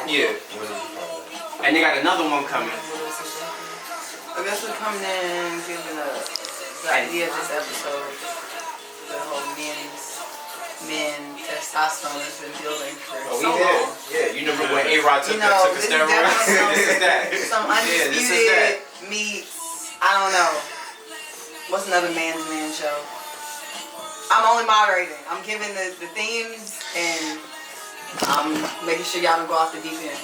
Yeah. And they got another one coming. I guess we're coming in, giving the idea of this episode. The whole men testosterone has been building for so long. Yeah, you remember when A-Rod took a steroid? This is that. Some undisputed meets, I don't know. What's another man's man show? I'm only moderating. I'm giving the themes and I'm making sure y'all don't go off the deep end.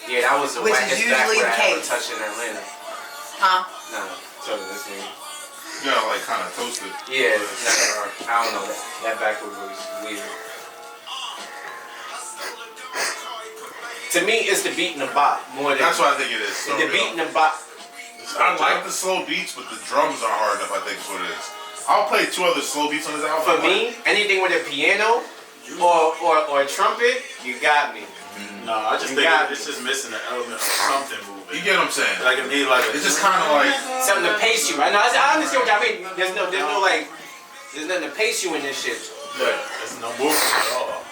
Yeah, that was the wackest usually the backward I ever case. touched in Atlanta. Huh? No, tell me this nigga. You gotta like kind of toast it. Yeah, I don't know. That backward was weird. To me, it's the beat and the bop more than. That's what I think it is. So the beat and the bop. I like the slow beats, but the drums aren't hard enough. I think is what it is. I'll play 2 other slow beats on this album. For me, anything with a piano or a trumpet, you got me. No, I just think it's just missing an element of something moving. You get what I'm saying? Like it need like it's just kind of like something to pace you. Right? No, I understand what y'all mean. There's nothing to pace you in this shit. But there's no movement at all.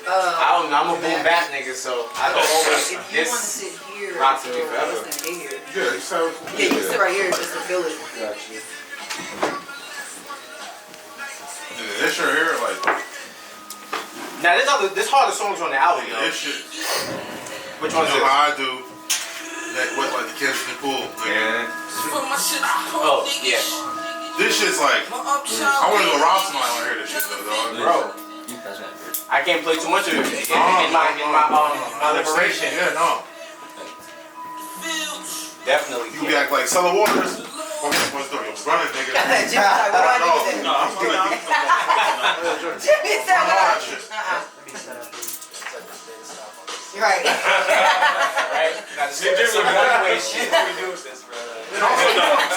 I don't know. I'm a boom bap nigga, so I don't always. If you want to sit here, rocks with me forever. yeah, you sit right here just to feel it. Gotcha. This shirt here, like. Now there's harder songs on the album, yo. This shit. Which one's this? How I do. That wet like the kids in the pool. Yeah. Oh yeah. This shit's like. I want to go rob somebody when I hear this shit though, dog. Bro. I can't play too much of it in my liberation. Yeah, no. Definitely. You act like Cellar Waters. What's the running nigga? Jimmy's like, what do I do? No, I'm good. Jimmy said, what? You're right. Right? Now, this is one-way shit. What we do with this, bro?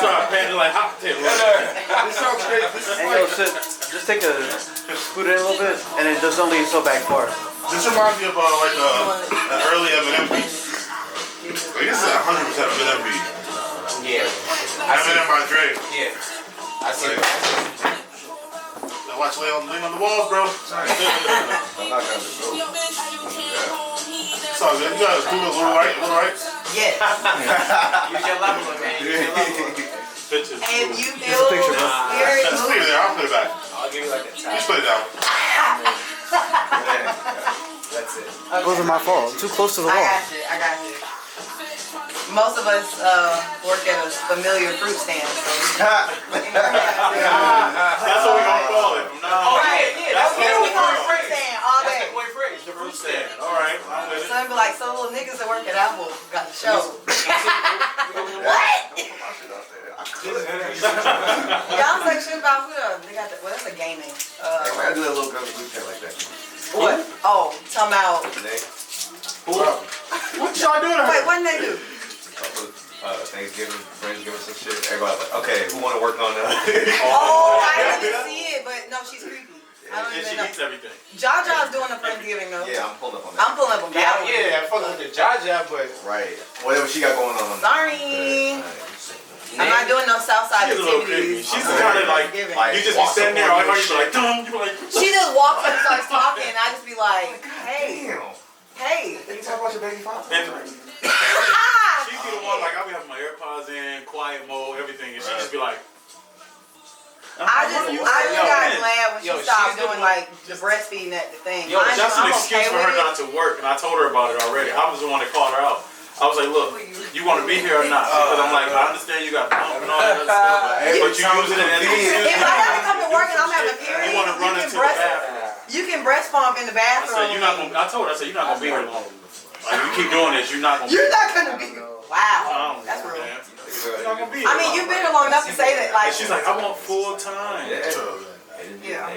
Start panting like hot potato. This sounds great. This is Hey, yo, shit. Just take a scoot in a little bit, and then just don't lean so back far. This reminds me of like an early Eminem beat. Like, this is 100% Eminem beat. Yeah. Eminem by Dre. Yeah. I see it. I watch Lean on the Walls, bro. I'm not gonna go. So good. You guys move a little right, Yes. Use your level, man. Use your level. Pictures. And you feel the spirit Just leave it there. I'll put it back. I'll give you like a tap. Just put it down. That's it. Those are my fault. I'm too close to the wall. I got you. Most of us work at a familiar fruit stand, so That's what we gonna call it. Oh, yeah. That's we the call point it fruit phrase. stand all That's day. the point phrase. The fruit stand. All right, I'm with it. So I'd be like, so little niggas that work at Apple got the show. What? Y'all say shit about food. They got the, well, that's a gaming. I gotta do that little girl blue pen like that. What? Oh, talking about. Today, What y'all doing? Wait, what did they do? Thanksgiving, Friendsgiving, some shit. Everybody's like, okay, who wanna work on that? Oh, I didn't see it, but no, she's creepy. I don't And she even know. eats everything. Jaja's doing a Friendsgiving though. Yeah, I'm pulling up on that. I'm pulling up on that. Yeah, I fuck with the Jaja, but Right. Whatever she got going on. Sorry. I'm not doing no Southside She's a little creepy. activities. She's the kind of like, you just be standing there, all you be like, dumb. You be like, She just walks up and starts talking, and I just be like, hey, Damn. hey. You talk about your baby father? She be the one like I'll be having my AirPods in, quiet mode, everything, and she just be like. I just got glad when she stopped she's the doing one- like the breastfeeding at the thing. Yo, Mind you, that's an I'm excuse okay for her with not to work, and I told her about it already. I was the one that called her out. I was like, look, you want to be here or not? Because I'm like, I understand you got pump and all that other stuff, but you use it as an excuse. If I have to come to work and I'm having a period, You want to run into the bathroom. you can breast pump in the I bathroom. said, you're not gonna. I told her, I said, you're not gonna be here long. Like, you keep doing this, you're not gonna. You're not gonna be. Wow, that's real. You're not gonna be here I mean, you've been here long enough to say that, like. And she's like, I want full time. Yeah.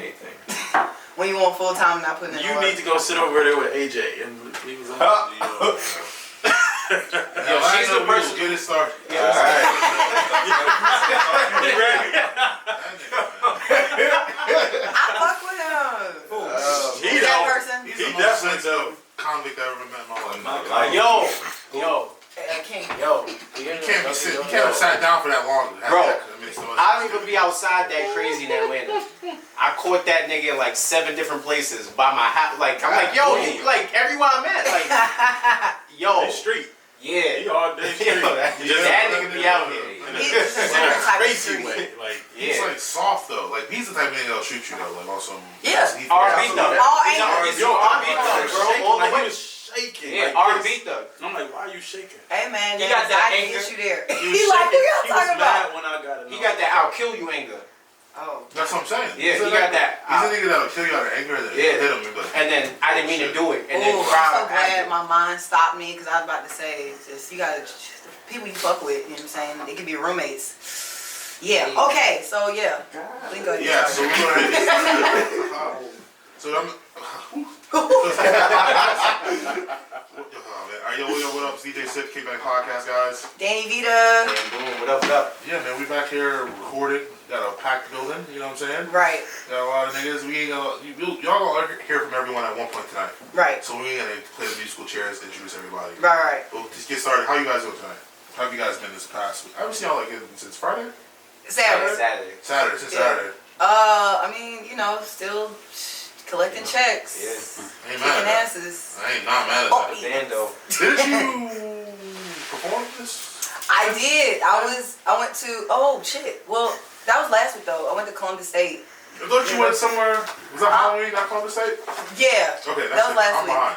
When you want full time, not putting in You work. need to go sit over there with AJ and he was on. yo, she's the person. Get it started. Yeah, all right. You ready? I fuck with him. He That don't. person. He's He the most definitely sensitive convict I ever met in my life. Yo. King. You can't have sat down for that long. Bro, I don't even be outside that crazy in Atlanta. I I caught that nigga in like 7 different places by my house. Like I'm like, yo, he, like everywhere I'm at, like, yo, Street. He yeah, all day street. yo, that nigga be out here. He's a different type of Crazy street. way. Like, He's Yeah. like soft though. Like he's the type of nigga that'll shoot you though. Like on some. Yeah. He- R&B thug. All He's a angles. Yo, R&B thug, bro. All the like, he way. was shaking. Yeah, like R&B this. thug. I'm like, why are you shaking? Hey man, He that got that anxiety anger. issue there. He He was like, who shaking. y'all He was talking mad about? when I got it. He got that I'll kill you anger. Oh. That's what I'm saying. Yeah, He's he got that. He's a nigga that'll kill you out of anger. That Yeah. hit him and be like, And then I didn't mean to do it, and then Ooh, cry. I'm so glad after. my mind stopped me because I was about to say, just you gotta, people you fuck with, you know what I'm saying? It could be roommates. Yeah, okay, so yeah. We can go ahead. yeah. So we're gonna. So I'm. Alright, yo, what up? It's DJ Sip, Kickback Podcast, guys. Danny Vita. And boom, what up, what up? Yeah, man, we back here recorded. Got a packed building, you know what I'm saying? Right, Got a lot of niggas. We ain't gonna, y'all gonna hear from everyone at one point tonight. right, So we ain't gonna play the musical chairs, introduce everybody. right. Well, just get started. How you guys doing tonight? How have you guys been this past week? I haven't seen y'all like since Friday? Saturday. Saturday. Since Yeah. Saturday. I mean, you know, still collecting checks. Yes. I ain't mad Kicking at that. asses. I ain't not mad at Oh, that. Bando. Did you perform this? I did. I went to, oh shit. Well, that was last week though. I went to Columbus State. I thought you went somewhere. Was that Halloween at Columbus State? Yeah. Okay, That that's was it. last I'm week. behind.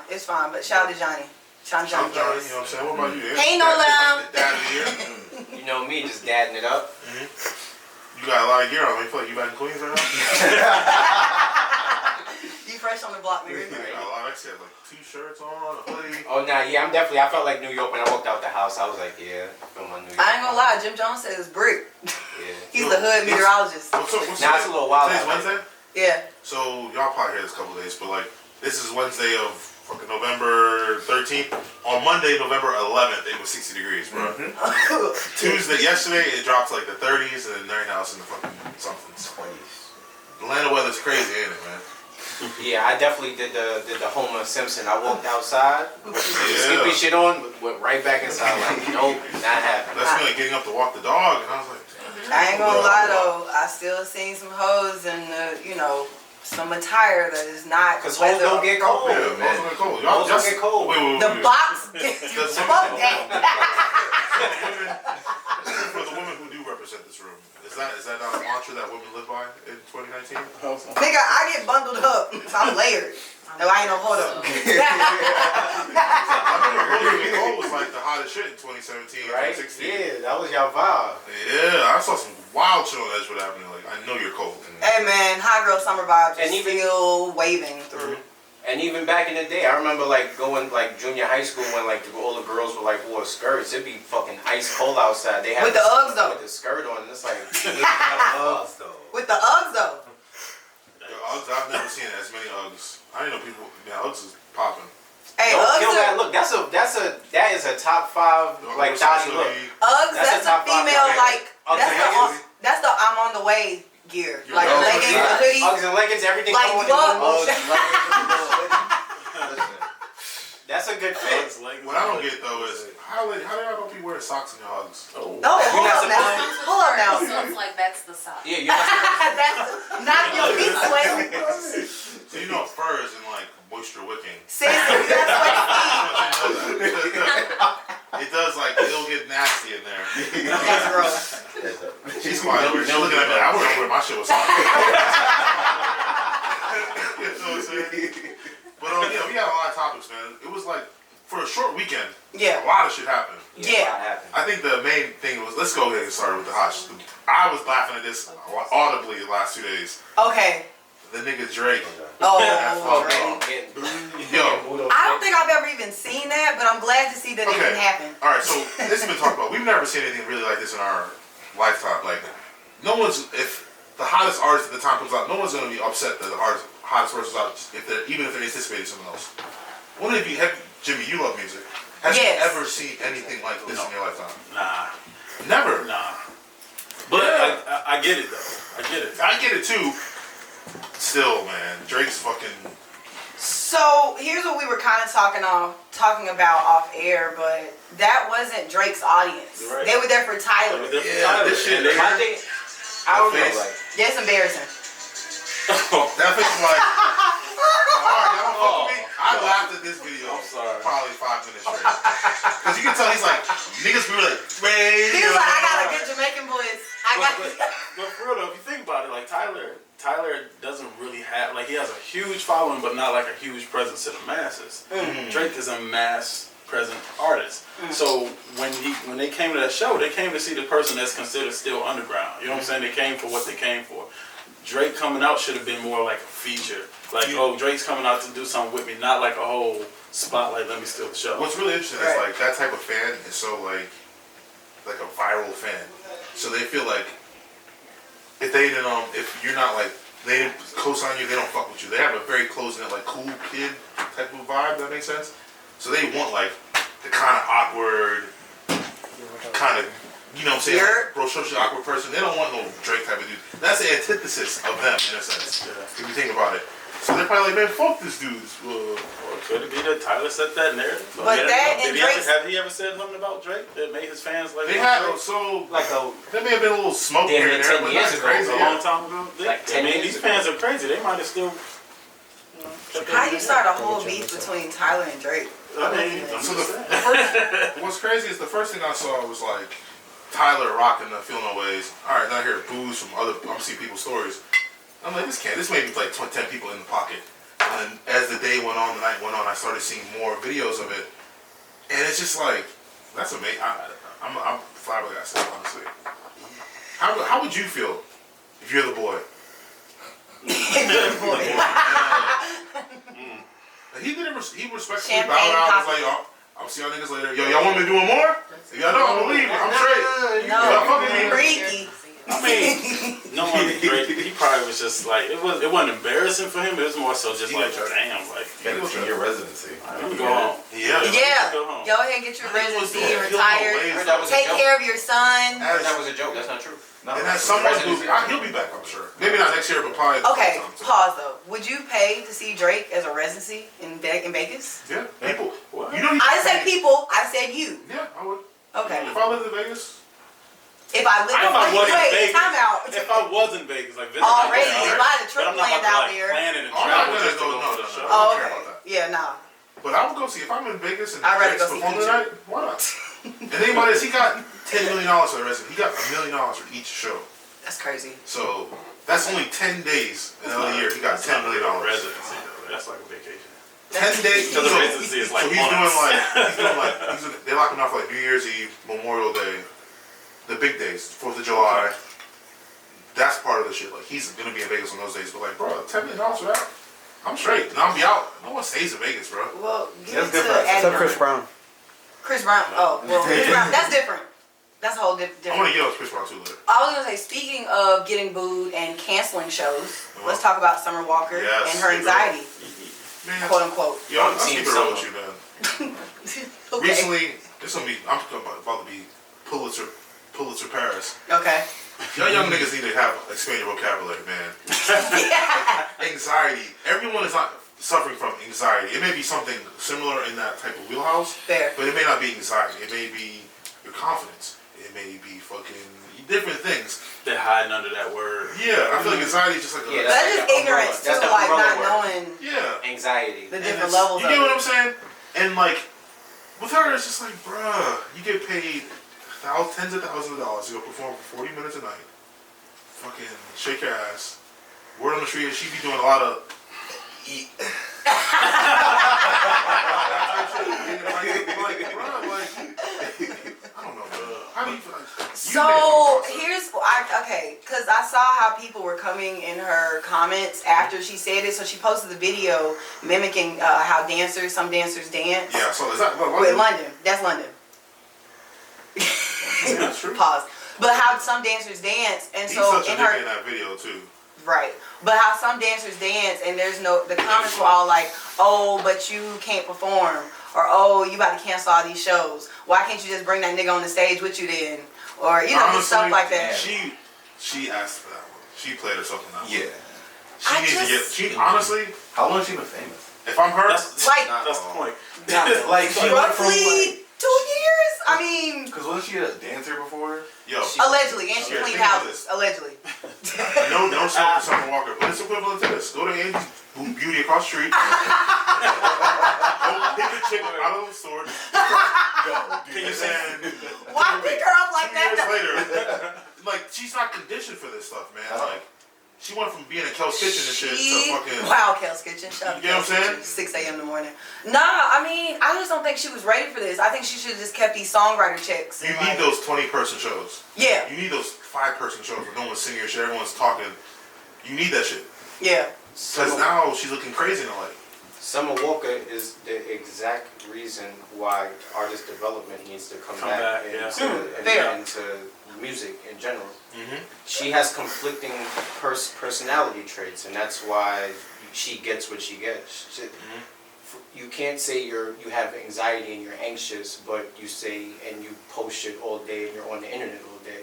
It's fine. But shout out to Johnny. Shout out to I'm Johnny. Johnny, you Jones. know what I'm saying? What about you? Hey, no love. Dad of the year. You know me, just dadding it up. You got a lot of gear on. You feel like you back in Queens right now? You fresh on the block, You nigga. got a lot of extra, like 2 shirts on, a hoodie. Oh, nah, yeah, I felt like New York when I walked out the house. I was like, yeah, I feel my New York. I ain't gonna lie. Jim Jones said it's brick. Yeah. He's the hood meteorologist. What's Nah, it's a little wild. Today's Wednesday? Yeah. So, y'all probably hear this a couple days, but like, this is Wednesday of fucking November 13th. On Monday, November 11th, it was 60 degrees, bro. Tuesday, yesterday, it dropped to like the 30s, and then right now it's in the fucking something. 20s. Atlanta weather's crazy, ain't it, man? Yeah, I definitely did the Homer Simpson. I walked outside, put the skippy shit on, went right back inside. Like, nope, not happening. That's me like getting up to walk the dog, and I was like, I ain't gonna lie though. I still seen some hoes and some attire that is not. Cause hoes don't get cold, yeah, man. man. Cold. Hoes don't get cold. Wait. The box. Does Fuck that. For the women who do represent this room, is that not a mantra that women live by in 2019? Nigga, I get bundled up. I'm layered. No, I ain't no hold up. I remember Rolling Gold was like the hottest shit in 2017, Right? 2016. Yeah, that was your vibe. Yeah, I saw some wild shit on Edgewood Avenue. Like, I know you're cold. Hey man, hot girl summer vibes And are even- still waving through. And even back in the day, I remember like going like junior high school when like all the girls were like wore skirts. It'd be fucking ice cold outside. They had With the Uggs though. with the skirt on, and it's like Uggs though. With the Uggs though. The Uggs, I've never seen as many Uggs. I didn't know people. Yeah, Uggs is popping. Hey, don't Uggs kill that are, look. That is a top 5 like thotty look. Uggs, That's a that's top a five female leggings. like Uggs and leggings. that's the I'm on the way gear. You're Like welcome. leggings, the hoodie. Uggs and leggings, everything Like going in gloves. one. Listen, That's a good fit. What I don't get though is how do y'all don't be wearing socks in your Uggs? No, You're hold not up now. supposed Hold up now. Looks like that's the sock. Yeah, you're not That's not your feet sweating. So you know fur is in like moisture wicking. Sis, you got sweaty It does like it'll get nasty in there. feet. That's gross. She's quiet. She's looking at me. I wouldn't wear my shit with socks. You know what I'm saying? But yeah, we got a lot of topics, man. It was like for a short weekend. Yeah. A lot of shit happened. Yeah. What happened? I think the main thing was let's go ahead and start with the hot shit. I was laughing at this audibly the last 2 days. Okay. The nigga Drake. Oh, Oh, Drake. man, getting- Yo. I don't think I've ever even seen that, but I'm glad to see that it Okay. can happen. All right, so this has been talked about. We've never seen anything really like this in our lifetime. Like, no one's if the hottest artist at the time comes out, no one's gonna be upset that the hottest person's out, even if they're anticipating someone else. What have you, Jimmy? You love music. Have Yes. you ever seen anything like this in your lifetime? Nah, Never. nah. But Yeah. I get it though. I get it. I get it too. Still, man, Drake's fucking. So here's what we were kind of talking about off air, but that wasn't Drake's audience. You're right. They were there for Tyler. Yeah, this shit. My thing, I don't know, face. like, That's embarrassing. That face was like, alright, y'all don't fuck with me. I laughed at this video I'm sorry. probably 5 minutes straight. Cause you can tell he's like, niggas be like, man. He was like, I got a good Jamaican voice. But for real though, if you think about it, like Tyler doesn't really have, like, he has a huge following, but not like a huge presence to the masses. Drake is a mass present artist. So when they came to that show, they came to see the person that's considered still underground. You know what I'm saying? They came for what they came for. Drake coming out should have been more like a feature. Like, oh, Drake's coming out to do something with me, not like a whole spotlight, let me steal the show. What's really interesting is like that type of fan is so like a viral fan. So they feel like if they didn't if you're not like they didn't co-sign you, they don't fuck with you. They have a very close-knit, like cool kid type of vibe. That makes sense. So they want like the kind of awkward, kind of, you know what I'm saying, like, bro, social awkward person. They don't want no Drake type of dude. That's the antithesis of them in a sense. If you think about it. So they're probably like, man, fuck this dude. Or could it be that Tyler set that narrative? But that and Drake. Have he ever said something about Drake that made his fans like? They had so Like there may have been a little smoke here and there, but that's crazy. A long time ago. Like 10 years These ago. fans are crazy. They might have still. How you start a whole beef between Tyler and Drake? I mean, I'm So just the saying. first, what's crazy is the first thing I saw was like Tyler rocking the Feel No Ways. All right, now I hear boos from I'm seeing people's stories. I'm like, this may be like 10 people in the pocket. And as the day went on, the night went on, I started seeing more videos of it, and it's just like, that's amazing. I'm flabbergasted, honestly. How would you feel if you're the boy? He didn't. He respectfully bowed out. And was like, "Yo, I'll see y'all niggas later. Yo, y'all want me to do one more? If y'all don't, I'm gonna leave. I'm straight. Y'all fucking me." Freaky. I mean, no one Drake. He probably was just like it wasn't embarrassing for him. It was more so just like, damn, like You gotta take your residency. let me go home. Yeah. Yeah. Go home. Go ahead and get your residency, Feel No retire, Ways, That was a take joke. care of your son. That was a joke. That's not true. And as someone who, he'll be back, I'm sure. Maybe not next year, but probably. Okay, sometime soon. pause though. Would you pay to see Drake as a residency in Vegas? Yeah, people. What? You know, I didn't say people. I said you. Yeah, I would. Okay. If I lived in Vegas, If I lived If I wasn't wait, Vegas, time out. if I was in Vegas, like visiting, Already, I'd if go. I had a trip But I'm not planned about to, out like, there. plan it and I'm not travel gonna just to go. go No, for the no, show. no. Oh, I don't care okay. about that. Yeah, nah. but I would go see if I'm in Vegas and I'd rather Drake's go see performing Future. tonight. Why not? And the thing about it is, he got $10 million for the rest of it. He got $1 million for each show. That's crazy. So that's only 10 days in another year. He got $10 million. Residency, though. That's like a vacation. 10 days. Because the residency is like so he's months. doing like they lock him off like New Year's Eve, Memorial Day, the big days, 4th of July. That's part of the shit. Like he's gonna be in Vegas on those days. But like, bro, $10 million for that? I'm straight. And I'll be out. No one stays in Vegas, bro. Well, get That's to good for us. Except Edinburgh. Chris Brown. Chris Brown. Oh, well, Chris Brown. That's different. That's a whole I different. want to get up Chris Brown too later. I was gonna say, speaking of getting booed and canceling shows, let's talk about Summer Walker Yes, and her you know. anxiety, Man, quote unquote. yo, I'll Team keep it real Summer. with you, man. Okay. Recently, I'm about to be Pulitzer Paris. Okay. Y'all young niggas need to have expand your vocabulary, man. Anxiety. Everyone is not suffering from anxiety. It may be something similar in that type of wheelhouse, Fair. but it may not be anxiety. It may be your confidence. It may be fucking different things. They're hiding under that word. Yeah, I feel like anxiety is just like a... Yeah, But that's like just the ignorance umbrella. That's too, the like umbrella not word. knowing Yeah. Anxiety. the And different it's- levels You of get what it. I'm saying? And like, with her, it's just like, bruh, you get paid tens of thousands of dollars to go perform for 40 minutes a night. Fucking shake your ass. Word on the street is she be doing a lot of eat. like, bruh, like, I don't know, bro. How do you feel like? So here's because I saw how people were coming in her comments after she said it. So she posted the video mimicking how some dancers dance. Yeah, so is that Wait, London. That's London. Yeah, that's true. Pause. But how some dancers dance, and He's so such a in nigga her in that video too. right. But how some dancers dance, and the comments were all like, "Oh, but you can't perform," or "Oh, you about to cancel all these shows. Why can't you just bring that nigga on the stage with you then?" Or just Honestly, stuff like that. She asked for that one. She played herself in that one. Yeah. She I needs to get. just- She honestly, How long has she been famous? if I'm her, That's Like that's the point. Like she went from roughly like 2 years. I mean, Because wasn't she a dancer before? Yo, allegedly, and she Okay, cleaned think about houses. Allegedly. no smoke for Summer Walker, but it's equivalent to this. Go to Andy's Beauty across the street. Go pick a chick out of the store. Go. Can you And say? then Why pick her up like 2 years that? later, like she's not conditioned for this stuff, man. Like she went from being in Kel's kitchen and shit to fucking. Wow, Kel's Kitchen. Shout out to You know Kel's what I'm Kitchen. 6 a.m. in the morning. Nah, I mean, I just don't think she was ready for this. I think she should have just kept these songwriter checks. You and, need like, those 20-person shows. Yeah, You need those 5-person shows where no one's singing your shit, everyone's talking. You need that shit. yeah. Because now she's looking crazy in the light. Summer Walker is the exact reason why artist development needs to come back yeah. into music in general. Mm-hmm. She has conflicting personality traits, and that's why she gets what she gets. You can't say you have anxiety and you're anxious, but you say and you post shit all day and you're on the internet all day.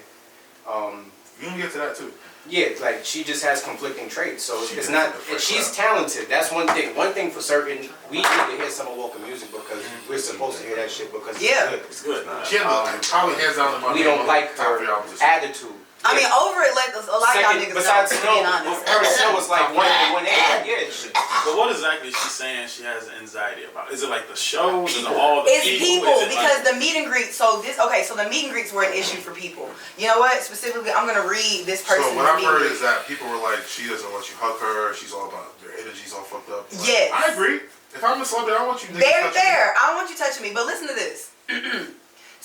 You can get to that too. Yeah, like she just has conflicting traits, so She it's did not. the first She's round. talented. That's one thing. One thing for certain, we need to hear Summer Walker music because we're supposed to hear that shit because Yeah. it's It's good. She had probably hands down in my good. We don't like top 3 her albums. attitude. I mean, over it, let a lot of y'all Second, niggas besides know, Snow, being honest. her and Snow was like 1A. Yeah, shit. But what exactly is she saying she has anxiety about? Is it like the shows? Is it all the It's people? people Is it because like, the meet and greet. So the meet and greets were an issue for people. You know what? Specifically, I'm gonna read this person's So what I've meet and heard greet. is that people were like, she doesn't let you hug her. She's all about their energy's all fucked up. Like, Yes. I agree. If I'm a celebrity, I want you. niggas They're touching me. there. I don't want you touching me, but listen to this.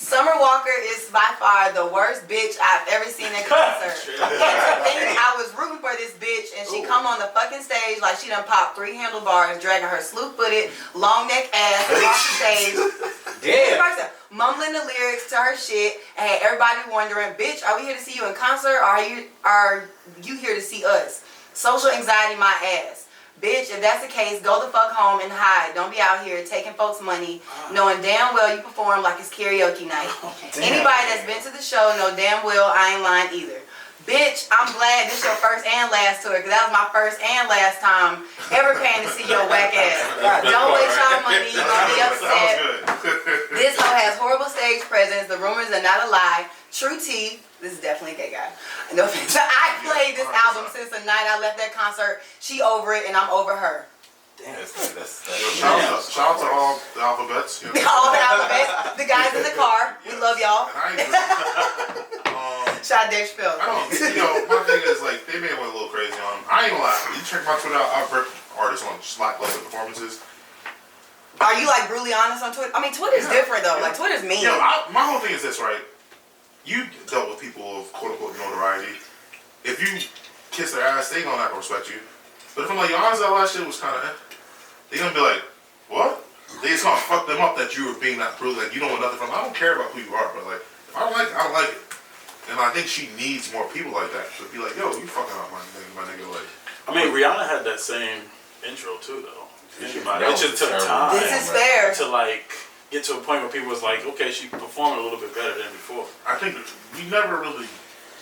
Summer Walker is by far the worst bitch I've ever seen in concert. And I was rooting for this bitch, and she come on the fucking stage like she done popped 3 handlebars, dragging her slew-footed, long neck ass across the stage. Damn. Person, mumbling the lyrics to her shit, and had everybody wondering, bitch, are we here to see you in concert, or are you here to see us? Social anxiety, my ass. Bitch, if that's the case, go the fuck home and hide. Don't be out here taking folks' money, knowing damn well you perform like it's karaoke night. Anybody that's been to the show know damn well I ain't lying either. Bitch, I'm glad this your first and last tour, because that was my first and last time ever paying to see your whack ass. Don't waste y'all money, you're gonna be That upset. was good. This hoe has horrible stage presence. The rumors are not a lie. True T. This is definitely a gay guy. No offense. I played this album since the night I left that concert. She over it and I'm over her. That's Shout out to all the alphabets. You know. All the alphabet. The guys in the car. We love y'all. And I ain't Shout out Dave Chappelle. I don't, my thing is like they may have went a little crazy on him. I ain't gonna lie. You check my Twitter out. I've ripped artists on lackluster performances. Are you like brutally honest on Twitter? I mean, Twitter's different though. Like Twitter's mean. My whole thing is this, right? You dealt with people of quote unquote notoriety. If you kiss their ass, they gonna not gonna respect you. But if I'm like, yo, honestly, that last shit was kind of, they gonna be like, what? They just gonna fuck them up that you were being that brutal. Like you don't want nothing from. I don't care about who you are, but like if I don't like it, I don't like it. And I think she needs more people like that to be like, yo, you fucking up my nigga. Like, I mean, Rihanna had that same intro too, though. Think about it. That It just was took terrible. time This is fair. to like get to a point where people was like, okay, she performed a little bit better than before. I think we never really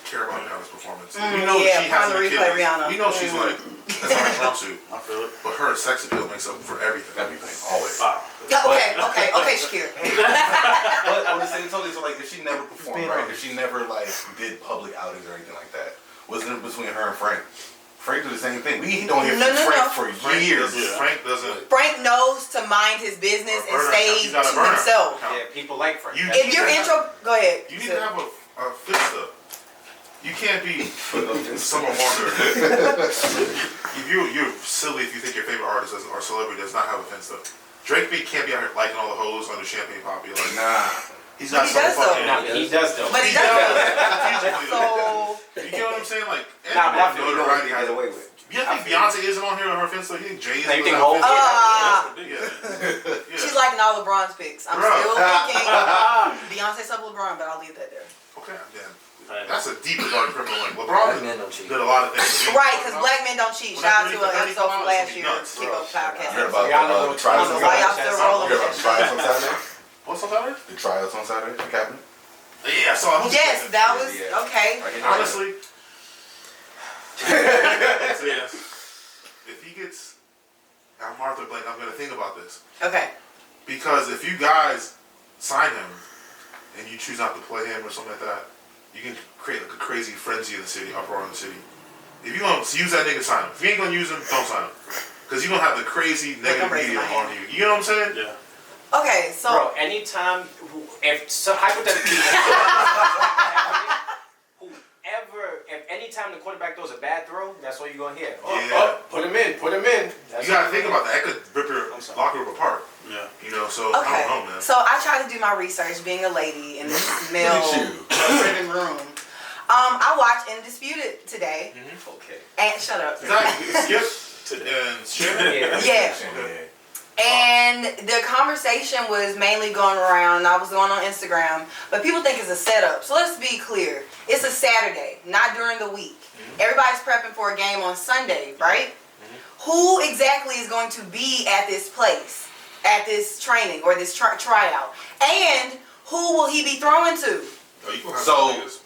care about Rihanna's performance. We yeah, know she has upon the an replay, Achilles. Rihanna. We know she's like, that's not a Trump suit. I feel it. But her sex appeal makes up for everything. everything, always. Wow. Okay, Shakira. But I was saying totally, so like if she never performed, right? If she never like did public outings or anything like that, wasn't it between her and Frank? Frank did the same thing. We don't hear from Frank for years. Frank doesn't. Frank knows to mind his business and stay He's got a to burner himself. account. Yeah, people like Frank. If your intro, go ahead. You need to have a Finsta. You can't be Summer Walker. You're silly if you think your favorite artist or celebrity does not have a Finsta. Drake can't be out here liking all the hoes under Champagne Poppy. Like, Nah. he's But not he some does, though. fucking. Nah, he does though. But he He does. strategically, though. So You get what I'm saying? Like, Nah, but I everyone feel you know what he has away with. You think Beyonce isn't on here on her Finsta? You think Jay You think isn't Hov- on her Finsta? Ah, That's the Yeah. biggest. Yeah. she's liking all LeBron's picks. I'm Bruh. still thinking Beyonce sub LeBron, but I'll leave that there. Okay, then. That's a deep dark criminal link. LeBron men don't cheat. did a lot of things. Right, because black men don't cheat. When Shout out that to an 30 episode come from out, last it's year. gonna be nuts, Keep bro. up podcast. You heard about Rihanna the was trials I don't on know why Saturday? y'all still rolling You with heard about that the trials on shit. Saturday? What's on Saturday? The trials on Saturday, the cabinet? Yeah, so I hope Yes, that was Yeah. okay. honestly, Yes. if he gets Martha Blank, I'm gonna think about this. Okay. Because if you guys sign him, and you choose not to play him or something like that, you can create like a crazy frenzy in the city, uproar in the city. If you gonna use that nigga, sign him. If you ain't gonna use him, don't sign him. Because you gonna have the crazy negative media on you. You know what I'm saying? Yeah. Okay, so Bro, anytime, hypothetically, if anytime the quarterback throws a bad throw, that's all you're gonna hear. Put him in. That's you gotta think about that. That could rip your locker room apart. Yeah. You know, so I okay, don't know, man. so I try to do my research, being a lady in this male-driven room. I watched Undisputed today. Okay. And shut up. Is that Skip and Shannon? Yeah. And the conversation was mainly going around, I was going on Instagram, but people think it's a setup. So let's be clear. It's a Saturday, not during the week. Everybody's prepping for a game on Sunday, right? Who exactly is going to be at this place, at this training or this tryout? And who will he be throwing to? Oh, you gonna have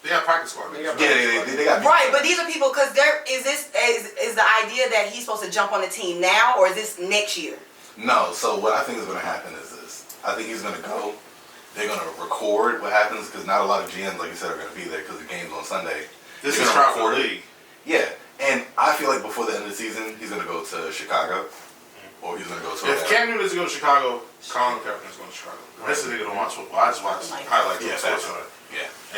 they have practice squad. Yeah, they got Right, but these are people, because is the idea that he's supposed to jump on the team now, or is this next year? No, so what I think is going to happen is this. I think he's going to go. They're going to record what happens because not a lot of GMs, like you said, are going to be there because the game's on Sunday. This They're is gonna crowd for the league. Yeah, and I feel like before the end of the season, he's going to go to Chicago, or he's going to go to. If Cam Newton is going to Chicago, Colin Kaepernick is going to Chicago. That's the nigga don't watch football. I just watch highlights on Sportscenter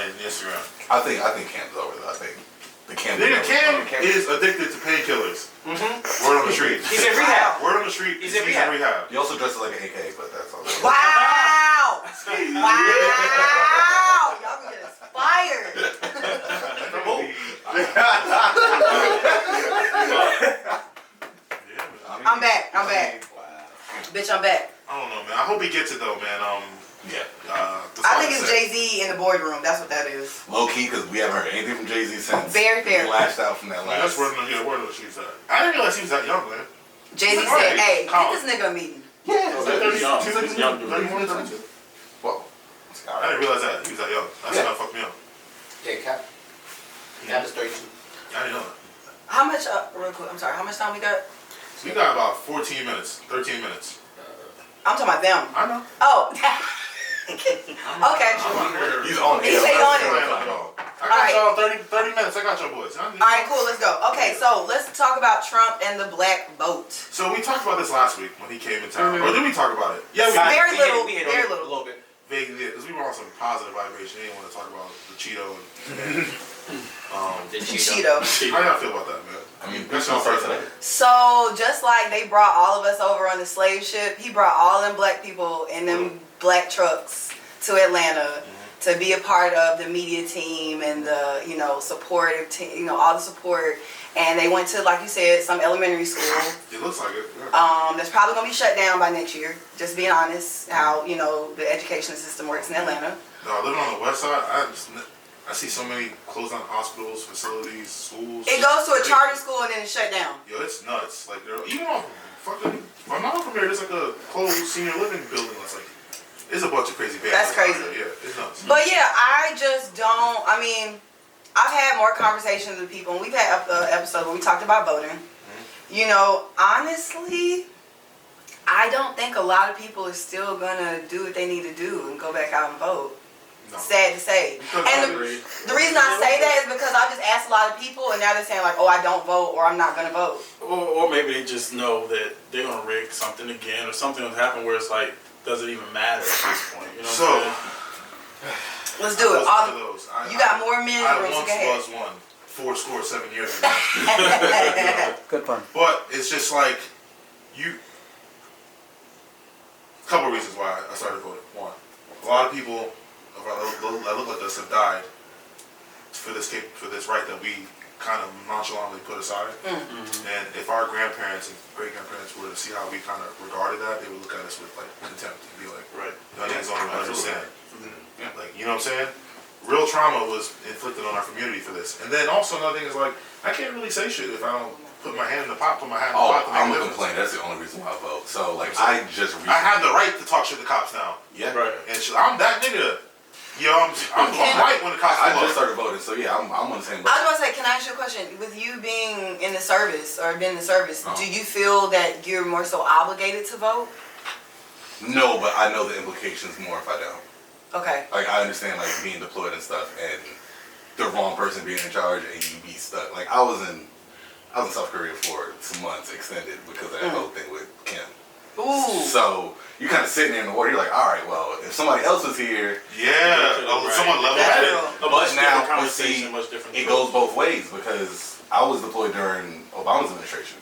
and Instagram. I think Cam's over though. I think the Cam. Nigga, Cam is addicted to painkillers. Word on the street. He's in rehab. Word on the street. He's in rehab. He also dresses like an AK, but that's all. Wow! Wow! Y'all can get inspired. I'm back. Wow. Bitch, I'm back. I don't know, man. I hope he gets it though, man. I think it's Jay-Z in the boardroom. That's what that is. Low key, because we haven't heard anything from Jay-Z since. Very fair. He lashed out from that That's last. word on the streets. I didn't realize he was that young, man. Jay-Z said, hey, get this nigga a meeting. Yeah, He's young. 31, 32. Well, I didn't realize that he was that young. That's gonna fuck me up. Yeah, Cap. Cap is 32. I didn't know that. How much, real quick, I'm sorry, how much time we got? We got about 14 minutes, 13 minutes. I'm talking about them. I know. Oh. Okay. he's on it. He stayed on it. I got y'all 30 minutes. I got y'all boys. All right, cool, let's go. Okay, so let's talk about Trump and the black vote. So we talked about this last week when he came in town. Or did we talk about it? Yeah, we Very did. little, We hit very a little. little bit. Vaguely, because we were on some positive vibration. They didn't want to talk about the Cheeto and The Cheeto. how y'all feel about that, man? I mean, That's not first today. So just like they brought all of us over on the slave ship, he brought all them black people in them black trucks to Atlanta to be a part of the media team and the, supportive team, all the support. And they went to, like you said, some elementary school. It looks like it. Yeah. That's probably gonna be shut down by next year. Just being honest, how the education system works in Atlanta. No, living on the west side, I see so many closed down hospitals, facilities, schools. It goes to a charter school and then it's shut down. Yo, it's nuts. Like, even on fucking, my mom from here, there's like a closed senior living building that's like, there's a bunch of crazy bands. That's crazy. Yeah, it's nuts. But yeah, I just don't. I mean, I've had more conversations with people, and we've had an episode where we talked about voting. Honestly, I don't think a lot of people are still gonna do what they need to do and go back out and vote. No. Sad to say. And the reason I say that is because I just asked a lot of people, and now they're saying like, "Oh, I don't vote," or "I'm not gonna vote." Or maybe they just know that they're gonna rig something again, or something will happen where it's like, doesn't even matter at this point. You know what I'm saying? Let's do it. You got more men in the room, so go ahead. I once was one 7 years ago. Good fun. But it's just like, couple of reasons why I started voting. One, a lot of people that look like us have died for this right that we kind of nonchalantly put aside. And if our grandparents and great-grandparents were to see how we kind of regarded that, they would look at us with like contempt and be like, Right. "Y'all niggas don't even understand." Like, you know what I'm saying? Real trauma was inflicted on our community for this. And then also another thing is like, I can't really say shit if I don't put my hand in the pot, put my hand in the pot. I'm gonna complain. That's the only reason why I vote. So like, I have the right to talk shit to cops now. Yeah. Right. And I'm that nigga. Yo, I'm white when the cops I pull just up. started voting, so yeah, I'm on the same boat. I was gonna say, can I ask you a question? With you being in the service or been in the service, do you feel that you're more so obligated to vote? No, but I know the implications more if I don't. Okay. Like I understand like being deployed and stuff, and the wrong person being in charge and you be stuck. Like I was in South Korea for some months extended because of that whole thing with Kim. Ooh. So you kind of sitting there in the water. You're like, all right, well, if somebody else was here, Someone level That's headed. real. A much now, different conversation, much different. it goes both ways because I was deployed during Obama's administration.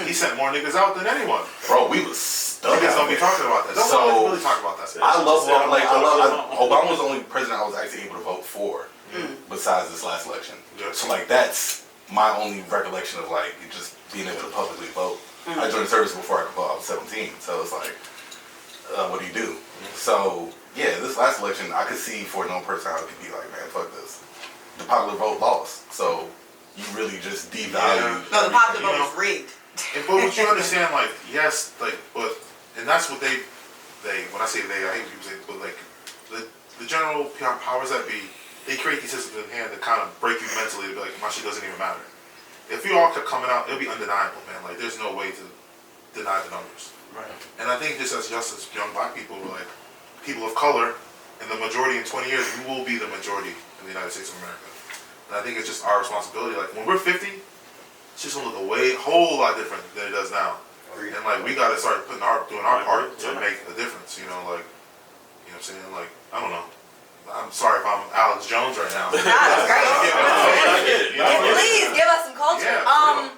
He sent more niggas out than anyone. Bro, we was stuck. Niggas out don't be there. talking about that. Don't So- really talk about that. I love Obama was the only president I was actually able to vote for besides this last election. Yeah. So like that's my only recollection of like just being able to publicly vote. I joined the service before I could vote. I was 17, so it's like, what do you do? So yeah, this last election I could see for no person how it could be like, man, fuck this. The popular vote lost, so you really just devalued. No, the popular You vote know, was rigged. But what you understand, like, yes, like, but, and that's what they, when I say they, I hate people say, but like, the general powers that be, they create these systems in hand to kind of break you mentally to be like, my shit doesn't even matter. If you all kept coming out, it'll be undeniable, man. Like, there's no way to deny the numbers. Right. And I think just as young black people, we're like, people of color, and the majority in 20 years, we will be the majority in the United States of America. And I think it's just our responsibility. Like, when we're 50, it's just gonna look a whole lot different than it does now. And like, we gotta start doing our part to make a difference, you know, like, you know what I'm saying? Like, I don't know. I'm sorry if I'm Alex Jones right now. That's great. You know? Please give us some culture. Yeah,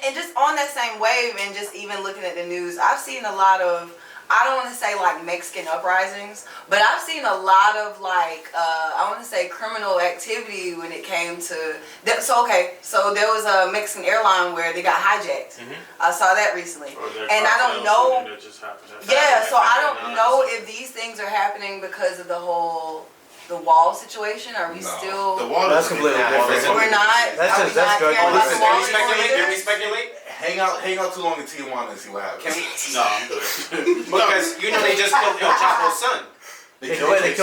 And just on that same wave, and just even looking at the news, I've seen a lot of, I don't want to say like Mexican uprisings, but I've seen a lot of like, I want to say criminal activity when it came to, so there was a Mexican airline where they got hijacked. I saw that recently. And I don't know, That just happened. so I don't know if these things are happening because of the wall situation. Are we No. still? The wall That's is completely different. We're not. That's are just- we that's not drug caring about the policy. wall Can we speculate? anymore? Can we speculate? Hang out too long in Tijuana and see what happens. Can we? No, I'm good. Because you know they just killed El Chapo's son. They killed him? Yeah, They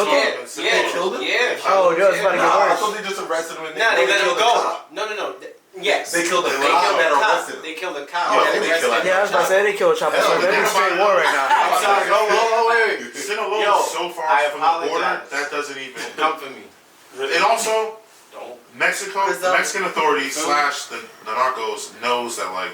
killed him? yeah. Oh, yo, it's about to No, get I worse. thought they just arrested him and Nah, they let him killed the go. cop. No. Yes. They killed the They cop killed that the cop. arrested him. They killed the cop. Oh, that they arrested killed him. Yeah, I was about to say they killed Chopper. Hell, They're in they- straight war right now. I'm sorry. Wait. Sinaloa Yo, is so far I from the border, apologize. that doesn't even. Come for me. And also, Don't. Mexico, the Mexican authorities / the narcos knows that like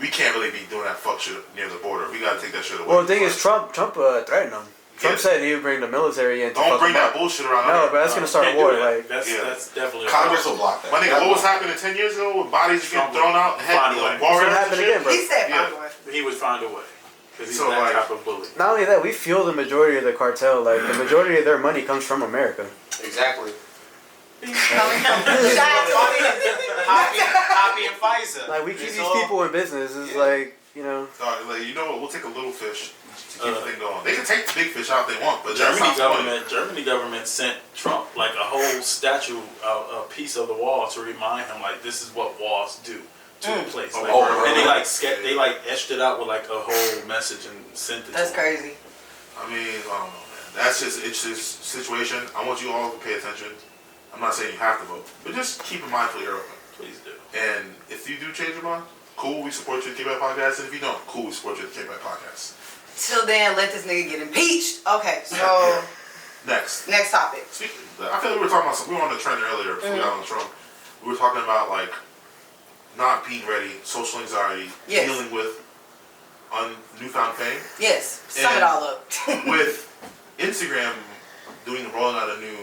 we can't really be doing that fuck shit near the border. We gotta take that shit away. Well, the thing is, Trump threatened them. Trump Yeah. said he would bring the military in to Don't fuck bring them that up. bullshit around. No, here. but that's gonna start a Can't war. do that. Like, That's Yeah. that's definitely a Congress problem. will block that. My nigga, what was happening 10 years ago when bodies get Trump thrown out? find a way. it's gonna happen again, bro. He said, Yeah. by the way. He would find a way because he's So, that like- type of bully. Not only that, we fuel the majority of the cartel. Like the majority of their money comes from America. Exactly. Coming from shots. Copy and Pfizer. Like we keep It's these all- people in business. It's Yeah. like, you know. Like, you know what? We'll take a little fish to keep the thing going. They can take the big fish out if they want, but that's Germany government sent Trump like a whole statue, a piece of the wall to remind him like this is what walls do to a place. Like, and they like etched it out with like a whole message and sent it. That's to him. crazy. I mean, I don't know, man. It's just situation. I want you all to pay attention. I'm not saying you have to vote, but just keep a mindful ear open. Please do. And if you do change your mind, cool, we support you at the K-Back Podcast. And if you don't, cool, we support you at the K-Back Podcast. Till then, let this nigga get impeached. Okay, so Next. next topic. I feel like we were talking about something. We were on the trend earlier before we got on the Trump. We were talking about like not being ready, social anxiety, Yes. dealing with newfound fame. Yes, sum And- it all up. With Instagram rolling out a new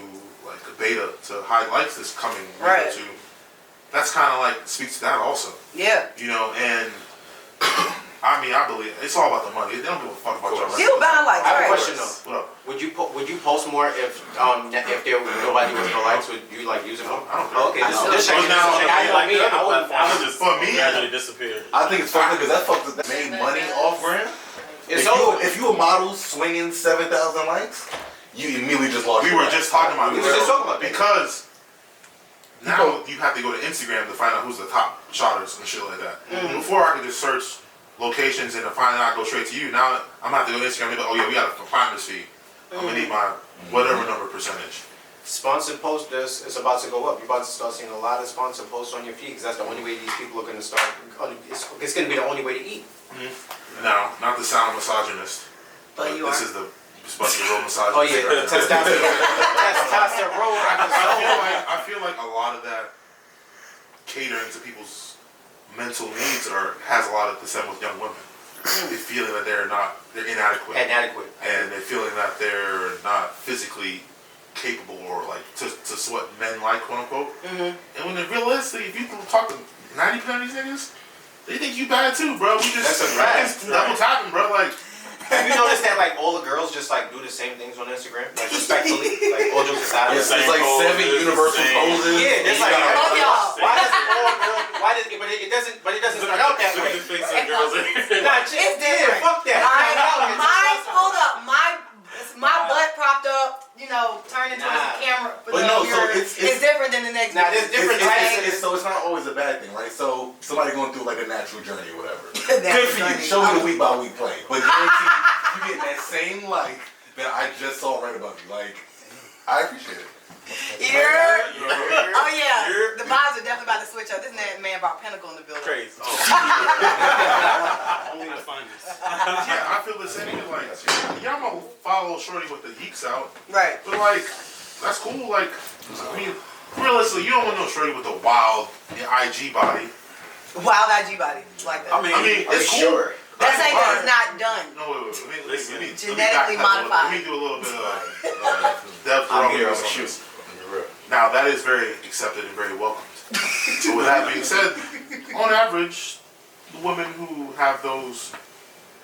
like a beta to hide likes this coming week or Right. two. That's kind of like speaks to that also. Yeah. You know, and I mean, I believe it's all about the money. They don't give a fuck about your Still bound like I have a right. question though. What up? Would you post more if there was nobody with no likes? Would you like use it more? I don't care. Oh, okay, I this still- is checking. Now, I know me. I would. Platforms just For me- gradually disappeared. I think it's fucked because that fucked that made money off brand. It's over. If you a model swinging 7,000 likes, you immediately just lost. We your were mind. just talking about We this. were just talking about that. Because now you have to go to Instagram to find out who's the top shotters and shit like that. Before I could just search locations and to find out, go straight to you. Now I'm gonna have to go to Instagram and be like, oh yeah, we got a finder's fee. I'm gonna need my whatever number percentage. Sponsored post is about to go up. You're about to start seeing a lot of sponsored posts on your feed because that's the only way these people are going to start. It's going to be the only way to eat. Now, not to sound misogynist, But you this are. is the just about your roll massage. Oh yeah, testosterone. I feel like a lot of that catering to people's mental needs has a lot of descent with young women. They feeling that they're inadequate. And they're feeling that they're not physically capable or like to what men like, quote unquote. And when they're realistically, if you talk to 90% of these niggas, they think you bad too, bro. That's a fact. Double tapping, bro. Like, have you noticed that like all the girls just like do the same things on Instagram, like respectfully, like all jokes aside? It's like 7 universal poses. Yeah, it's like y'all. why does it all girl? Why does it? But it doesn't start out that way. Nah, chicks did. Fuck that. Hold up, my butt propped up, turning towards the camera. But no, so it's different than the next. Nah, there's different types. So it's not always a bad thing, right? So somebody going through like a natural journey or whatever. Good Good for you. Show me the week by week play. But you get that same like that I just saw right above you. Like, I appreciate it. Oh yeah, the vibes are definitely about to switch up. This man brought Pinnacle in the building. Crazy. Only the finest. yeah, I feel the same. Like, y'all gonna follow Shorty with the yeeks out, Right. but like, that's cool. Like, I mean, realistically, you don't want no Shorty with a wild IG body. Wild IG body like that. I mean, it's cool. Sure. That's saying that it's not done. No, wait. Let me Genetically backpedal a little bit. modified. Let me do a little bit of depth I'm on here, I'm this. shoot. Now, that is very accepted and very welcomed. So with that being said, on average, the women who have those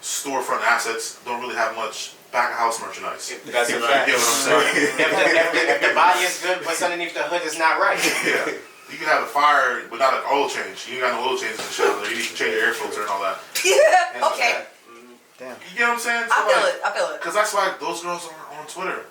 storefront assets don't really have much back-of-house merchandise. That's a You fact. get what I'm saying? If the body is good, what's underneath the hood is not right. Yeah. You can have a fire without an oil change. You ain't got no oil change in the shower. You need to change your air filter and all that. Yeah. Okay. Damn. You get what I'm saying? So I feel it. Because that's why those girls aren't on Twitter.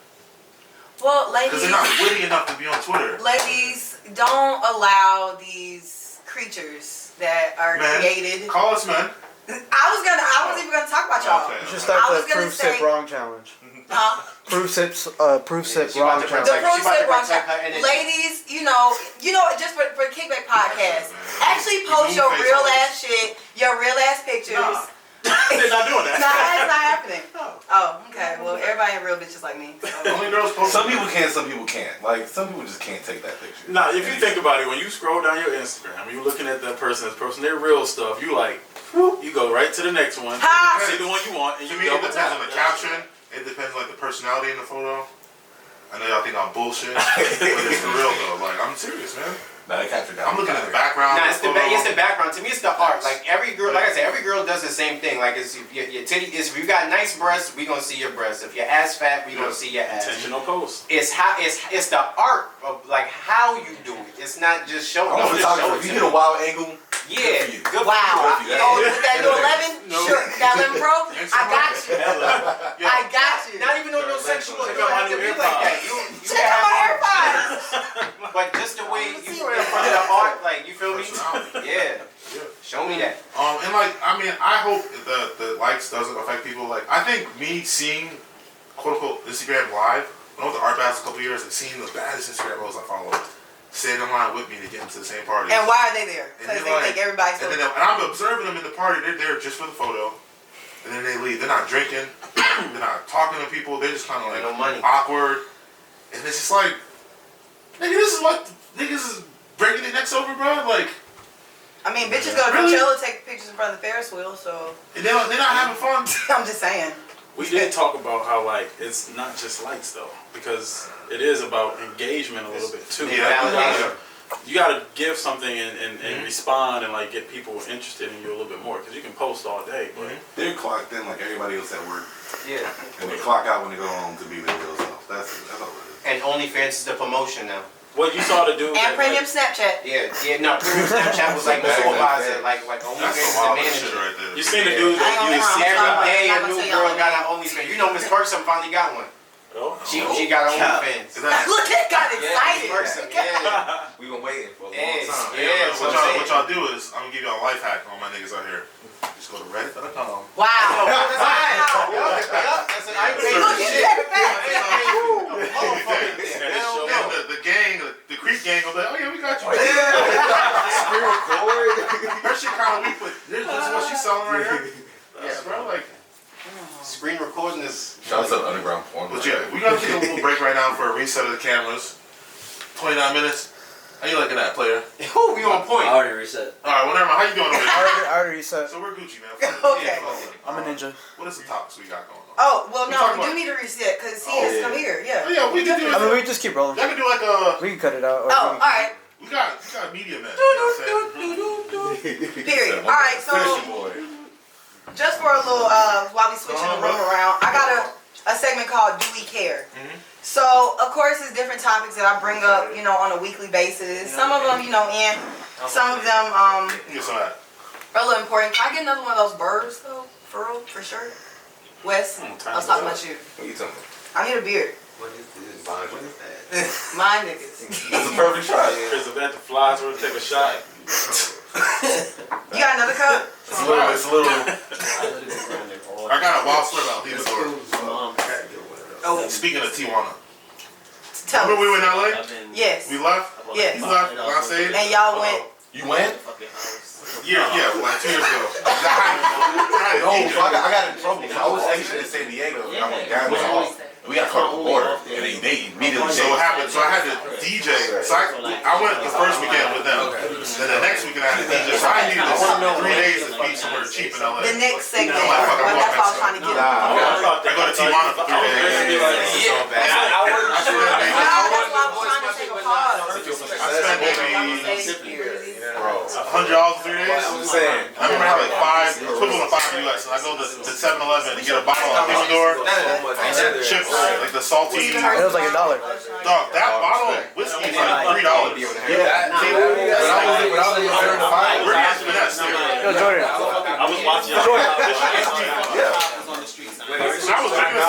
Well, Because ladies, they're not witty enough to be on Twitter. ladies, don't allow these creatures that are Men, created. call us men. I was even gonna talk about y'all. Okay. You should I start was the gonna proof sip say- wrong challenge. Proof sip She wrong about to challenge. The protect- proof she about to said wrong protect her time. energy. Ladies, just for the Kickback podcast, actually post You your face real on it. ass shit, your real ass pictures. They're not doing Nah, that. that's not happening. Oh, okay. Well, everybody ain't real bitches like me. So. Only girls post. Some people can, some people can't. Like, some people just can't take that picture. Now, if you think about it, when you scroll down your Instagram, you're looking at that person as posting their real stuff, you like, whoop, you go right to the next one, Ha! see the one you want, and To you me, it double depends tap. on the caption. It depends like the personality in the photo. I know y'all think I'm bullshit, but it's for real though. Like, I'm serious, man. Nah, they captured that. I'm looking at the background. Nah, of it's the background. To me, it's the art. Like every girl, like I said, every girl does the same thing. Like it's your titty. If you got nice breasts, we gonna see your breasts. If your ass fat, we gonna see your ass. Intentional post. It's the art of like how you do it. It's not just showing. I'm a Don't just show photographer. it If to you get a me. wild angle, Yeah, good for you. good. Wow. Yeah. Oh, with that new 11? No. Sure. That 11 Pro? I got you. Yeah. I got you. Not even no sexual. Check You out don't my have to new be like that. AirPods. You Check can out my have art. AirPods. But just the way I wanna you see where in front of the art, like you feel me? Personality. Yeah. Yeah. Show me that. And like, I mean, I hope the likes doesn't affect people. Like, I think me seeing quote unquote Instagram live, when I went to Art Bass a couple years, and seeing the baddest Instagram hoes I follow staying in line with me to get into the same party. And why are they there? And Because they're they think everybody's and, so then, and I'm observing them in the party. They're there just for the photo, and then they leave. They're not drinking. They're not talking to people. They're just kind of like No money. awkward. And it's just like, nigga, this is what niggas is breaking their necks over, bro. Like, I mean, bitches go to Really? Coachella to take pictures in front of the Ferris wheel, so and they're not having fun. I'm just saying. We did talk about how like it's not just likes though, because it is about engagement a little bit too. Yeah. Validation. You gotta give something and respond and like get people interested in you a little bit more, because you can post all day, but they're clocked in like everybody else at work. Yeah. And they clock out when they go home to be their real self. That's all it is. And OnlyFans is the promotion now. what you saw to do. And premium Snapchat. No, premium Snapchat was like the supervisor, like That's OnlyFans is some the wild shit manager. right there. You seen the dude that you I see ain't gonna lie. Every day a I'm not new gonna tell girl y'all got an OnlyFans. You know Miss Bergson finally got one. Oh. She got her OnlyFans. Is that, Look, it got Yeah, excited. Miss Bergson, yeah. We've been waiting for a long Yes, time. yeah. what y'all do is, I'm gonna give y'all a life hack on my niggas out here. Just go to reddit.com. Oh, Wow. that's That's an I paid Look, for you shit. said it back. And the gang, the creep gang will be like, oh yeah, we got you. Screen record. Her shit kind of weak, but this is what she's selling right here. Yeah, bro, like, Screen recording this. Shout out to the underground porn. But yeah, we gotta take a little break right now for a reset of the cameras. 29 minutes. How you liking that, player? Oh, we on point. I already reset. All right, whatever. How you doing over there? I already reset. So we're Gucci, man. Okay. I'm a ninja. What is the topics we got going on? Oh, well, We no, talking we do about- need to reset because he has come here. Yeah. Oh, yeah, we can do. I mean, we just keep rolling. Y'all can do like a. We can cut it out. Or Oh, all right. We got media men. You know what I'm saying? Period. All right, so Finish it, boy. just for a little, while we switching the room around, I got a segment called Do We Care? So, of course, it's different topics that I bring up, you know, on a weekly basis. Some of them, you know, some of them Get some of that. are a little important. Can I get another one of those birds, though? For real? For sure? Wes, I was talking about you. What you talking about? I need a beard. What is that? My niggas. It's a perfect shot. Chris Event, the flies were to take a shot. You got another cup? It's a little. I got a wild story about Theodore. Oh, Speaking of Tijuana. tell Remember we me. were in LA? Yes. We left? Yes. You left when I stayed? And y'all went. You went? Yeah, like 2 years ago. No, so I got in trouble. I was actually in San Diego. And I went down there. We got caught at the border. And they immediately So what happened? So I had to DJ. So I went the first weekend with them. Then the next weekend I had to DJ. So I needed 3 days to be somewhere cheap in LA. The next segment. I'm like, fuck, I'm That's going what I was trying to get at. I go to Tijuana for 3 days. Yeah, that's No, that's why I was trying to take a pause. I spent maybe Bro. $100 for 3 days. I'm saying. I remember I had like equivalent of 5 US. And I go to 7-Eleven to get a bottle of Humidor chips, like the salty. It was like $1. Dog, that bottle of whiskey is like $3. Yeah. When I was in Maryland, We're getting finesse there. Yo, Jordan. I was watching y'all. yeah. So I was drinking this.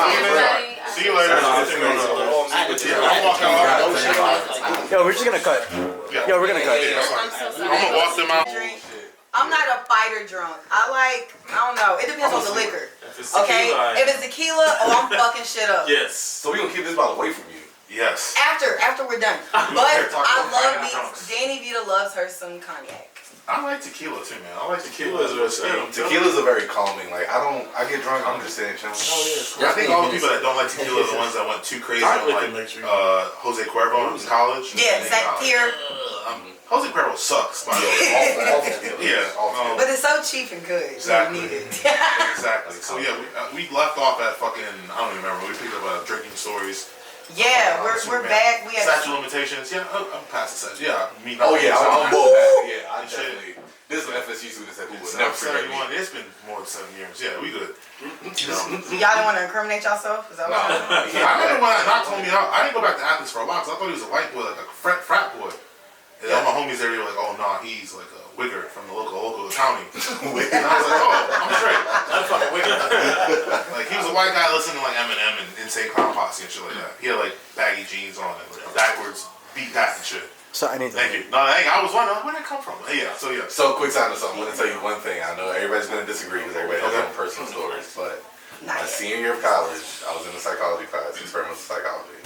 See you later. Yeah, I'm walking out. Yo, we're just gonna cut. Yeah. Yo, we're gonna cut. Yeah, that's fine. I'm gonna walk them out. Drink. I'm not a fighter drunk. I don't know. It depends on the liquor. Okay? If it's tequila, I'm fucking shit up. Yes. So we gonna keep this bottle away from you. Yes. After we're done. But I love me. Danny Vita loves her some cognac. I like tequila too, man. I like Tequila tequila. is real good. Tequila's a very calming. Like I get drunk. I'm just saying, chilling. I think all the people that don't like tequila are the ones that went too crazy on like Jose Cuervo in college. Yeah, that here. Jose Cuervo sucks, by the way. Awful. Yeah. But it's so cheap and good. Exactly. You need it. Exactly. So yeah, we left off at fucking, I don't even remember. We picked up drinking stories. Yeah, we're back. We have Statute of limitations. Yeah, I'm past the statute. Yeah, me. Oh yeah, I'm bold. Yeah, I definitely. This is an FSU student that who would never forget me. It's been more than 7 years. Yeah, we good. y'all didn't want to incriminate yourself? Is that what? I remember when Doc told me out. I didn't go back to Athens for a while because I thought he was a white boy, like a frat boy. And all my homies there were like, "Oh no, he's like a wigger from the local county." And I was like, "Oh, I'm straight." I'm fucking wicked. Like he was a white guy listening to like Eminem and Insane Clown Posse and shit like that. He had like baggy jeans on and like a backwards beat hat and shit. So I need Thank you. No, I was wondering where did it come from. Yeah, so yeah. So quick time to something. I'm gonna tell you one thing. I know everybody's gonna disagree because everybody has their own personal stories, but my senior year of college, I was in a psychology class, experimental psychology.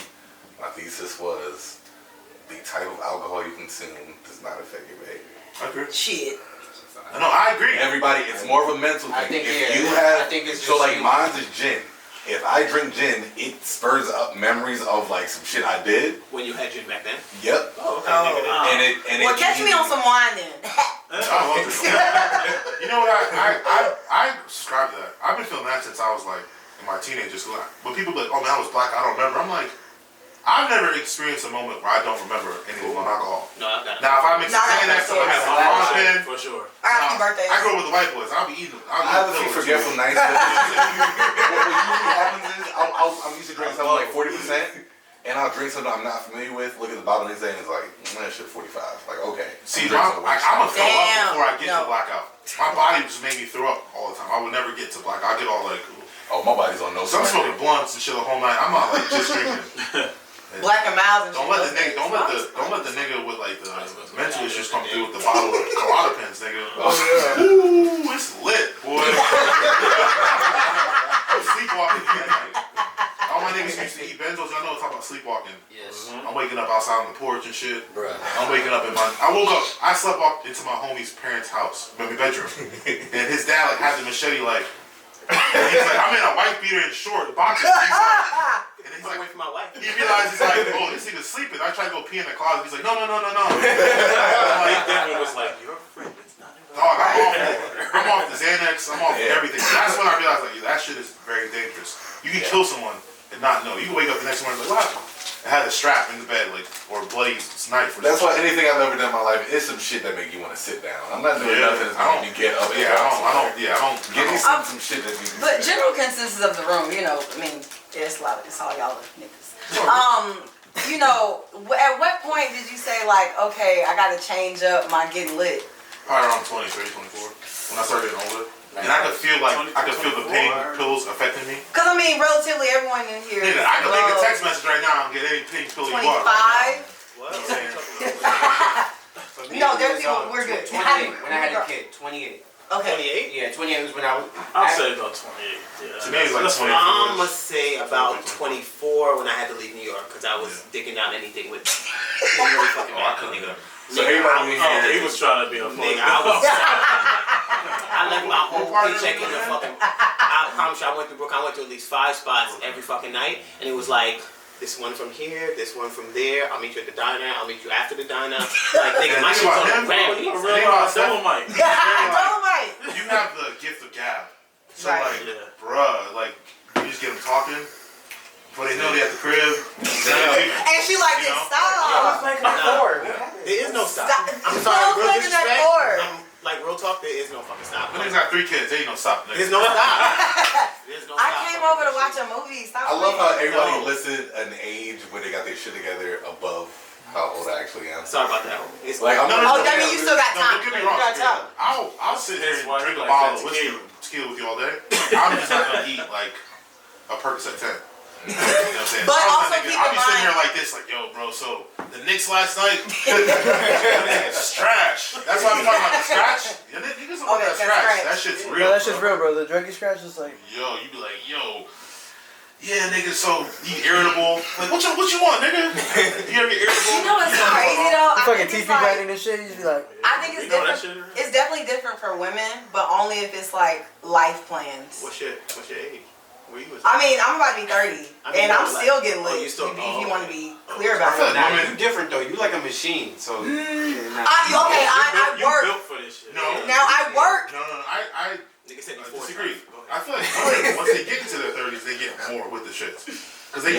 My thesis was the type of alcohol you consume does not affect your behavior. I agree. Shit. No, I agree. Everybody, it's more of a mental thing. I think, if yeah, you have, I think it's so just like you. mine's is gin. If I drink gin, it spurs up memories of like some shit I did. When you had gin back then? Yep. Oh, okay. And it Well, catch me on some wine then. You know what? I subscribe to that. I've been feeling that since I was like in my teenagers. When people be like, "Oh man, I was black. I don't remember." I'm like, I've never experienced a moment where I don't remember anything on alcohol. No, I've got it. Now, if I mix No, a Xanax and I have my mom pen, For sure. Happy birthday. I grew up with the white boys. I'll be eating. I have a few forgetful nights. But what usually happens is I'm used to drinking something like 40%, and I'll drink something I'm not familiar with. Look at the bottle next day, and it's like, that shit 45. Like, okay. See, I'm gonna throw up before I get to No. blackout. My body just made me throw up all the time. I would never get to blackout. I get all like, Oh, my body's on no. so I'm smoking blunts and shit the whole night. I'm not like just drinking. Black and miles and shit. Don't let the nigga with like the mental issues come through with the bottle of colada pens, nigga. Oh yeah. Ooh, it's lit, boy. I'm sleepwalking at night. All my niggas used to eat benzos. Y'all know what I'm talking about sleepwalking. Yes. I'm waking up outside on the porch and shit. Bruh. I'm waking up in I woke up. I slept up into my homie's parents' house, my bedroom, and his dad like had the machete like. And he's like, I'm in a wife beater and short, boxers. And then he's Away like, from my wife. he realizes like, oh, this nigga's sleeping. I tried to go pee in the closet. He's like, no. Big Devin was like, your friend is not in Dog, I'm off the Xanax. I'm off everything. That's when I realized like that shit is very dangerous. You can kill someone and not know. You can wake up the next morning like, what? I had a strap in the bed, like, or a bloody knife. Or That's why something. anything I've ever done in my life is some shit that make you want to sit down. I'm not doing nothing that's making me get up. I don't. Give me some shit that makes me But sit general down. consensus of the room, you know, I mean, it's a lot of, it's all y'all niggas. You know, at what point did you say like, okay, I gotta change up my getting lit? Probably around 23, 24, when I started getting older. And I could feel like, I could feel the pain pills affecting me. Cause I mean, relatively everyone in here. Nigga, I could make a text message right now and get any pain pill you 25. want. Right What? You know what I'm saying? For me, No, it there's was, people, we're good. 28 when I had a kid. 28. Okay. 28? Yeah, 28 was when I was. I'll say about 28. Yeah. To me, it's like That's 24. I'm gonna say about 24 when I had to leave New York because I was digging out anything with really fucking bad, nigga. So everybody he was trying to be a Nigga, I left my whole paycheck in the fucking. I promise you, I went to at least 5 spots every fucking night, and it was like this one from here, this one from there. I'll meet you at the diner. I'll meet you after the diner. Like nigga, my shit's on the ground. A real Dolomite. Dolomite. You have the gift of gab. So Right. like, bruh, like, you just get them talking. Before they know they at the crib. And she like this, stop. There is no stop. Stop. I'm sorry, Stop real making that disrespect. door. I'm like real talk. There is no fucking stop. When niggas got 3 kids, they ain't no stop. There's Nigga. no stop. There's no I stop. came over to watch a movie. Stop. I love how playing. everybody No. listed an age when they got their shit together above how old I actually am. Sorry about that. It's Like, I'm Oh, that means you still got No, time. don't get me You wrong. got time. I'll sit here and That's why drink a he bottle likes of that whiskey with you all day. I'm just not gonna eat like a Percocet 10. You know what I'm saying? But I'm also thinking, keep I'll in be sitting mind- here like this, like, yo, bro, so the Knicks last night, it's trash. That's why I'm talking about the scratch. Yeah, niggas don't want Okay, that that's scratch. scratch. That shit's real. Bro, that shit's bro. real, bro. The druggy scratch is like. Yo, you be like, yo, yeah, nigga, so you irritable? Like, what you want, nigga? You ever get irritable? You know what's crazy though? I Fucking think it's teeth be like, grinding and shit. You just be like. I think it's You know that different. shit? It's definitely different for women, but only if it's like life plans. What's your age? Where you was? I mean, I'm about to be 30, I mean, and I'm like- still getting oh, lit. you still- if you want to be clear I about feel it. like Nah, women. you different though. You like a machine, so. I You work. built for this shit. No. Now I work. No, I Nigga said you disagree. 45. Go I ahead. feel like women, once they get into their 30s, they get more with the shits. Because they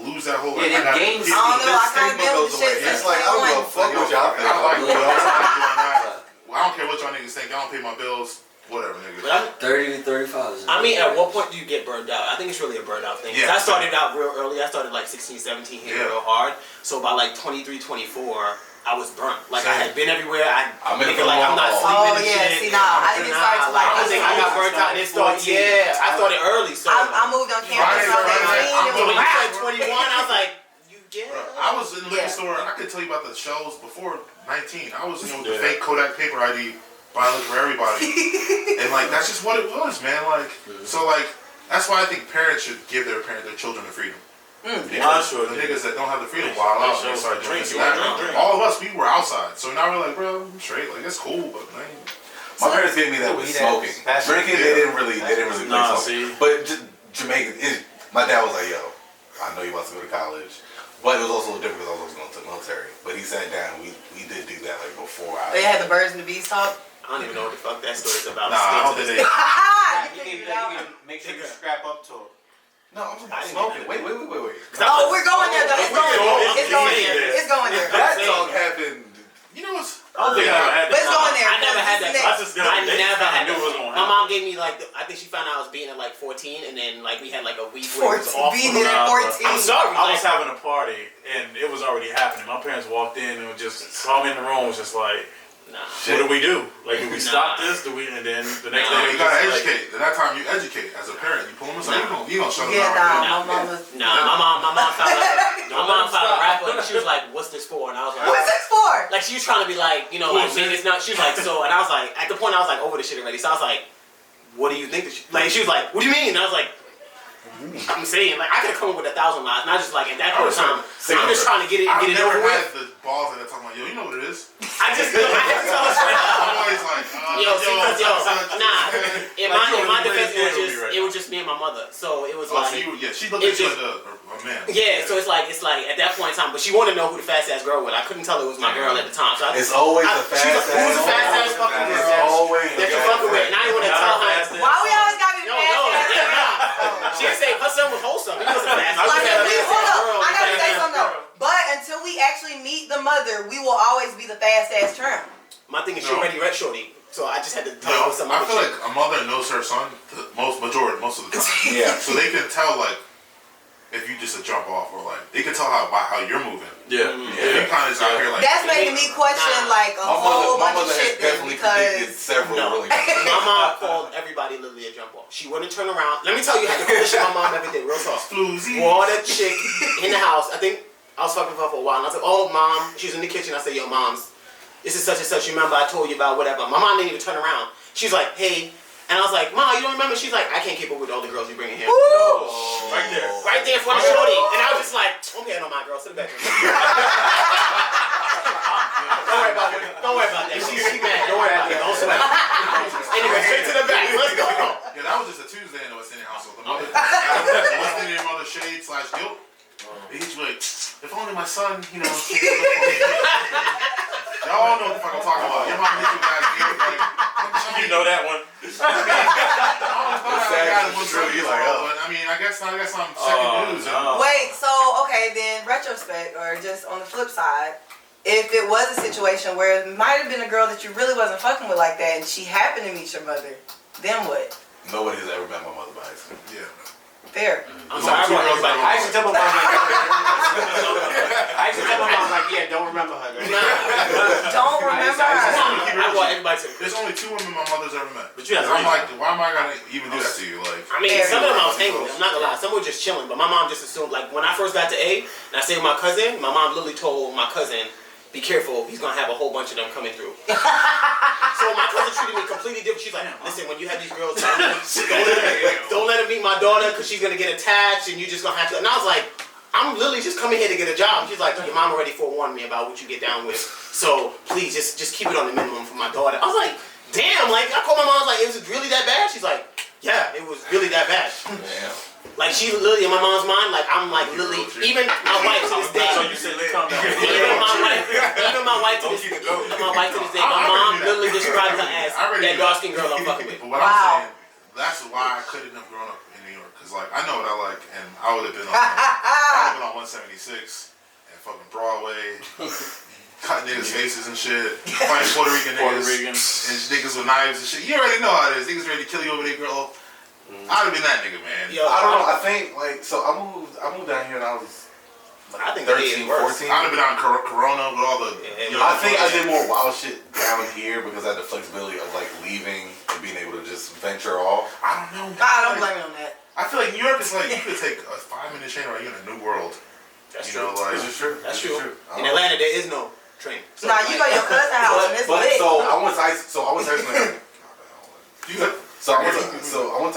lose that whole. Yeah, like, they gain- I don't know. I kind of been with the shit It's since like, I don't give a 21. fuck what y'all think. I like doing that. Well, I don't care what y'all niggas think. I don't pay my bills. Whatever, nigga. But 30 to 35 is I mean, at what point do you get burned out? I think it's really a burnout thing. 'Cause Yeah. I started out real early. I started like 16, 17, hitting Yeah. real hard. So by like 23, 24, I was burnt. Like I Same. had been everywhere. I'm in it nigga, for the like I'm long not haul. sleeping Oh, and yeah, shit. see, nah, I didn't start till, like, I think I got burnt out and it started. 14. Yeah, I started early. So I moved on campus Friday, around Friday, 18. I'm It so was when you rap. said 21, I was like, you get Bro, it. I was in the liquor Yeah. store. I could tell you about the shows before 19. I was with the Yeah. fake Kodak paper ID, buying liquor for everybody, and like that's just what it was, man. Like, so like that's why I think parents should give their children the freedom. I sure The did. niggas that don't have the freedom wild out and they start doing this and Drink, that. drink. All of us, we were outside, so now we're like, bro, I'm straight. Like it's cool, but man, My parents gave me that with Weed smoking. ass, passion. Drinking, they didn't really play Nah, smoking. see. But Jamaican, my dad was like, yo, I know you about to go to college. But it was also different because I was also going to the military. But he sat down, we did do that like before I. They had the birds and the bees talk. I don't even know what the fuck that story's about. nah, I don't think they. You You figured it can out. make sure you scrap up to it. No, I'm talking about smoking. Wait. Oh, we're going there though. It's going there. It's going there. It's going there. That talk happened. You know what's? I don't think I ever had But it's that. going there. I never had that. Next. I just I never had knew it was that. gonna My happen. mom gave me like, I think she found out I was beating at like 14, and then like we had like a week where it was 14, off. beating it at 14. I'm sorry. I like, was having a party and it was already happening. My parents walked in and just saw me in the room. Was just like, nah. what do we do? Like, do we stop this? Do we? And then the next Nah. day, You gotta just like, educate. At that time, you educate as a parent. You pull them aside. You gonna shut them Yeah, down. nah, my mama's. Nah, my mom found out a rapper, and she was like, "What's this for?" And I was like, What's this for? like she was trying to be like, you know, like maybe it's not. She was like, so, and I was like, at the point I was like over the shit already. So I was like, what do you think? Like she was like, what do you mean? And I was like, I'm saying like I could have come up with 1,000 lies, not just like at that point in time. I'm just trying to get it I've over never had with. the balls at that time. Like, yo, you know what it is? I had to tell her straight up. I'm always like, Yo, see, 'cause, yo, nah. In my defense, Right. it was just just me and my mother. So it was Oh, like. so she looked at you like a man. Yeah, so it's like at that point in time, but she wanted to know who the fast ass girl was. I couldn't tell her it was my girl at the time. So It's always the she was fast like, who's the fast ass ass. fucking It's girl always that you fucking with? And I didn't want to tell her. Why we always gotta be No, fast? she didn't say her son was wholesome. He wasn't fast. Like, hold up, I gotta say something girl. though. But until we actually meet the mother, we will always be the fast ass term. My thing is she already read shorty, so I just had to tell No, her some I other feel shit. like a mother knows her son most of the time. Yeah. So they can tell like if you just a jump off or like they can tell how you're moving. Yeah. If you kind of out here like That's making me question like a whole My bunch of mother has shit then definitely predicted because several No. really good My mom called everybody literally a jump off. She wouldn't turn around. Let me tell you how the coolest shit my mom ever did. Real talk. floozy. Brought a chick in the house. I think I was fucking with her for a while. And I was like, oh, mom. She was in the kitchen. I said, yo, moms, this is such and such. You remember I told you about whatever. My mom didn't even turn around. She's like, hey. And I was like, Mom, you don't remember? She's like, I can't keep up with all the girls you bring in here. Right there. Right there in front of Shorty. And I was just like, I'm getting on my girl. To the bedroom. Don't worry about it. Don't worry about that. She mad. Don't worry about that. Don't sweat. Anyway, straight to the back. Let's go. Yeah, that was just a Tuesday in the West Indian household. The mother, the West Indian mother shade / guilt. They hit you like, if only my son, came to look for me. Y'all know what the fuck I'm talking about. Your mom hit you guys guilt like. You know that one. I mean, I guess I'm second news. wait, so okay then retrospect or just on the flip side, if it was a situation where it might have been a girl that you really wasn't fucking with like that and she happened to meet your mother, then what? Nobody has ever met my mother by accident. Yeah. Fair. I'm sorry, I brought everybody. I used to tell my mom like, yeah, don't remember her. Don't remember her. I brought everybody to the There's only 2 women my mother's ever met. But you have I'm three. like, why am I gonna even do that to you? Like, I mean, some of them I was hanging with. I'm not gonna lie. Some were just chilling. But my mom just assumed, like, when I first got to A, and I stayed with my cousin, my mom literally told my cousin, be careful, he's gonna have a whole bunch of them coming through. So my cousin treated me completely different. She's like, listen, when you have these girls, don't let them meet my daughter because she's gonna get attached and you just gonna have to. And I was like, I'm literally just coming here to get a job. She's like, your mom already forewarned me about what you get down with. So please just keep it on the minimum for my daughter. I was like, damn, like I called my mom, I was like, it was really that bad? She's like, yeah, it was really that bad. Damn. Like she literally in my mom's mind, like I'm like literally even my wife to this day. So you said you calm down. Even my wife to this day. My mom literally described her as that dark skinned girl I'm fucking with. But what I'm saying, that's why I couldn't have grown up in New York. Cause like I know what I like, and I would have been on 176 and fucking Broadway, cutting niggas' faces and shit, fighting Puerto Rican niggas and niggas with knives and shit. You already know how it is. Niggas ready to kill you over their girl. I'd have been that nigga, man. Yo, I don't know. I think like so. I moved down here and I was I think 13, 14. I'd have been on Corona with all the. I think I did more wild shit down here because I had the flexibility of like leaving and being able to just venture off. I don't know. I don't blame you on that. I feel like New York is like you could take a 5-minute train ride, you're in a new world. That's You true. know, like This is true. That's This is true. I In don't know. Atlanta, there is no train. So, Nah, you go to your cousin's house and it's lit. So I went to high school. So I went to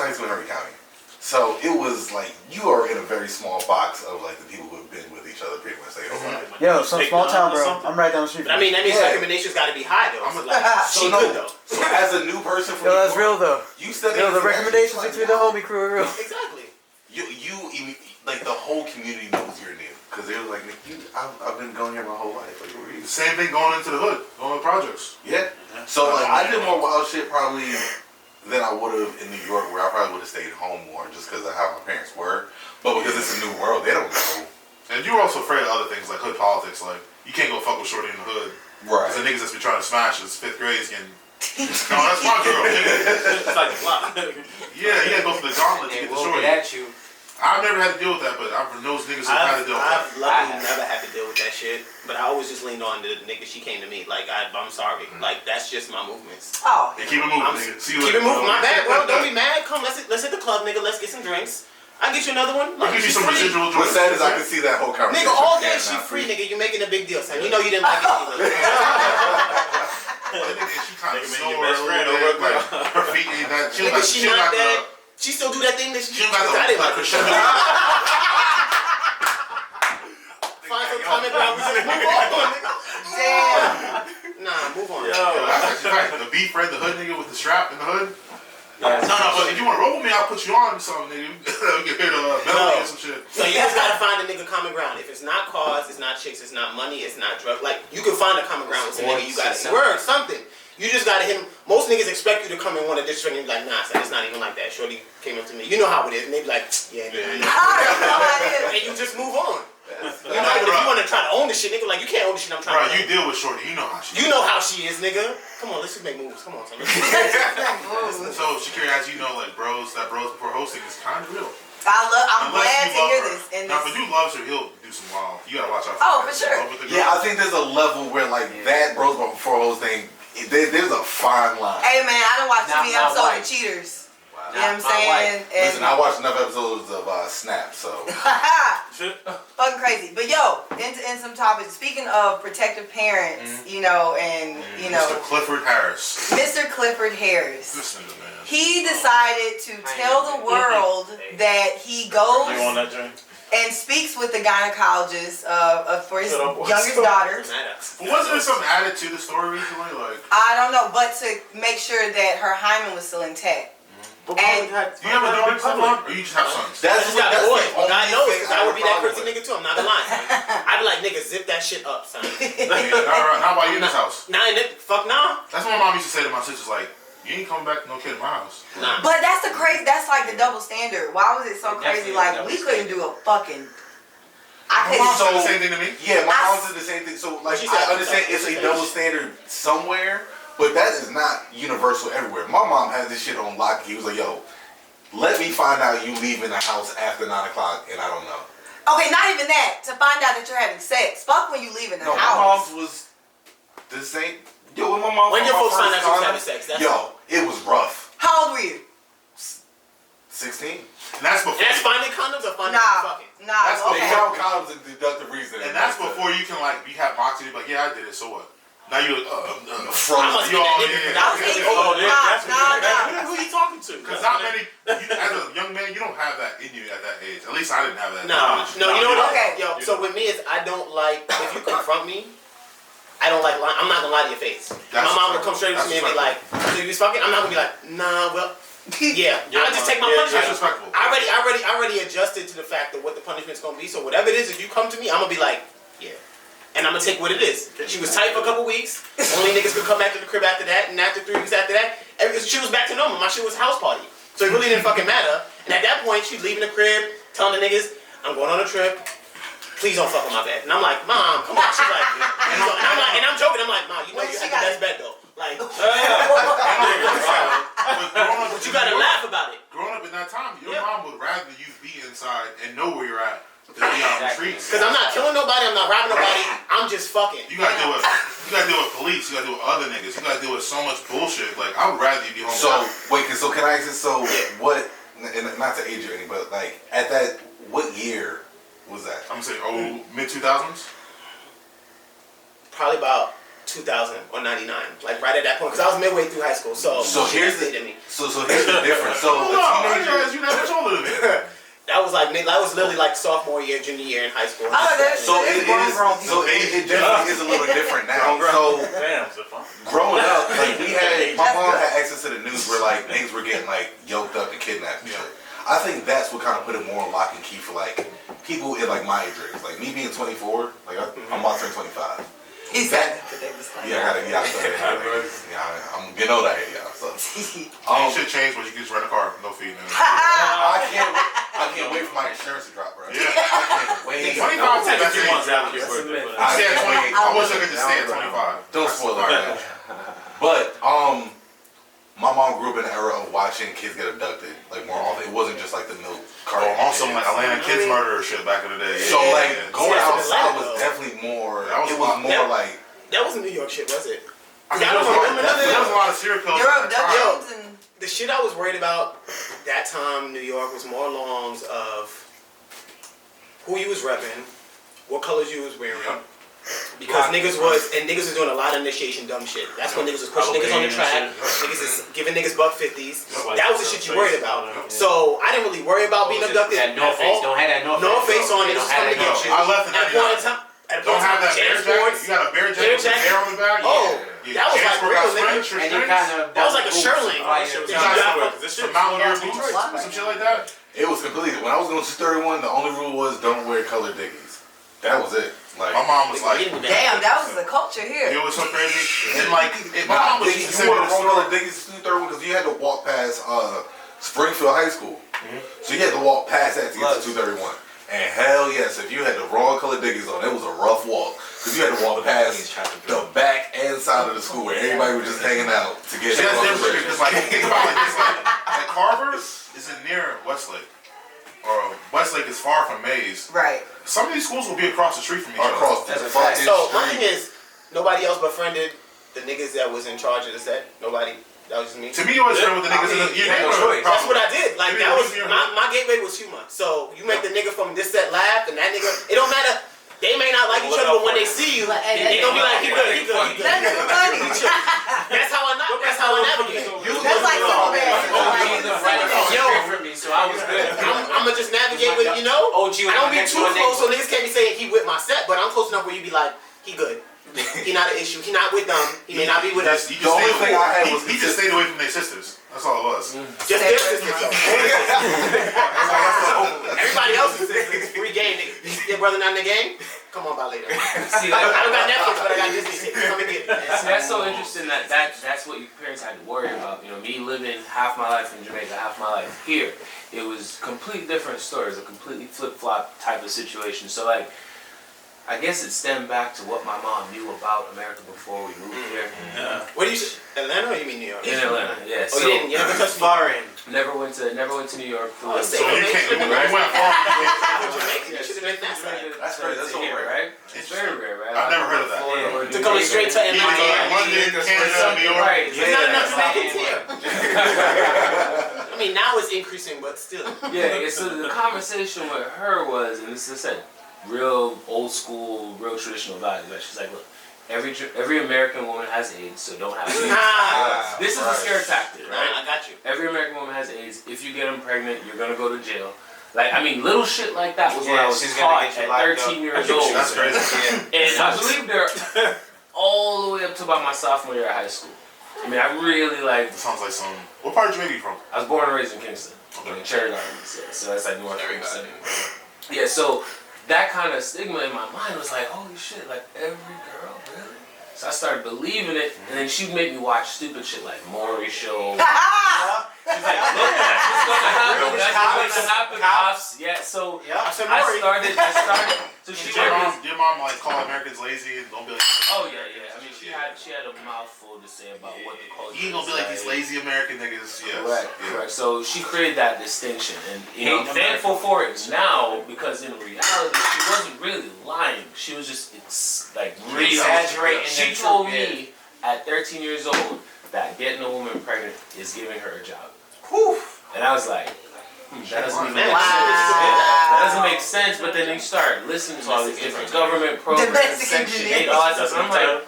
high school in Henry County. So it was like you are in a very small box of like the people who have been with each other pretty much their whole life. Yo, some small town, bro. I'm right down the street. But I mean, that means Yeah. recommendations got to be high though. I'm So, a- like, So she no, good though. so as a new person from Yo, New that's York, real though. you study. Yo, the recommendations like, between the homie crew are real. Exactly. You like the whole community knows you're new because they're like, I've been going here my whole life. Like, who are you? the same thing going into the hood, going to projects. Yeah. So like I did more wild shit probably than I would have in New York, where I probably would have stayed home more just because of how my parents were. But because it's a new world, they don't know. And you were also afraid of other things like hood politics. Like you can't go fuck with Shorty in the hood. Right. Because the niggas that's been trying to smash is 5th grade is getting. No, that's my girl. Nigga. It's like a block. Yeah, you gotta go through the gauntlet to They get the will Shorty. get at you. I've never had to deal with that, but I've known niggas who had to deal with that. I've luckily never had to deal with that shit. But I always just leaned on the nigga she came to meet. Like I'm sorry. Like that's just my movements. Oh, Hey, keep it moving, I'm- nigga. See you Keep it later, moving. bro. My bad, bro. Don't be mad. Come, let's hit the club, nigga. Let's get some drinks. I'll get you another one. I'll give you She's some free. residual What's joints. sad is I can see that whole conversation. Nigga, all day Yeah, she not free, nigga. You making a big deal, son. You know you didn't like it anyway. Nigga, she kind of Nigga, snore your best a friend little over bit. Like, her feet ain't that. She Nigga, got she she not got that. the. She still do that thing that She got the. I didn't like Like, it. crescendo. Find some common ground. We just move on, nigga. damn. Nah, move on. Yo, that's actually right. The B friend, the hood nigga with the strap in the hood. No, but if you want to roll with me, I'll put you on or something, nigga. We can hit a melody or some shit. So you just gotta find a nigga common ground. If it's not cars, it's not chicks, it's not money, it's not drugs. Like you can find a common ground with some nigga. You gotta word something. You just gotta hit him. Most niggas expect you to come and want to disrespect and be like, nah, son, it's not even like that. Shorty came up to me. You know how it is. And they be like, yeah, and you just move on. You know, if you want to try to own the shit, nigga, like you can't own the shit. I'm trying. Bro, you deal with Shorty. You know how she. You know how she is, nigga. Come on, let's just make moves. Come on, son. So Shakira, as you know, like bros before hosting is kind of real. I'm Unless glad you to love hear her. this. And Now, if this. a dude loves her, he'll do some wild. You gotta watch out. Oh, that. for sure. Love with the Yeah, girl. I think there's a level where like that bros before hoes thing. There's a fine line. Hey man, I done watched Not TV my episodes wife. of Cheaters. Wow. You know what I'm Not my saying? Listen, I watched enough episodes of Snap, so Fucking crazy. But yo, in some topics, speaking of protective parents, you know, and you know, Mr. Clifford Harris. Mr. Clifford Harris. This nigga, man. He decided to tell the world that he You goes on that joint? and speaks with the gynecologist for his Shut up, boy. youngest daughter. But wasn't there something added to the story recently? Like, I don't know, but to make sure that her hymen was still intact. And do you have a daughter, Stefan, or you just have sons? I just got that's boys, the but God only knows, thing because I would be that have a crazy problem nigga too. I'm not gonna lie. I'd be like, nigga, zip that shit up, son. How about you in this house? Nah, fuck nah. That's what my mom used to say to my sisters, like, you ain't coming back to no kid in my house. Nah. But that's the crazy. That's like the double standard. Why was it so crazy? Definitely Like double we couldn't do a fucking. My I couldn't. mom said the So- same thing to me. yeah, my I- mom did the same thing. So like, She said- I understand it's a double standard somewhere, but that is not universal everywhere. My mom had this shit on lock. He was like, yo, let me find out you leaving the house after 9 o'clock, and I don't know. Okay, not even that. To find out that you're having sex. Fuck when you leaving the No, my house. mom's was the same. Yo, when my mom When found your my folks find first out you was condom, having sex, that's yo, it was rough. How old were you? 16. And that's before. And that's finding condoms or finding Nah, fucking? nah. That's They Okay. found condoms in deductive reasoning. And that's before you can like, you have moxie, like, yeah, I did it, so what? Now you're like, I Frozen. must be you all, that nigga. yeah. I was 18. Oh, yeah, that's Nah. who you talking to? Because not many, as a young man, you don't have that in you at that age. At least I didn't have that. No, age. no, you know what? Okay. Yo, so with me is I don't like if you confront me. I don't like. I'm not gonna lie to your face. My mom would come straight up to me and be like, "So you was fucking?" I'm not gonna be like, "Nah, well, yeah." I just take my punishment. That's respectful. I already adjusted to the fact of what the punishment's gonna be. So whatever it is, if you come to me, I'm gonna be like, "Yeah," and I'm gonna take what it is. She was tight for a couple weeks. Only niggas could come back to the crib after that, and after 3 weeks after that, she was back to normal. My shit was a house party, so it really didn't fucking matter. And at that point, she's leaving the crib, telling the niggas, "I'm going on a trip. Please don't fuck with my bed." And I'm like, "Mom, come on." She's like, and I'm joking. I'm like, "Mom, you know Wait, you she have the got best it. bed though. Like, But growing up but you gotta laugh about it." Growing up in that time, your Yeah. mom would rather you be inside and know where you're at than be out on the streets. Cause I'm not killing nobody. I'm not robbing nobody. I'm just fucking. You gotta deal with police. You gotta deal with other niggas. You gotta deal with so much bullshit. Like, I would rather you be home. So wait, so can I ask this? So what? And not to age you any, but like at that, what year was that? I'm gonna say, mid 2000s. Probably about 2000 or 99, like right at that point. Cause I was midway through high school. So here's the. the so here's the difference. So Hold a on, I teenager, realize you that much older than me. That was like that was literally like sophomore year, junior year in high school. so it definitely is a little different now. So Damn, Stefan. growing up, like my mom had access to the news where like niggas were getting like yoked up and kidnapped and shit. I think that's what kind of put it more on lock and key for like people in like my age range. Like me being 24, like I'm about to turn 25. He's got to take this Yeah, I'm getting older here, y'all. So Shit changed when you can just rent a car, no fee. I can't wait for my insurance to drop, bro. Yeah. I can't wait. 25 Take that's a few it. months after your birthday. I stay at 20. I wish I could just stay at 25. Don't spoil it, man. But my mom grew up in an era of watching kids get abducted, like more often. It wasn't just like the milk carton. Also, like Atlanta kids murder shit back in the day. So like going Yeah, outside Atlanta, was though. definitely more. That was It was a lot. more like. That wasn't New York shit, was it? I mean, I don't remember none of there that. was a lot of serial killers. You're at that time. abductions and The shit I was worried about that time, New York, was more along of who you was repping, what colors you was wearing. Because niggas was doing a lot of initiation dumb shit. That's when niggas was pushing niggas on the track. Niggas is giving niggas $150s. That was the shit you worried about. So I didn't really worry about being abducted. That no at face. all. Don't have that no face. No face on They it. don't Just have coming to that get no. you. I left in At a point in 99. time. At a Don't point in have time, that bear jacket. transports. You got a bear jacket with jacket. hair on the back? Oh, That was like real, nigga. And you kind of That was like a Sherling. Some Mountain Dew boots, some shit like that. It was completely. When I was going to 231, the only rule was don't wear colored dickies. That was it. Like my mom was like, damn, that was the culture here. it was so crazy. And like, my mom was Dickies, just you wore the saying wrong color Dickies to 231 because you had to walk past Springfield High School. So you had to walk past that to get to 231. And hell yes, if you had the wrong color Dickies on, it was a rough walk. Because you had to walk past the back and side of the school where everybody was just hanging out to get that's different because like think about it like this, like Carver's isn't near Westlake. Or Westlake is far from Mays. Right. Some of these schools will be across the street from each other. across the fucking So my street. thing is, nobody else befriended the niggas that was in charge of the set. Nobody. That was just me. To me, you always friend with the niggas in the you had no choice. That's what I did. Like Maybe that was leave me my gateway was humor. So you make the nigga from this set laugh, and that nigga. It don't matter. They may not like each other, but when they see you, they gonna be like, he good, he good, he good. That's funny. That's how I navigate. That's like Superman. Yo, for me, so I was good. I'ma just navigate with, you know. I don't be too close, so niggas can't be saying he with my set, but I'm close enough where you be like, he good. He not an issue. He not with them. He may not be with us. The only thing I had was he just stayed away from their sisters. That's all it was. Just their sisters. Everybody else's sisters. Free game, nigga. Your brother not in the game? Come on by later. See, I don't got Netflix, but I got Disney. Come and get it. see, that's so interesting that's what your parents had to worry about. You know, me living half my life in Jamaica, half my life here. It was completely different stories, a completely flip-flop type of situation. So like, I guess it stemmed back to what my mom knew about America before we moved here. What do you say? Atlanta or you mean New York? In Atlanta, yeah. Oh, So you never touched foreign. never went to New York. Oh, So you can't. You went far. You should have been that side. That's crazy. That's so here, rare. right? It's very rare, right? I've never heard of that. Yeah, To go straight to Either Atlanta. London, Canada, New York. Right. There's not enough Jamaicans here. I mean, now it's increasing, but still. Yeah, so the conversation with her was, and this is I said, real old school, real traditional values. Like she's like, look, every American woman has AIDS, so don't have AIDS. This is a scare tactic, right? I got you. Every American woman has AIDS. If you get them pregnant, you're gonna go to jail. Like, I mean, little shit like that was what I was taught at 13 years old. That's crazy. And I believed her all the way up to about my sophomore year of high school. I mean, I really like. That sounds like some. What part of Jamaica you from? I was born and raised in Kingston, in Cherry Gardens. Yeah, so that's like North Kingston. Yeah, so that kind of stigma in my mind was like, holy shit, like every girl, really? So I started believing it, and then she'd make me watch stupid shit like Maury Show. She's like, look, that's what's gonna happen. That's what's gonna happen, cops. Yeah, so I started. So she Did your mom like call Americans lazy and don't be like? Oh yeah. I mean, she had a mouthful to say about what the culture. You ain't gonna be like these lazy American niggas. Yes. Right, correct. So she created that distinction, and I'm thankful for it now because in reality she wasn't really lying. She was just Exaggerating. She told me at 13 years old that getting a woman pregnant is giving her a job. Whew. And I was like, that doesn't even make sense. That doesn't make sense. But then you start listening to all these different government programs, Section 8, all that stuff. And I'm like,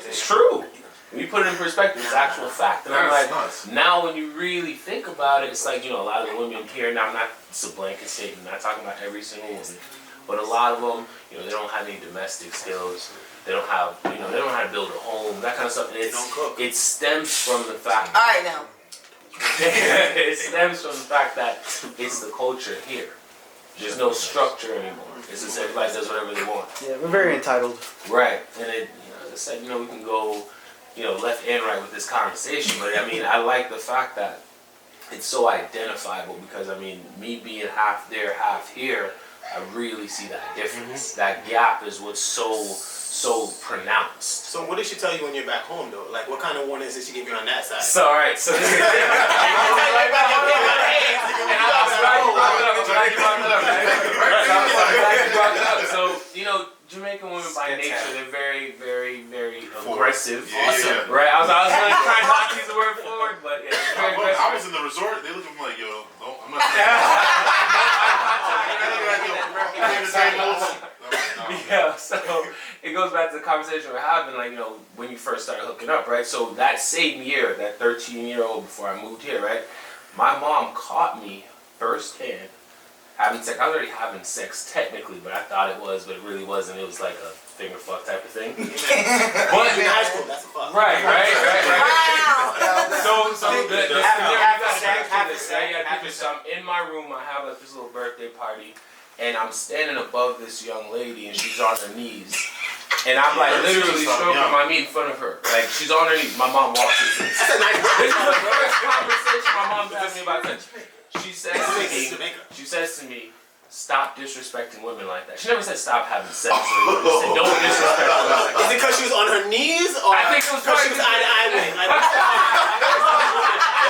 it's true. When you put it in perspective, it's actual fact. And I'm like, now when you really think about it, it's like, a lot of the women here, now it's a blanket statement, I'm not talking about every single woman, but a lot of them, they don't have any domestic skills. They don't have, they don't know how to build a home, that kind of stuff. And it stems from the fact. All right now. It stems from the fact that it's the culture here. There's no structure anymore. It's just everybody does whatever they want. Yeah, we're very entitled. Right. And it, as I said, we can go, left and right with this conversation. But I mean, I like the fact that it's so identifiable because I mean, me being half there, half here, I really see that difference. That gap is what's so pronounced. So what did she tell you when you're back home though? Like what kind of warnings did she give you on that side? So alright, so this is So, Jamaican women by nature, they're very, very, very aggressive. Yeah. Right? I was really trying not to use the word forward, but yeah, very aggressive. I was in the resort. They looked at me like, yo, I'm not. Yeah, so it goes back to the conversation we're having, like, when you first started hooking up, right? So that same year, that 13-year-old before I moved here, right? My mom caught me firsthand having sex. I was already having sex technically, but I thought it was, but it really wasn't. It was like a finger fuck type of thing. But in high school, that's a fuck. Right. Wow. So you gotta picture this. So I'm in my room. I have like this little birthday party, and I'm standing above this young lady, and she's on her knees. And I'm like literally stroking my meat in front of her. Like she's on her knees. My mom walks in. This is the first conversation my mom asked me about sex. She says to me, stop disrespecting women like that. She never said stop having sex. She said don't disrespect women like that. Is it because she was on her knees, or I think it was because probably she was eye to eye with? Like,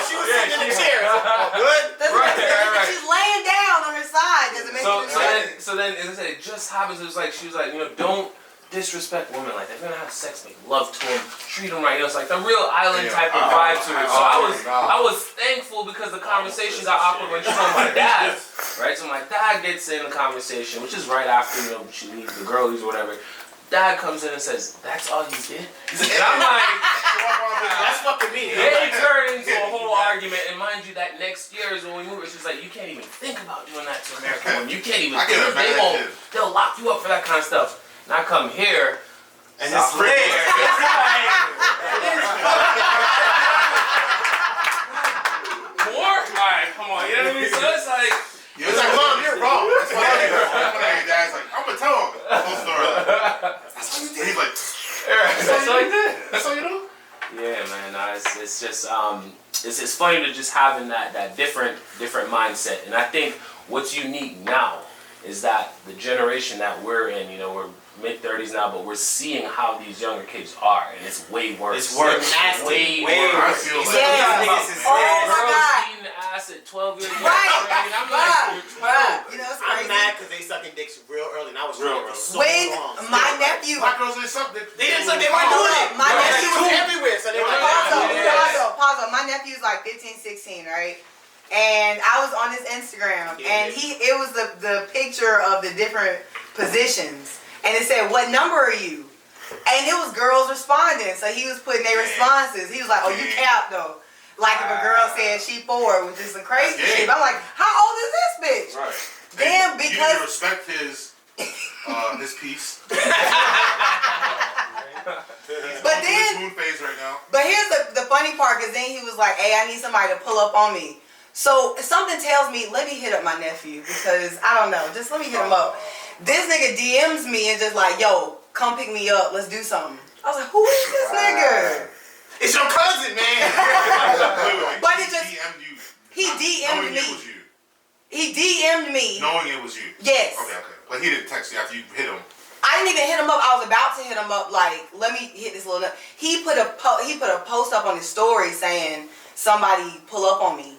she was sitting in the chair. Good. Right. She's laying down on her side. Does it make sense? So then, as I said, it just happens. It was like she was like, don't disrespect women like that. If you're gonna have sex, make love to them, treat them right. It was like the real island type of vibe to it. So I was thankful because the conversation got awkward when she told my dad. Right, so my dad gets in the conversation, which is right after she leaves, the girl leaves or whatever. Dad comes in and says, "That's all you did?" And I'm like, that's fucking me. They turned into a whole argument, and mind you, that next year is when we moved. She's like, "You can't even think about doing that to American women. You can't even. They'll lock you up for that kind of stuff." And I come here, and it's lit. More? Alright, come on. You know what I mean? So it's like, Mom, you're wrong. That's why your dad's like, I'm gonna tell him the whole story. That's how you did. He's like, that's all you did. That's all you do? Yeah, man. It's just it's funny to just having that different mindset. And I think what's unique now is that the generation that we're in, we're mid-30s now, but we're seeing how these younger kids are, and it's way worse. It's worse. Way I worse. feel Oh my God. Eating ass at 12 years old. Right. And I'm like, Bruh. You know it's I'm crazy. mad because they sucking dicks real early, and I was real early. So When long. my nephew, Black girls, they suck dick. They didn't suck. They weren't doing it. My nephew It was was everywhere, so they were like, Pause. My nephew's like 15, 16, right? And I was on his Instagram, and it was the picture of the different positions, and it said, "What number are you?" And it was girls responding, so he was putting their responses. He was like, "Oh, you capped though." Like if a girl said she 4, which is some crazy shit. But I'm like, how old is this bitch? Right. Damn, You need because to respect his piece. But then, moon phase right now. but here's the funny part, because then he was like, "Hey, I need somebody to pull up on me." So something tells me, let me hit up my nephew, because I don't know, just let me hit him up. This nigga DMs me and just like, "Yo, come pick me up, let's do something." I was like, who is this nigga? it's your cousin, man. Wait. But it just, DM'd you. he DM'd Knowing me. it was you. He DM'd me. Knowing it was you. Yes. Okay. But he didn't text you after you hit him. I didn't even hit him up. I was about to hit him up. Like, let me hit this little. He put a post up on his story saying, "Somebody pull up on me."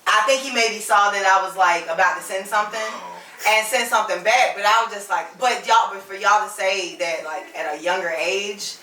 I think he maybe saw that I was like about to send something and send something back. But I was just like, but for y'all to say that like at a younger age.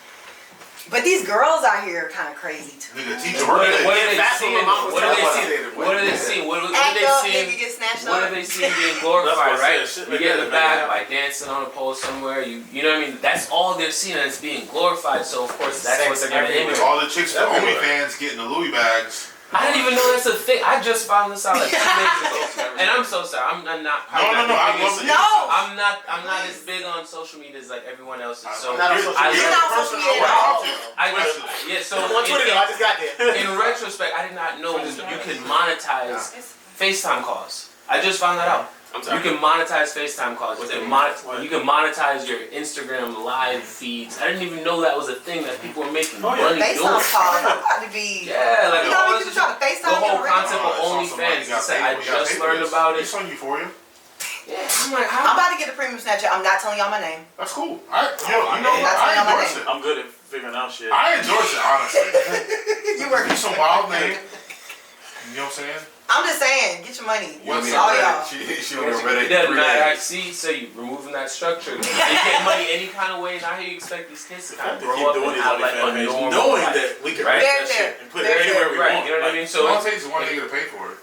But these girls out here are kind of crazy too. Nigga, teacher, What are they That's what seeing? my mom was What are they telling seeing? What are they seeing? What are Act they up, seeing? nigga get snatched What up. are they seeing being glorified, That's what I right? said. Shit You like get that the never bag happened. by dancing on a pole somewhere. You know what I mean? That's all they're seeing, and it's being glorified. So of course that's what they're gonna emulate. all the chicks, the OnlyFans getting the Louis bags. I didn't even know that's a thing. I just found this out like 2 days ago, and I'm so sorry. I'm not. No, I love it. No. I'm not as big on social media as like everyone else is. So I'm not on social I media. You're not on social media at all. So I'm on Twitter though. I just got there. in retrospect, I did not know you could monetize FaceTime calls. I just found that out. You can monetize FaceTime calls. You can monetize your Instagram live feeds. I didn't even know that was a thing that people were making money doing. FaceTime calls. I'm about to be. Yeah, like You know how many people try to FaceTime the whole you? concept of OnlyFans. I just learned about it. It's on Euphoria. Yeah, I'm like, I'm how? about to get a premium Snapchat. I'm not telling y'all my name. That's cool. You know what? That's I not my endorse it. I'm good at figuring out shit. I endorse it, honestly. You work. It's some wild name. You know what I'm saying? I'm just saying, get your money. You want me All to y'all. She would have read It it doesn't 3 matter. days. See, so you removing that structure. You get money any kind of way. Now how you expect these kids to kind of To grow keep up doing and these have like OnlyFans a pages, normal knowing life. that we can Right? write that shit and put it They're anywhere we Right, want. you know what I mean? So So all it takes is one nigga to pay for it.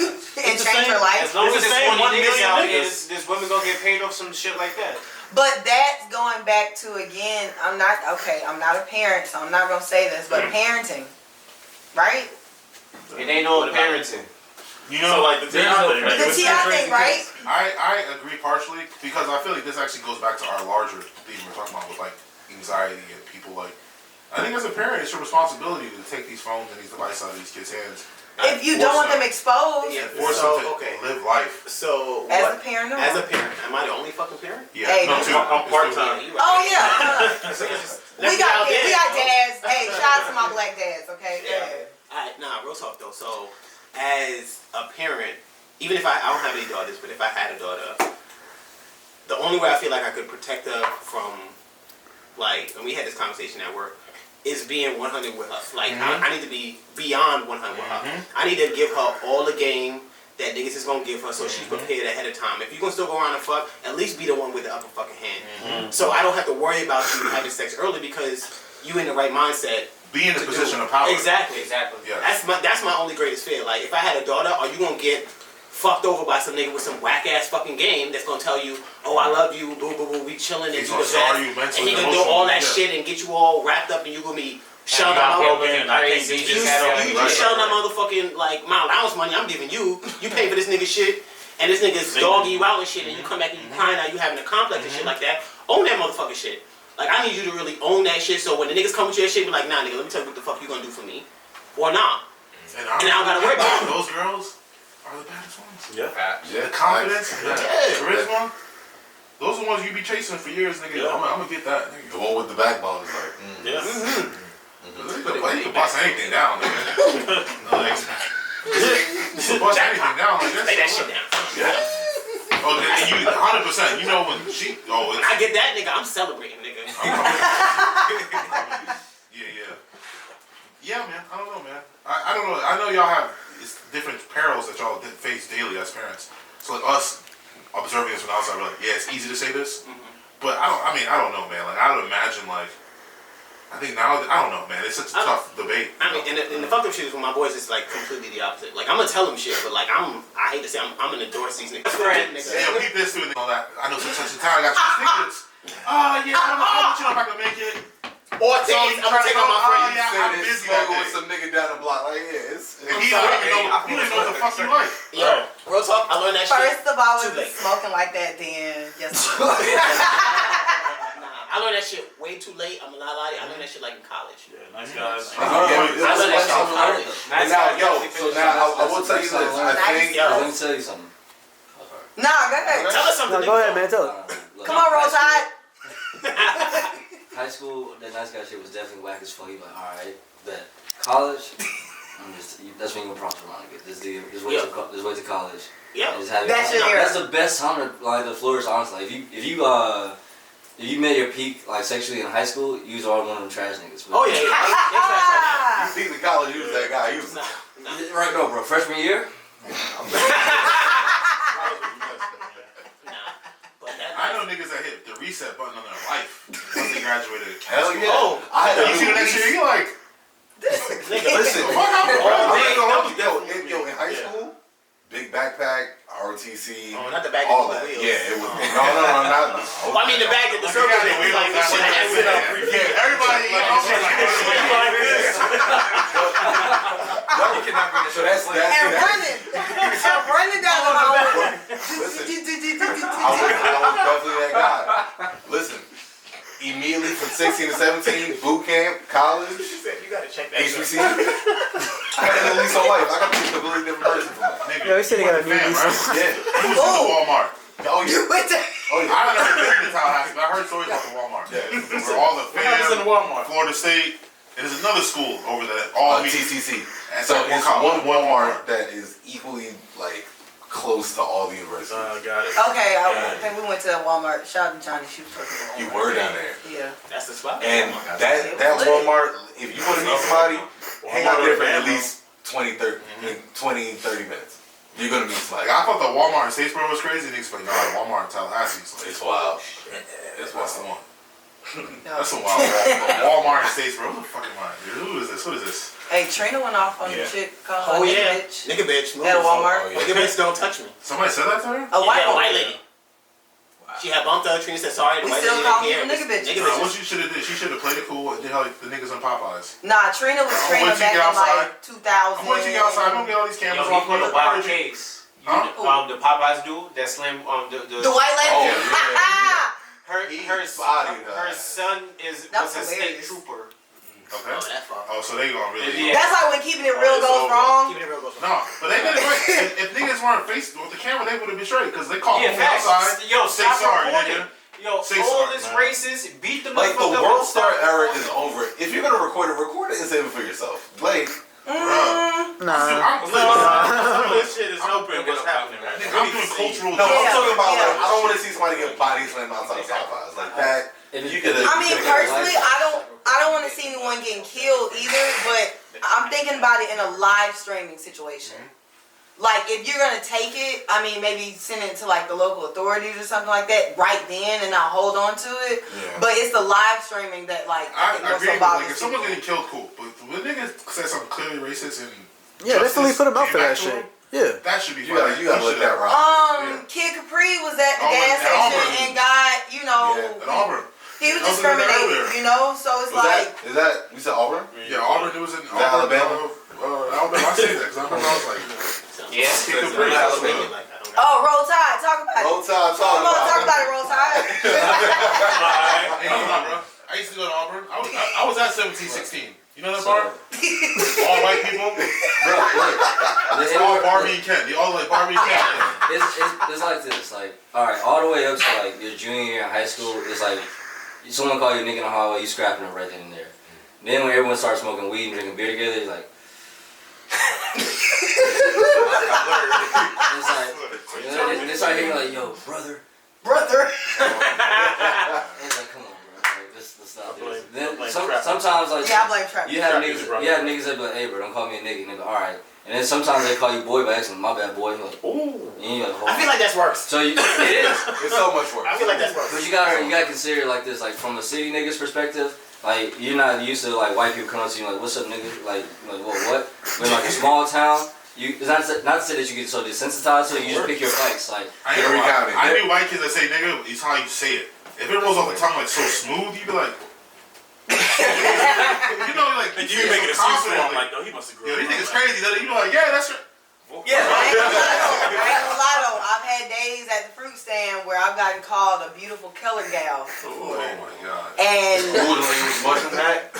And change your life. As long as It's the there's same one 1 niggas million out niggas. here, there's women gonna get paid off some shit like that. But that's going back to, again, I'm not a parent, so I'm not going to say this, but parenting, right? It ain't all parenting. You So know, like the T.I. thing. Like, The what's T.I. thing, right? I agree partially because I feel like this actually goes back to our larger theme we're talking about with like anxiety and people like. I think as a parent, it's your responsibility to take these phones and these devices out of these kids' hands. If you don't want them exposed, Yeah. Force So, them to okay. live life. So as what? a parent, no. As a parent, am I the only fucking parent? Yeah, Hey, no, no, too. I'm part-time. You Oh right. yeah. We got there, dads. Hey, shout out to my black dads. Okay. Yeah. Yeah. Alright, nah, real talk though. So, as a parent, even if I don't have any daughters, but if I had a daughter, the only way I feel like I could protect her from, like, and we had this conversation at work, is being 100 with her. Like, I need to be beyond 100 with her. I need to give her all the game that niggas is gonna give her so she's prepared ahead of time. If you're gonna still go around and fuck, at least be the one with the upper fucking hand. So I don't have to worry about you having sex early because you in the right mindset. Be in a to position do it. of power. Exactly. Yeah. That's my only greatest fear. Like, if I had a daughter, are you gonna get fucked over by some nigga with some whack ass fucking game that's gonna tell you, oh, I love you, boo boo boo, we chilling and He's you gonna the scar best, you mentally and he and gonna do all that emotionally, shit and get you all wrapped up and you gonna be shelling got out broken, crazy, you just had all you these- shelling out motherfucking like my allowance money I'm giving you. You pay for this nigga shit, and this nigga's dogging you out and shit, and you come back and you crying out, you having a complex and shit like that. Own that motherfucking shit. Like, I need you to really own that shit. So when the niggas come with you that shit, be like, nah, nigga, let me tell you what the fuck you gonna do for me, or nah. And I don't gotta worry about it. those girls are the baddest ones. Yeah. The confidence, the Yeah. charisma. Those are the ones you be chasing for years, nigga. Yeah. I'm gonna get that. Nigga. The one with the backbone is like, Yeah. But you can bust anything down, nigga. Like, you can bust anything down. Like, Lay that shit down. Yeah. Oh, and you 100%. You know when she. Oh, When it's. I get that nigga, I'm celebrating, nigga. Yeah. Yeah, man. I don't know, man. I don't know. I know y'all have different perils that y'all face daily as parents. So like us observing this from the outside, we're like, yeah, it's easy to say this, but I don't know, man. Like I would imagine, like I think now, I don't know, man. It's such a tough debate. I mean, and the fucked up shit is with my boys is like completely the opposite. Like I'm gonna tell them shit, but like I hate to say I'm gonna endorse these niggas. Yeah, keep this too and all that. I know such a time I got some tickets. Yeah, I'm not gonna make it. Or tickets, I'm gonna take on my friends. Yeah, I'm busy that smoking with day. some nigga down the block. Like, yeah, it's And he didn't know what the fuck you like. Yo, real talk, I learned that shit. First of all, too if late. it's smoking like that, then yes. Nah, I learned that shit way too late. I'm not lying. I learned that shit like in college. Yeah, nice guys. I learned that shit in college. And now, yo, so now I will tell you this. I think Yo. Let me tell you something. Nah, go ahead. Tell us something. No, go ahead, man. Tell it. Look, Come on, Roll Tide. High school, that nice guy shit was definitely whack as fuck. You like, alright, bet. College, that's when you're gonna prosper around again. Just wait to college. Yeah. And just have That's your era. That's the best time to like the flourish. Honestly, if you met your peak like sexually in high school, you was already one of them trash niggas. But Oh yeah, yeah. you beat the college, you was that guy. You was Nah. right, no, bro. Freshman year, But that I know niggas that hit the reset button on their life once they graduated. hell yeah. Oh, I had You see the next year, you like, nigga, Listen, fuck out yo, in high school, big backpack, ROTC, Oh, not the bag all with that. the wheels. Yeah, it was. No, not. Well, I mean the bag that the circle got is the wheels like this shit. on that. Sit up. Yeah, everybody, Like this. you cannot bring that. So that's And running. And running down the hallway. Listen, I was definitely that guy. Listen, immediately from 16 to 17, boot camp, college, She said you gotta check that. HBC. I had a lease on life. I got to be a completely different person from that. nigga, Yeah, we said they got a new fam, lease. right? Yeah. Who's in the Walmart? Oh, You yeah. went to. Oh, yeah. I've never been to Tallahassee, but I heard stories about the Walmart. Yeah. Where all the What happens in fam, Walmart? Florida State, and there's another school over there. All meet. TCC. And So so it's one Walmart that is equally like close to all the universities. Got it. Okay, I think we went to Walmart. Shout out to Johnny. She was talking about You Walmart. were down there. Yeah. That's the spot. And that Walmart, if you want to meet somebody, hang out there for at least 20, 30 minutes. You're going to meet somebody. Like, I thought the Walmart in Statesboro was crazy. Niggas like, nah, Walmart in Tallahassee is like, It's wild. that's the one. No. That's a wild Walmart in Statesboro. What the fuck am I? Dude, who is this? What is this? Hey, Trina went off on the Yeah. chick called Oh her yeah, bitch. nigga bitch. At Walmart. Oh, yeah. Nigga bitch, don't touch me. Somebody said that to her? A white Yeah, woman. white lady. She had bumped her. Trina said sorry. The We white still lady call didn't people care. nigga bitches. Nah, what you should have did, she should have played it cool and did how the niggas on Popeyes. Nah, Trina was Trina once you back get in outside- like 2000. Once you get outside, I'm gonna get all these Yo, cameras he off put the a wild purge. case. Huh? The Popeyes dude that slammed The white lady. Oh, yeah. her son was That's a state hilarious. trooper. Okay. Oh, that fuck. Oh, so they gonna really. Yeah. That's like when keeping it real it's goes over. wrong. Keep it real, goes No, but they did it right. If niggas weren't faced with the camera, they would have been straight because they called Yeah, them facts. outside. Yo, say stop sorry, recording. nigga. Yo, Say all sorry, this man. racist, beat the Like the motherfucker up world and star start era recording. is over. If you're gonna record it and save it for yourself. Like, Bruh. Nah. I'm Some of this shit is open. What's happening right now? I'm doing cultural. no, I'm Yeah, talking about yeah. like I don't want to see somebody get body slammed outside of Popeyes like that. You could. I mean, personally, I don't want to see anyone getting killed either, but I'm thinking about it in a live streaming situation. Like, if you're gonna take it, I mean, maybe send it to like the local authorities or something like that right then, and not hold on to it. Yeah. But it's the live streaming that like I more agree so with bothers like if someone's people. getting killed, cool. But when niggas say something clearly racist and Yeah, definitely put him out for that came back shit. to Yeah. that should be You gotta let that rock. Kid Capri was at the Oh, gas at station Auburn. and got, you know, Yeah, at Auburn. he was I was in there discriminated, earlier. you know. So it's Was like, that? Is that? You said Auburn? Yeah, Auburn. It was in Is that Auburn, Alabama? Alabama. I say that because I remember I was like, Yeah, Kid because Capri. That's Alabama. what- oh, Roll Tide, talk about it. Roll Tide, Come on, talk about it, Roll Tide. Hey, hold on, bro. I used to go to Auburn. I was at 1716. You know that bar? All white people. Bro, look, It's all Barbie and Ken. They all like Barbie and Ken. it's like this, like, alright, all the way up to like your junior year in high school, it's like someone call you a nigga in the hallway, you scrapping them right then and there. Then when everyone starts smoking weed and drinking beer together, it's like it's like they start hitting like, yo, brother. Brother. It's like, come on, bro. Like, let's stop this. Then sometimes like Yeah, I blame Trap. you have niggas that be like, hey bro, don't call me a nigga. And they go, alright. And then sometimes they call you boy by accident, my bad boy. You're like, ooh. And you're like, I feel like that's worse. so it is. It's so much worse. I feel like that's worse. But you gotta consider it like this, like from a city nigga's perspective, like you're not used to like white people coming up to you like, what's up nigga? Like well, what? But in like a small town, it's not to say that you get so desensitized to it, you just pick your fights. Like I knew white kids that say nigga, it's how you say it. If it rolls off the tongue like so smooth, you be like, you know, like And you make it a excuse for him, like, no, he must have yo, grown these up. niggas crazy. You be like, yeah, that's right. Yeah, I ain't gonna lie though. I've had days at the fruit stand where I've gotten called a beautiful color gal. Oh my god. And Ooh, the lady with the mushroom hat?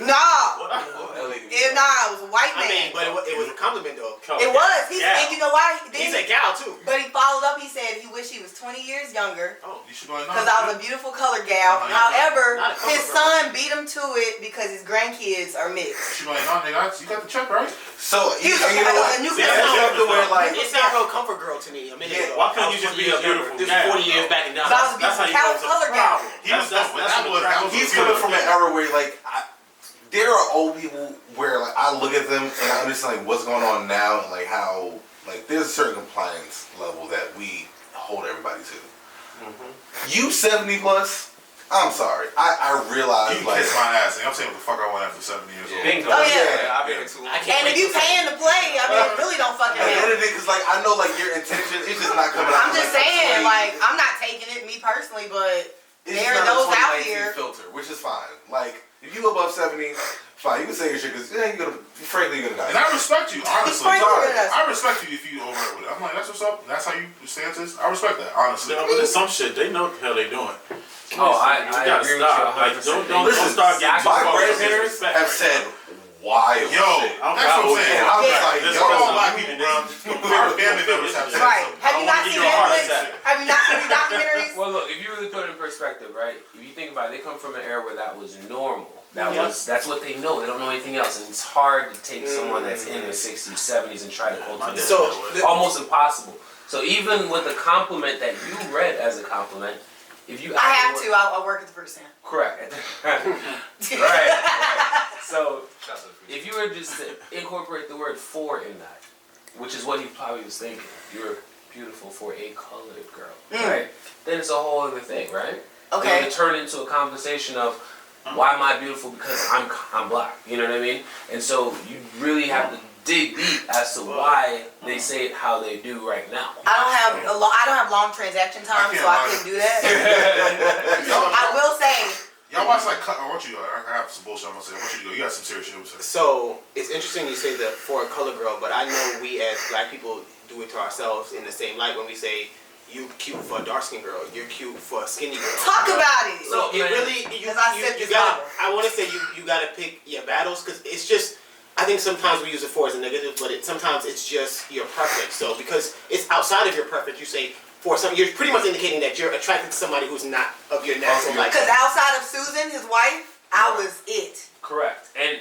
nah, That lady was- it was a white I man. mean, but it was a compliment though. It was. Yeah. And you know why? He's a gal too. But he followed up. He said he wished he was 20 years younger Oh, you should be like, because I was a beautiful color gal. No, However, not a color his girl. son beat him to it because his grandkids are mixed. You should be like, nah, nigga, you got the check, right? So He was and you know what? a new See, that's something where like It's not real comfort girl to me. A minute Yeah, ago. why couldn't you just be a beautiful This gal, 40 years bro? back and down. But I was a That's how beautiful you know it's a color gal. problem. He was That's that was he's coming from an era where like there are old people where like I look at them and I understand like what's going on now and like how like there's a certain compliance level that we hold everybody to. You 70 plus, I'm sorry. I realize You like kiss my ass, and I'm saying what the fuck I want after 7 years old. Bingo. Oh, yeah. I've been into I it. can't And if wait you till paying to play, I mean, it really don't fucking at the end matter. of it, because like I know like your intention, it's just not coming out. I'm just like, saying, 20 like, I'm not taking it, me personally, but it's there just are not a those out 2019 here. filter, which is fine. Like if you above 70, fine, you can say your shit because frankly you're gonna die. And I respect you, honestly. Frank Sorry. with us. I respect you if you over it with it. I'm like, that's what's up. That's how you stance is. I respect that, honestly. No, but there's some shit they know what the hell they doing. Oh, I You gotta agree with you stop. 100%. Like, don't Listen, start getting my too far with grandparents disrespect have right said now. wild Yo, shit. that's what I'm saying. And I'm just like, This yo, All person- black people, bro. Our family members have said Right. something. Have you I not wanna seen give you a heart Netflix? attack. Have you not seen any documentaries? Well, look, if you really put it in perspective, right? If you think about it, they come from an era where that was normal. That's what they know. They don't know anything else, and it's hard to take someone that's in their 60s, 70s, and try to cultivate. So, Almost impossible. So even with the compliment that you read as a compliment, if you I have to. I work at the fruit stand. correct, right. So if you were just to incorporate the word "for" in that, which is what he probably was thinking, you're beautiful for a colored girl, right? Then it's a whole other thing, right? Okay. It would turn into a conversation of why am I beautiful because I'm black, you know what I mean? And so you really have to dig deep as to why they say it how they do right now. I don't have long transaction time, so I couldn't do that. I will say. Y'all watch like cut. I have some bullshit I'm gonna say. I want you to go. You got some serious shit to say. So it's interesting you say the for a color girl, but I know we as black people do it to ourselves in the same light when we say you cute for a dark skinned girl, you're cute for a skinny girl. Talk about it. So it really you gotta. I want to say you gotta pick your battles because it's just. I think sometimes we use it for as a negative, but sometimes it's just your preference. So because it's outside of your preference, you say. For some, you're pretty much indicating that you're attracted to somebody who's not of your natural life. Because outside of Susan, his wife, I was it. Correct. And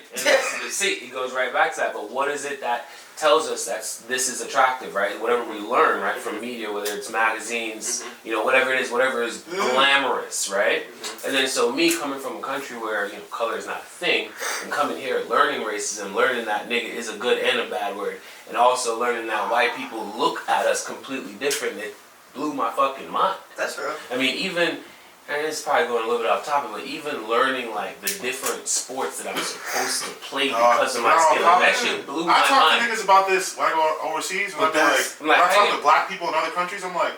see, it goes right back to that. But what is it that tells us that this is attractive, right? Whatever we learn, right, from media, whether it's magazines, you know, whatever it is, whatever is glamorous, right? And then so me coming from a country where, you know, color is not a thing, and coming here learning racism, learning that nigga is a good and a bad word, and also learning that white people look at us completely different, it blew my fucking mind. That's true. I mean, even, and it's probably going a little bit off topic, but even learning like the different sports that I'm supposed to play because of my skin, like, that shit blew my mind. I talk to niggas about this when I go overseas. When I talk to black people in other countries, I'm like,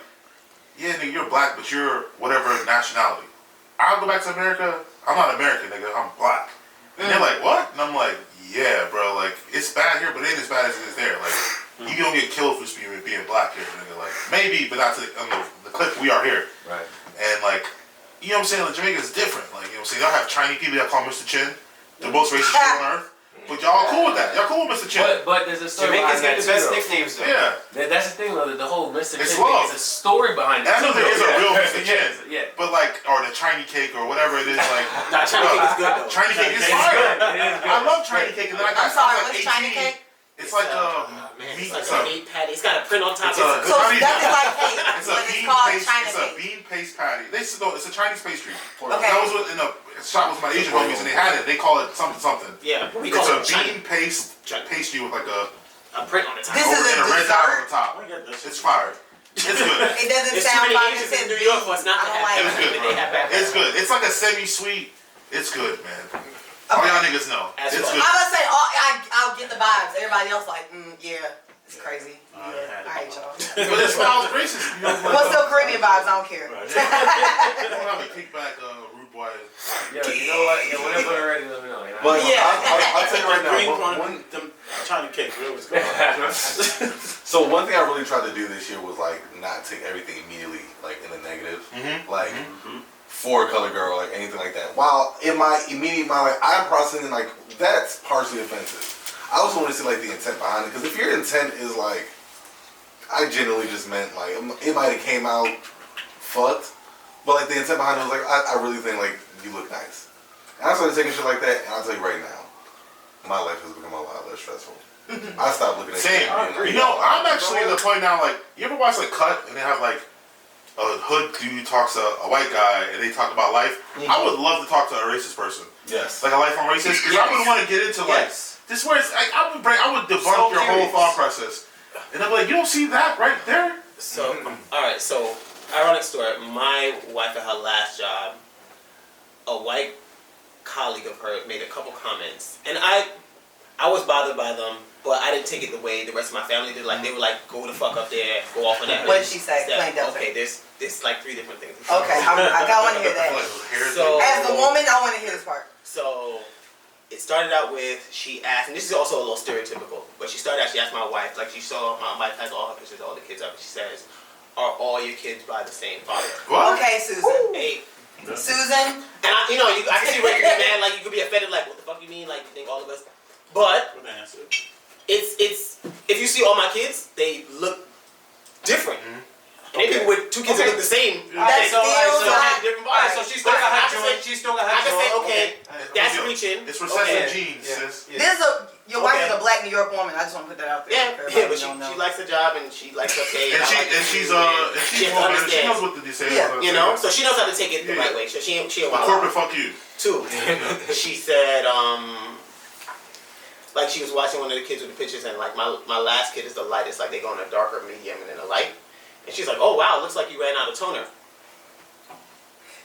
yeah, nigga, you're black, but you're whatever nationality. I'll go back to America. I'm not American, nigga. I'm black. And they're like, what? And I'm like, yeah, bro. Like, it's bad here, but it ain't as bad as it is there. Like. You don't get killed for being black here, nigga. Like, maybe, but not to the clip we are here. Right. And, like, you know what I'm saying? Like, Jamaica is different. Like, you know what I'm saying? Y'all have Chinese people that call Mr. Chin the most racist people on earth. But y'all cool with that. Y'all cool with Mr. Chin. But there's a story Jamaicans behind get that the best too, nicknames, though. Yeah. That's the thing, though. The whole Mr. Chin It's thing love. is a story behind it. And I know there is a real Mr. Chin. Yeah. But, like, or the Chinese cake or whatever it is, like. Nah, Chinese cake is good, though. Chinese cake is It's fire. good. It is good. I love Chinese cake. And then I got I'm sorry, like what's 18. China cake? It's like It's like a meat patty. It's got a print on top. It's a- So nothing like cake. It's a But it's bean called paste. China It's a cake. bean paste patty. It's a Chinese pastry. Okay. That was what in a shop with my Asian homies, and they had it. They call it something. Yeah, we call It's it a bean paste pastry with like a print on the top. This is and a red dot on the top. I get this. It's fire. It's good. It doesn't There's too sound many like it Asians says in New York for us not to I don't have like It's it. good, They bro. have that. It's good. It's like a semi-sweet. It's good, man. All y'all niggas know. As It's well. good. I'm gonna say, I'll get the vibes. Everybody else like, yeah, it's crazy. I Yeah, had it. I hate y'all. But that's why I was racist. You know, like, What's still Caribbean vibes? I don't care. You don't have a kickback rude boy. Yeah, you know what? Yeah, whenever you're ready, let me know. You know? But Yeah. I'll tell you right Green now. one, them China cakes, where was going? So one thing I really tried to do this year was like not take everything immediately like in the negative. Like for a color girl, like anything like that. While in my immediate mind, like I'm processing like that's partially offensive. I also want to see like the intent behind it, because if your intent is like, I genuinely just meant like it might have came out fucked, but like the intent behind it was like I really think like you look nice. And I started taking shit like that, and I'll tell you right now, my life has become a lot less stressful. I stopped looking at Same. shit and being like, You know, I'm actually at the point now, like, you ever watch like Cut and they have like a hood dude talks to a white guy and they talk about life? I would love to talk to a racist person. yes. Like a lifelong racist, because I would want to get into like this where it's like I would debunk your whole thought process, and I'm like, you don't see that right there. So, all right. So, ironic story. My wife at her last job, a white colleague of her made a couple comments, and I was bothered by them, but I didn't take it the way the rest of my family did. Like they were like, "Go the fuck up there, go off on that." What did she say? Step. Plain devil. Okay, there's like 3 different things. Okay, I want to hear that. So- As the woman, I want to hear this part. So it started out with she asked, and this is also a little stereotypical, but she started out, she asked my wife, like she saw, my wife has all her pictures, all the kids up, and she says, "Are all your kids by the same father?" What? Okay, Susan. Hey, Susan. and I can see where you get mad, like you could be offended, like what the fuck you mean, like you think all of us, but Good answer. it's if you see all my kids, they look different. And people with 2 kids that look the same, That's they still have not- different Alright, bodies. so she still got her joint. She still got her I can say, joint. okay, that's Yo, reaching. It's recessive Okay. genes, Yeah. sis. This is your wife is Okay. a black New York woman. I just want to put that out there. Yeah, for everybody but who don't she know. likes her job and she likes her pay. And I like it. she's She has to woman. She understand. knows what to do. Say Yeah. You know, so she knows how to take it the Yeah. right way. So she a The wild. corporate fuck you. 2, she said, like she was watching one of the kids with the pictures, and like my last kid is the lightest, like they go in a darker medium and then a light. And she's like, "Oh wow, looks like you ran out of toner."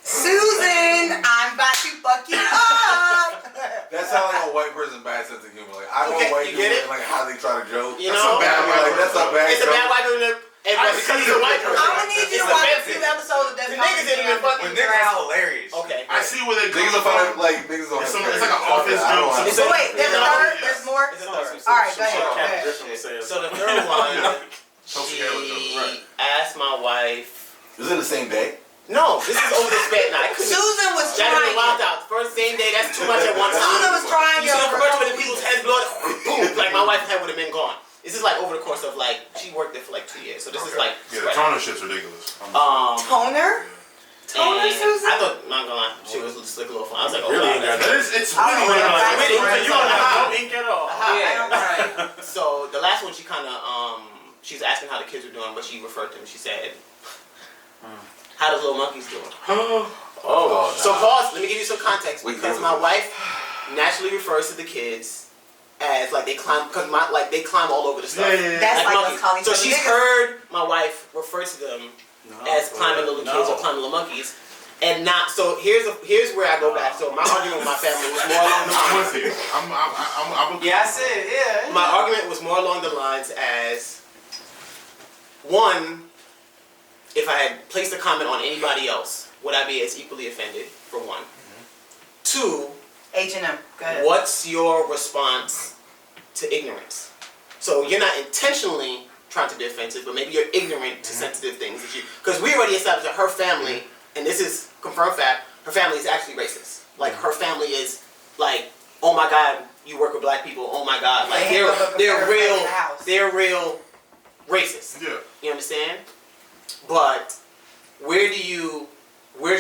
Susan, I'm about to fuck you up. That sounds like a white person's bad sense of humor. Like I know Okay, white you people get it? and like how they try to joke. You That's know? a bad white Like, that's a bad It's a joke. bad white person. And because he's a white person. I'm gonna need you to It's watch a offensive. few episodes of that. The niggas didn't even fucking When niggas hilarious. Okay. I see where they Niggas come will from. find like niggas on It's the like an office joke. It's So a- wait, there's a Yeah. third. There's more. It's a third. All right, go ahead. Some Go Captain ahead. Griffin would say So the third one, Chelsea Handler joke. she asked my wife. Is it the same day? No, this is over the span. Now, I couldn't. Susan was That didn't trying. wild out. First same day, that's too much at one time. Susan was trying You it see the over a commercial couple with the people's weeks. heads blowing, boom, like my wife's head would have been gone. This is like over the course of like, she worked there for like 2 years. So this is like, Yeah, the toner shit's ridiculous. Toner. Toner, and Susan? I thought, not gonna lie, she was just like a little fun. I was like, oh, Really? wow, It's It's I really don't know. like, you don't have no ink at all. Yeah, right. So the last one, she kind of, she was asking how the kids were doing, but she referred to them. She said, how does Little Monkey's doing? So pause, let me give you some context, because my wife naturally refers to the kids as like they climb, because they climb all over the stuff. That's like monkeys. us calling So each other she's niggas. heard my wife refer to them as climbing little kids or climbing little monkeys. And not, so here's where I go back. So my argument with my family was more along the I'm lines. with you. I'm Yeah, I said, yeah. My argument was more along the lines as, one, if I had placed a comment on anybody else, would I be as equally offended, for one? Two, H&M. Go ahead. what's your response to ignorance? So you're not intentionally trying to be offensive, but maybe you're ignorant to sensitive things that you, because we already established that her family, and this is confirmed fact, her family is actually racist. Like her family is like, oh my God, you work with black people. Oh my God, like they're real racist. Yeah. You understand? But where's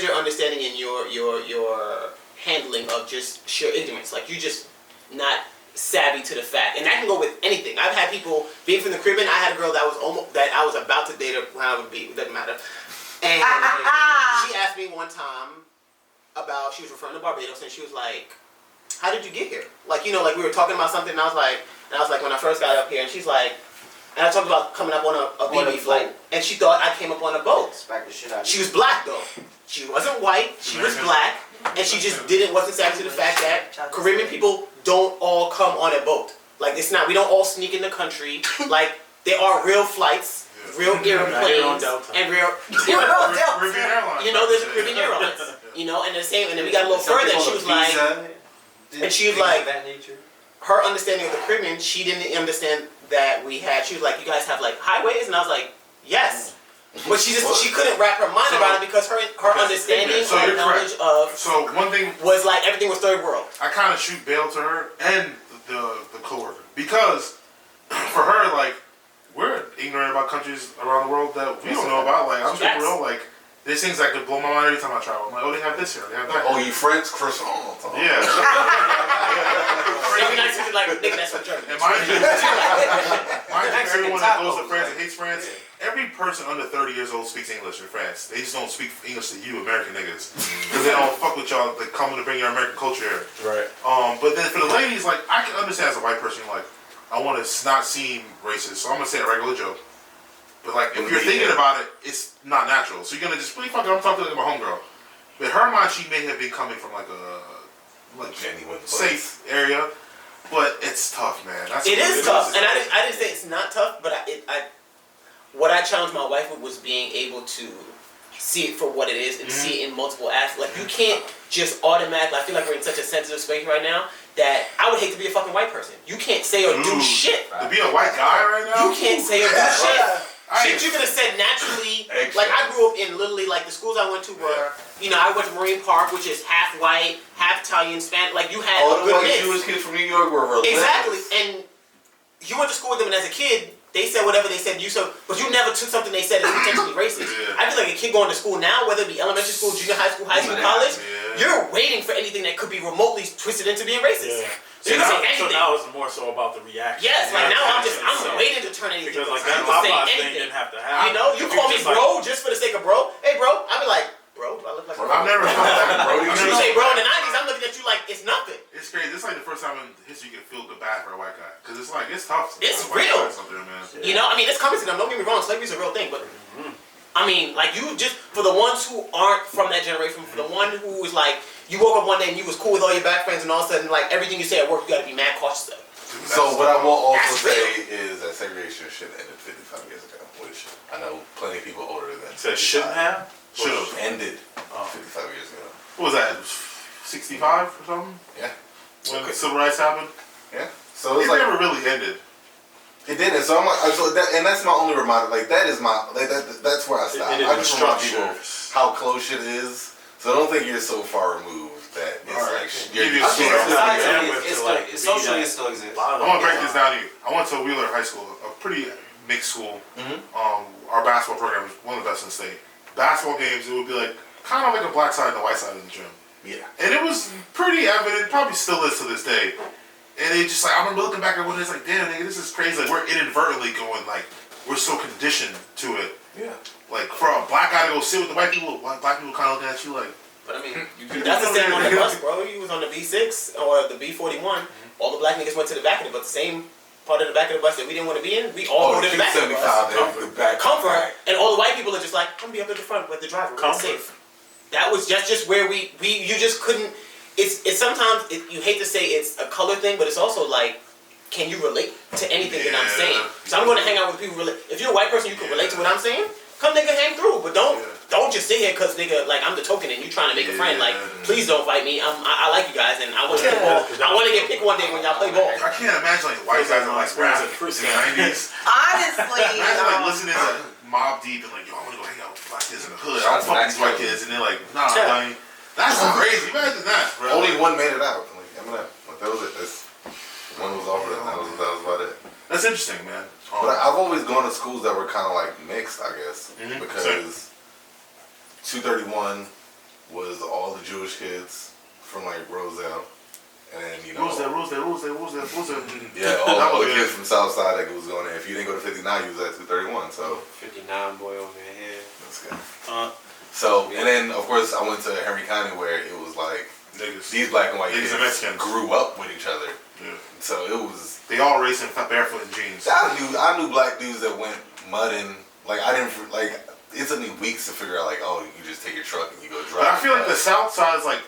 your understanding in your handling of just sheer ignorance? Like you just not savvy to the fact, and that can go with anything. I've had people being from the Caribbean. I had a girl that I was about to date her when I would be. It doesn't matter. And she asked me one time about, she was referring to Barbados, and she was like, "How did you get here?" Like we were talking about something, and I was like, when I first got up here, and she's like, and I talked about coming up on a BB flight, and she thought I came up on a boat. Smack the shit out of She was black though. She wasn't white. She was black, and she just wasn't savvy to the fact that Caribbean people don't all come on a boat. Like it's not. We don't all sneak in the country. Like there are real flights, real airplanes, and real. Caribbean Airlines. There's a Caribbean Airlines. And the same. And then we got a little further, and she was like, her understanding of the Caribbean, she didn't understand that we had. She was like, you guys have like highways, and I was like, yes. But she couldn't wrap her mind around it because her understanding or knowledge of one thing was like everything was third world. I kind of shoot bail to her and the coworker because for her like we're ignorant about countries around the world that we don't know about. Like I'm super real. Like there's things that could blow my mind every time I travel. I'm like, oh, they have this here, they have that. Oh, you French croissant. Yeah. Every night she's like, nigga, that's from Germany. And mind you, everyone that goes to France and hates France, every person under 30 years old speaks English in France. They just don't speak English to you, American niggas. Because they don't fuck with y'all that coming to bring your American culture here. Right. But then for the ladies, like, I can understand as a white person, like, I want to not seem racist, so I'm going to say a regular joke. But, like, if you're thinking about it, it's not natural. So you're going to just, really fuck it, I'm talking to my homegirl. But in her mind, she may have been coming from, like, a genuine safe area. But it's tough, man. It is tough, and I didn't say it's not tough, but what I challenged my wife with was being able to see it for what it is and see it in multiple aspects. Like you can't just automatically. I feel like we're in such a sensitive space right now that I would hate to be a fucking white person. You can't say or do shit. To be a white guy right now? You can't say or do shit. Shit you could have said naturally. Like I grew up in literally like the schools I went to were, I went to Marine Park, which is half white, half Italian, Spanish. Like you had all a good the mix. Jewish kids from New York were relentless. Exactly, and you went to school with them, and as a kid, they said whatever they said. But you never took something they said as potentially racist. I feel like a kid going to school now, whether it be elementary school, junior high school, college, you're waiting for anything that could be remotely twisted into being racist. So you can say anything. So now it's more so about the reaction. Yes, like now I'm waiting to turn anything. Because like you that can say Popeyes anything. thing didn't have to happen. You call me bro just for the sake of bro. Hey bro, I'll be like, bro, do I look like a bro? I've never thought that, bro. You say bro in the 90s, I'm looking at you like it's nothing. It's crazy. It's like the first time in history you can feel good bad for a white guy. Because it's like, it's tough. It's white real. guys out there, man. It's coming to them. Don't get me wrong, slavery's a real thing, but like you just, for the ones who aren't from that generation, for the one who is like, you woke up one day and you was cool with all your black friends, and all of a sudden, like everything you say at work, you gotta be mad cautious of. So what I will also That's say is that segregation should have ended 55 years ago, which I know plenty of people older than. Said shouldn't have. Should have. Ended 55 years ago. What was that? 65 or something? Yeah. When civil rights happened? Yeah. So it's It like never really ended. it didn't. So I'm like, so that, and that's my only reminder. Like that is my like that's where I stop. It I just remind structure. people how close shit is. So I don't think you're so far removed that it's Alright. like Give you I a think story. socially it still exists. I'm gonna break this down to you. I went to Wheeler High School, a pretty mixed school. Our basketball program was one of the best in the state. Basketball games, it would be like kind of like a black side and a white side in the gym. Yeah. And it was pretty evident, probably still is to this day. And it just like, I remember looking back at when it's like, damn, nigga, this is crazy. Like, we're inadvertently going, like, we're so conditioned to it. Yeah. Like, for a black guy to go sit with the white people kind of looking at you like, But I mean, that's the same on the bus, bro. You was on the B6 or the B41. All the black niggas went to the back of it, but the same part of the back of the bus that we didn't want to be in, we all go to the back of the bus. The back. Comfort, and all the white people are just like, I'm gonna be up at the front with the driver. We're safe. That was just where you just couldn't. It's sometimes you hate to say it's a color thing, but it's also like, can you relate to anything that I'm saying? So I'm going to hang out with people. If you're a white person, you can relate to what I'm saying. Come nigga, hang through, but don't just sit here because nigga, like I'm the token and you trying to make a friend. Like, please don't fight me. I like you guys and I want to get ball. I want to get picked one day when y'all play ball. I can't imagine like white guys are like rap in the 90s. Honestly, Imagine like listening to Mobb Deep and like, yo, I want to go hang out with black kids in the hood. I don't fuck these white kids, and they're like, nah, like, that's crazy. Imagine that, bro. Only one made it out. Like Eminem. Like that was it. One was offered. That was about it. That's interesting, man. But I've always gone to schools that were kind of like mixed, I guess, because 231 was all the Jewish kids from like Roselle, and then Roselle. Yeah, all the kids from Southside that was going there. If you didn't go to 59, you was at 231. So 59 boy over here. that's good. So and then of course I went to Henry County where it was like Niggas. these black and white Niggas kids and Mexicans grew up with each other. Yeah. So it was. They all racing barefoot in jeans. I knew black dudes that went mudding. Like I didn't like. It took me weeks to figure out like, oh, you just take your truck and you go drive. But I feel like the South Side is like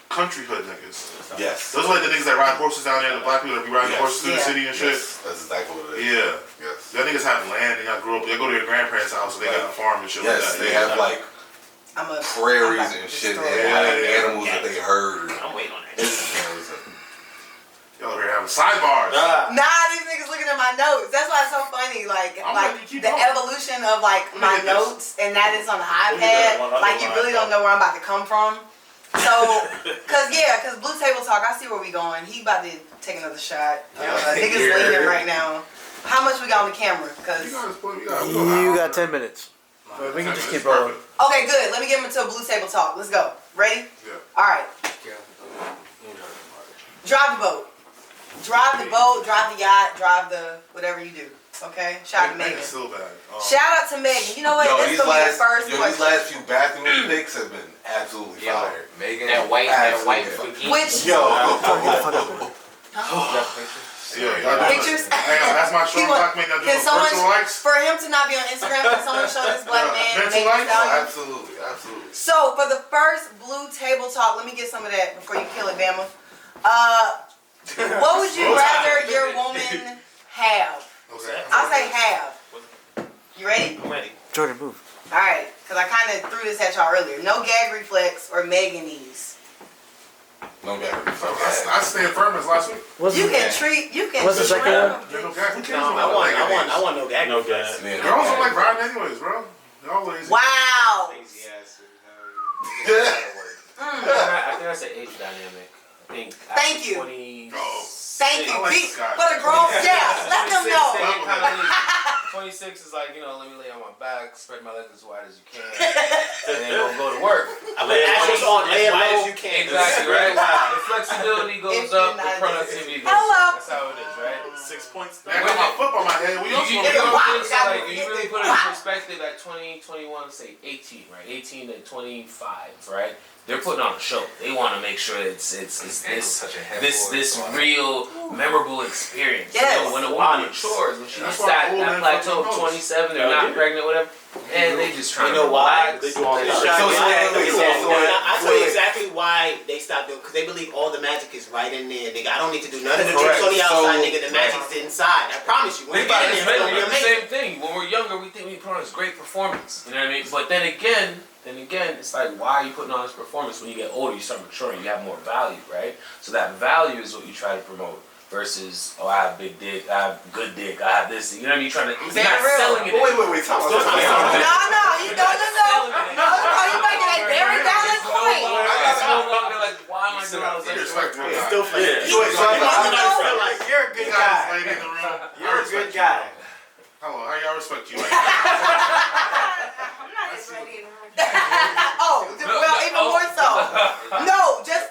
country hood niggas. Yes. Those are like the niggas that ride horses down there. The black people that be riding horses through the city and shit. Yes. That's exactly what it is. Yeah. Yes. Y'all niggas have land. They grew up. They go to their grandparents' house. So they got a farm and shit like that. They have like prairies and shit. They have animals that they herd. I'm waiting on that. Y'all over here having sidebars. Nah, these niggas looking at my notes. That's why it's so funny. Like the evolution of like my notes, and that is on the iPad. Like you really don't know where I'm about to come from. So, cause Blue Table Talk. I see where we going. He about to take another shot. Niggas leaning right now. How much we got on the camera? Cause you got 10 minutes. But we can just keep rolling. Okay, good. Let me get him into a Blue Table Talk. Let's go. Ready? Yeah. All right. Drive the boat. Drive the boat, drive the yacht, drive the whatever you do. Okay? Shout out to Megan. So bad. Shout out to Megan. You know what? This is going to be the first question. These last few bathroom pics have been absolutely fire. Megan. That white bikini. Which? Pictures? That's my short black man that does virtual likes. For him to not be on Instagram, can someone show this black man? Virtual likes? Absolutely. So, for the first Blue Table Talk, let me get some of that before you kill it, Bama. What would you rather your woman have? Okay. I'll say have. You ready? I'm ready. Jordan, move. Alright, because I kind of threw this at y'all earlier. No gag reflex or Meganese. No gag. I stand firm as last week. What's You the, can treat, you can what's the second one? No gag. Who cares No, about gag? I want no gag. No gas. Man, Girls don't like riding anyways, bro. They're all lazy. Wow. Lazy ass. I think that's an age dynamic. I think Thank after you. 20, Thank you. I like this guy. For the grown, let them know. 26 is like, let me lay on my back, spread my legs as wide as you can, and then go to work. I put ashes on as wide as you can. Exactly, right? The flexibility goes up, the productivity goes up. That's how it is, right? 6 points. Man, I got my foot on my head. We also You really put it in perspective at 20, 21, say 18, right? 18 to 25, right? They're putting on a show. They want to make sure it's this real memorable experience. Yes. When a woman matures, when she hits that plateau till 27, they're not pregnant, whatever, and they just trying You know to why? relax. They do all this shit. I tell you exactly why they stopped doing, because they believe all the magic is right in there, nigga. I don't need to do none of the tricks on the outside, nigga. The magic's inside. I promise you. When you Think about get it, in there, it's gonna be it's the amazing. same thing. When we're younger, we think we put on this great performance. You know what I mean? But then again, it's like, why are you putting on this performance? When you get older, you start maturing, you have more value, right? So that value is what you try to promote. Versus, oh, I have big dick, I have good dick, I have this. You know what I mean? You're trying to. You're not selling it. Wait. Talk about No. You making a very valid point. It's no longer like, why am I doing all this? It's Still fair. You're a good guy. Lady in the room. You're a good guy. Hello, how y'all respect you? I'm not just ready in the room. Well, even more so. No, just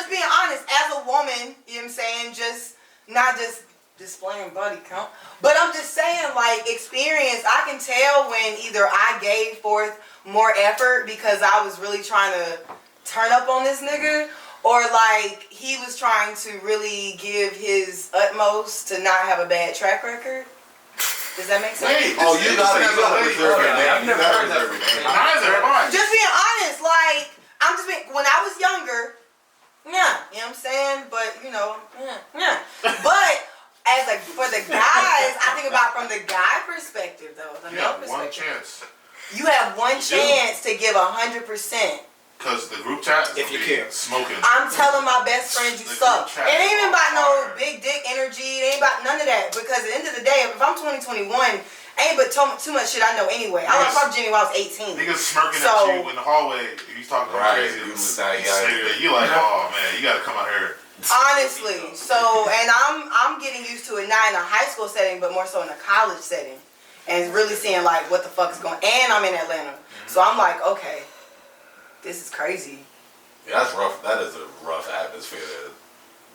being honest, as a woman, you know what I'm saying, not just displaying body count, but I'm just saying, like, experience, I can tell when either I gave forth more effort because I was really trying to turn up on this nigga, or like he was trying to really give his utmost to not have a bad track record. Does that make sense? Wait, You gotta reserve your name. I've never heard that. Just being honest, like, when I was younger, yeah, you know what I'm saying? But, you know, yeah. But, for the guys, I think about from the guy perspective, though, the male one perspective. chance. You have one chance to give 100%. Because the group chat is If you gonna be care. smoking. I'm telling my best friends you The suck. group chat It ain't even is about no fire. big dick energy. It ain't about none of that. Because at the end of the day, if I'm 2021, ain't but too much shit I know anyway. I lost my virginity when I was 18. Niggas smirking So- at you in the hallway. If you talking Right, crazy, you was you like, oh man, you gotta come out here. Honestly, and I'm getting used to it not in a high school setting, but more so in a college setting, and really seeing like what the fuck is going. And I'm in Atlanta, so I'm like, okay, this is crazy. Yeah, that's rough. That is a rough atmosphere to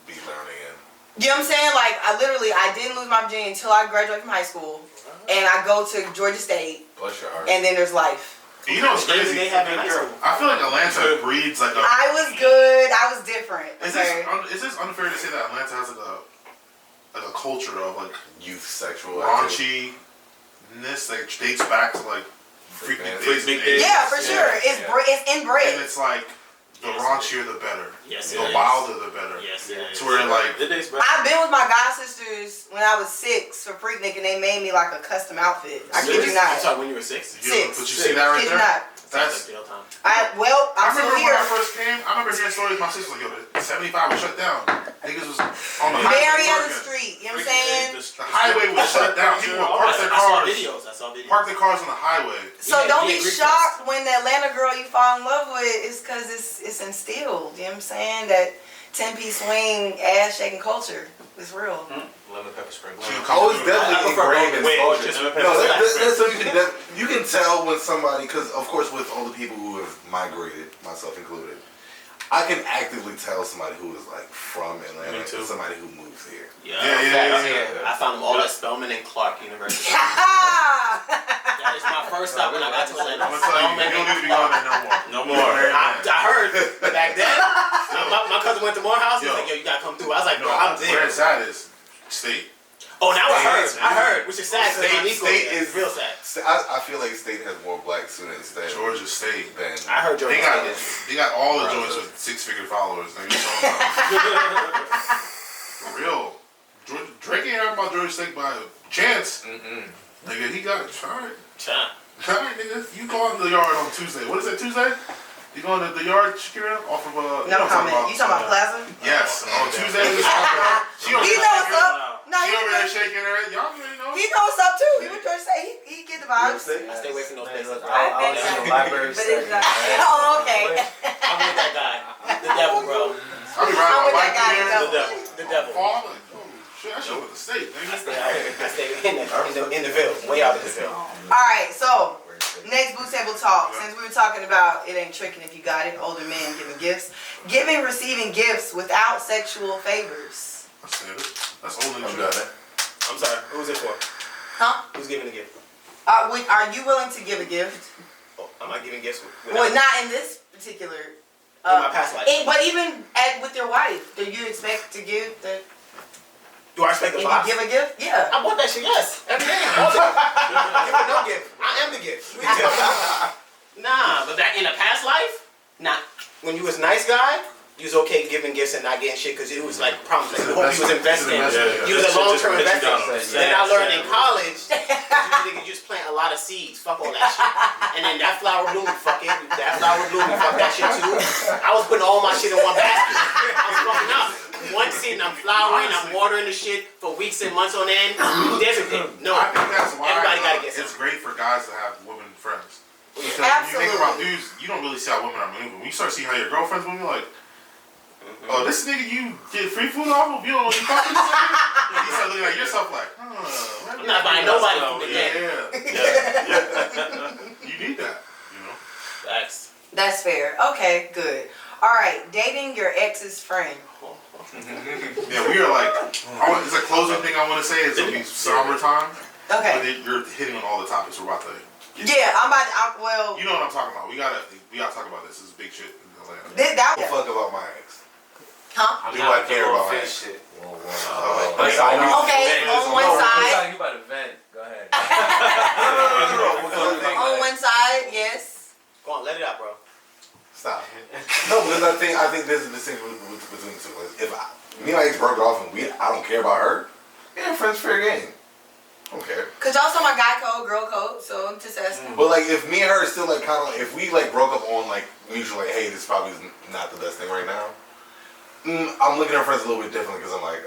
be learning in. You know what I'm saying? Like I didn't lose my virginity until I graduated from high school, and I go to Georgia State, Bless your heart. and then there's life. You know what's crazy? They have in high school. I feel like Atlanta breeds like a. I was good. I was different. Is this unfair to say that Atlanta has like a culture of like Youth sexual activity. raunchiness that dates back to like freaking Big days. Yeah, for sure. It's And inbred. it's like the raunchier the better. Yes, The it is. wilder the better. Yes, it is. To where like It dates back. I've been with my god sisters when I was 6 for Freaknik, and they made me like a custom outfit. I kid you You not. talking when you were 6? you know, but you see that right Kid you there? not. That's. jail time. I I'm still remember when here. I first came. I remember hearing stories. My sister was like, "Yo, the 75 was shut down. Niggas was on the highway Mary on the working. street. You know what I'm saying? The highway was shut down. People would park their cars. I saw videos. Park their cars on the highway. So Yeah, don't yeah, be Greek shocked when the Atlanta girl you fall in love with is because it's instilled. You know what I'm saying? That 10-piece swing ass shaking culture is real. Lemon pepper spray. Oh, it's definitely ingrained in culture. just No, that's so you can tell when somebody, because of course with all the people who have migrated, myself included, I can actively tell somebody who is like from Atlanta and somebody who moves here. Yeah. I found them all at Spelman and Clark University. That is my first stop when I got to Atlanta. I'm gonna tell you, you don't need to be going there no more. No more. I heard back then. My cousin went to Morehouse. He was like, "Yo, you gotta come through." I was like, "Bro, I'm Where there." it's at is state. Oh, now I heard, which is sad. State is real sad. I feel like State has more black students than Georgia State. than I heard Georgia State is. They got all the joints with 6-figure followers. Nigga, so for real. Drake ain't heard about Georgia State by chance. Nigga, he got it. Alright. Alright, nigga. You go in the yard on Tuesday. What is it, Tuesday? You going to the yard, Shakira? Off of No comment. You talking about Plaza? Yes. On Tuesday. She over He there know what's shaking- up. No, She he over there good. shaking her head. Y'all already know. He knows what's up too. He was trying to say he get the vibes. I stay away from those places. I was in the library studying. Oh, okay. I'm with that guy. The devil, bro. I'll be riding I'm my with bike that guy, in the there. The devil. Fall. Like, oh, shit, I should with the state, I nigga. stay in the Ville, way out in the Ville. All right, so next booth table talk. Since we were talking about it ain't tricking if you got it, older men giving gifts, receiving gifts without sexual favors. That's standard. That's older I'm than done. you. I'm sorry. Who's it for? Huh? Who's giving the gift? Are you willing to give a gift? Oh, am I giving gifts? Well, not in this particular. In my past life. But even with your wife, do you expect to give the? Do I respect the And box? you give a gift? Yeah. I bought that shit, yes. Every day. All the Give or no gift. I am the gift. Nah, but back in a past life, nah. When you was a nice guy, you was okay giving gifts and not getting shit because it was like problems. Like, you was investing. You was a long-term investor. Then I learned in college, you niggas just plant a lot of seeds. Fuck all that shit. And then that flower blooming, fuck it. That flower blooming, fuck that shit too. I was putting all my shit in one basket. I was fucking up. One seed, I'm flowering, I'm watering the shit for weeks and months on end. There's a thing. No, I think that's why everybody gotta get it's some. great for guys to have women friends. Because when you Absolutely. think about dudes, you don't really see how women are moving. When you start seeing how your girlfriend's moving, like, oh, this nigga you get free food off of? You don't know you fucking this nigga? You start looking at yourself like, I'm not buying nobody from the game. You need that, you know? Facts. That's fair. Okay, good. All right, dating your ex's friend. Yeah, we are like, it's a closing thing I want to say. It's going to be summertime. Okay. But you're hitting on all the topics we're about to get to. Yeah, I'm about to, well, You know what I'm talking about. We gotta talk about this. This is big shit in Atlanta. that What the fuck about my ex? Huh? Do I care about my ex? Shit. Okay, on one side. You about to vent. Go ahead. On one side, yes. Go on, let it out, bro. Stop. No, because I think there's a distinction between the two. Like, if me and my ex broke off and I don't care about her, yeah, friends fair game. I don't care. Cause y'all saw my guy code, girl code, so I'm just asking. But like, if me and her are still like kind of, if we like broke up on like mutual, like, hey, this probably is not the best thing right now. I'm looking at her friends a little bit differently because I'm like,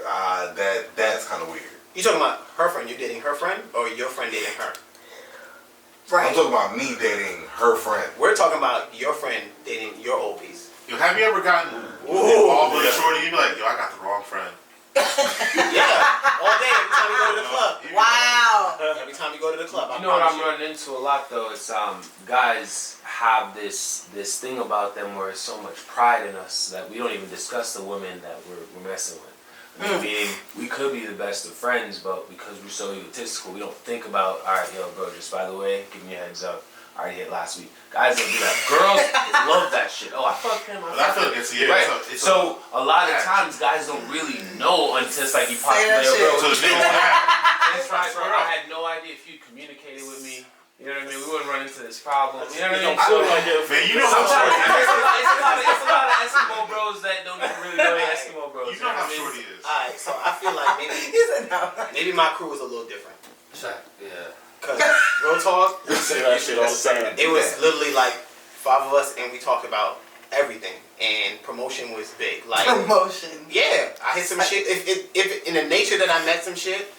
that's kind of weird. You talking about her friend? You dating her friend, or your friend dating her? Right. I'm talking about me dating her friend. We're talking about your friend dating your old piece. Yo, have you ever gotten involved with a shorty? You be like, yo, I got the wrong friend. Yeah, all day, every time you go to the club. Wow. Every time you go to the club. You know what I'm running into a lot though? It's guys have this thing about them where it's so much pride in us that we don't even discuss the women that we're messing with. Meaning we could be the best of friends, but because we're so egotistical, we don't think about, all right, yo, bro, just by the way, give me a heads up. I already hit last week. Guys don't do that. Girls love that shit. Oh, I fucked him. But I feel like it's right. So a lot of times guys don't really know until it's like you pop in there, bro. So the thing won't happen. That's right, bro. I had no idea if you communicated with me. You know what I mean? We wouldn't run into this problem. You know what I mean? Man, you know how shorty is. It's a lot of Eskimo bros that don't even really know the Eskimo bros. You know how shorty is. Alright, so I feel like maybe my crew was a little different. Yeah. Cause real talk, You say that shit all the time. it was literally like 5 of us, and we talked about everything. And promotion was big. Like Promotion. yeah, I hit some shit. If in the nature that I met some shit,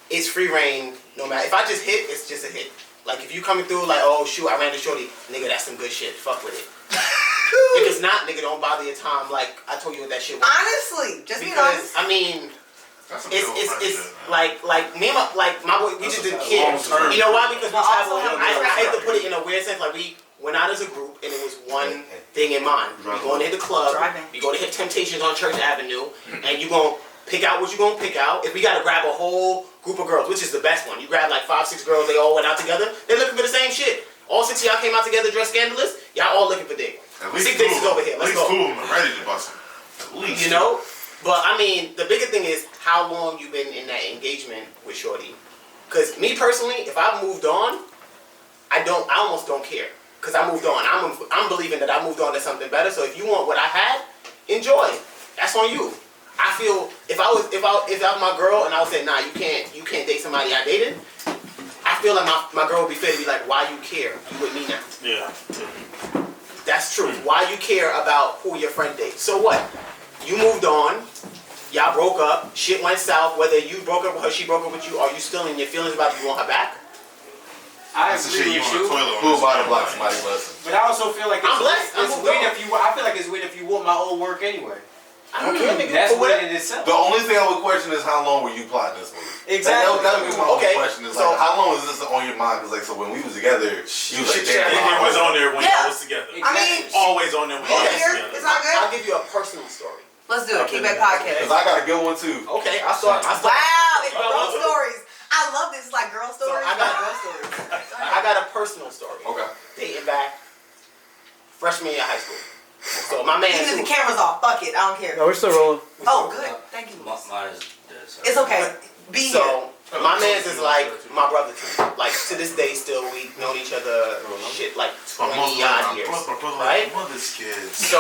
it's free reign. No matter if I just hit, it's just a hit. Like if you coming through like, oh shoot, I ran to shorty, nigga, that's some good shit. Fuck with it. If it's not, nigga, don't bother your time. Like I told you what that shit was. Honestly, just be honest. Because I mean, That's some it's good old friend it's shit, like man. me and my boy, we just didn't care. long-term. You know why? Because we But traveled. also- I hate to put it in a weird sense. Like we went out as a group, and it was one thing in mind. We going to hit the club. Driving. We going to hit Temptations on Church Avenue, and you gonna pick out what you gonna pick out. If we gotta grab a whole group of girls, which is the best one, you grab like 5, 6 girls. They all went out together. They're looking for the same shit. All 6 of y'all came out together dressed scandalous. Y'all all looking for dick. At least 6 two dicks is of them- over here. Let's At least go. 2 of them are ready to bust it. At least. You know? But I mean, the bigger thing is how long you been in that engagement with shorty. Cause me personally, if I've moved on, I almost don't care. Cause I moved on. I'm believing that I moved on to something better. So if you want what I had, enjoy. That's on you. I feel if I was my girl and I would say, nah, you can't date somebody I dated, I feel like my girl would be fair to be like, why you care? You with me now. Yeah. That's true. Why you care about who your friend dates? So what? You moved on. Y'all broke up. Shit went south. Whether you broke up with her, she broke up with you, are you still in your feelings about you want her back? I That's the shit agree you with on the you, toilet on Who this about to man, block like- somebody blessing? but I also feel like I'm blessed. I'm it's moved weird on. if you. I feel like it's weird if you want my old work anyway. I don't care, nigga. That's For whatever. weird in itself. The only thing I would question is how long were you plotting this movie? Exactly. That would be my Okay, only question. Is so- like, how long was this on your mind? Because like, so when we was together, you was like, shit, damn, shit, It was on there when Yeah. y'all was together. I mean, Always on there when y'all was here, together. it's not I'll good. give you a personal story. Let's do it. Keep it Because podcast. I got a good one too. Okay, I start. Wow, it's Well, girl stories. I love this. It's like girl stories. I got- girl stories. I got a personal story. Okay. Dating back freshman year of high school. So my man. Even if too- the camera's off, fuck it. I don't care. No, we're still rolling. Oh, good. Thank you. Mine is dead. So. It's okay. Be here. So my man's is like my brother. Like to this day, still we known each other shit like 20 odd years, right? Mother's kids. So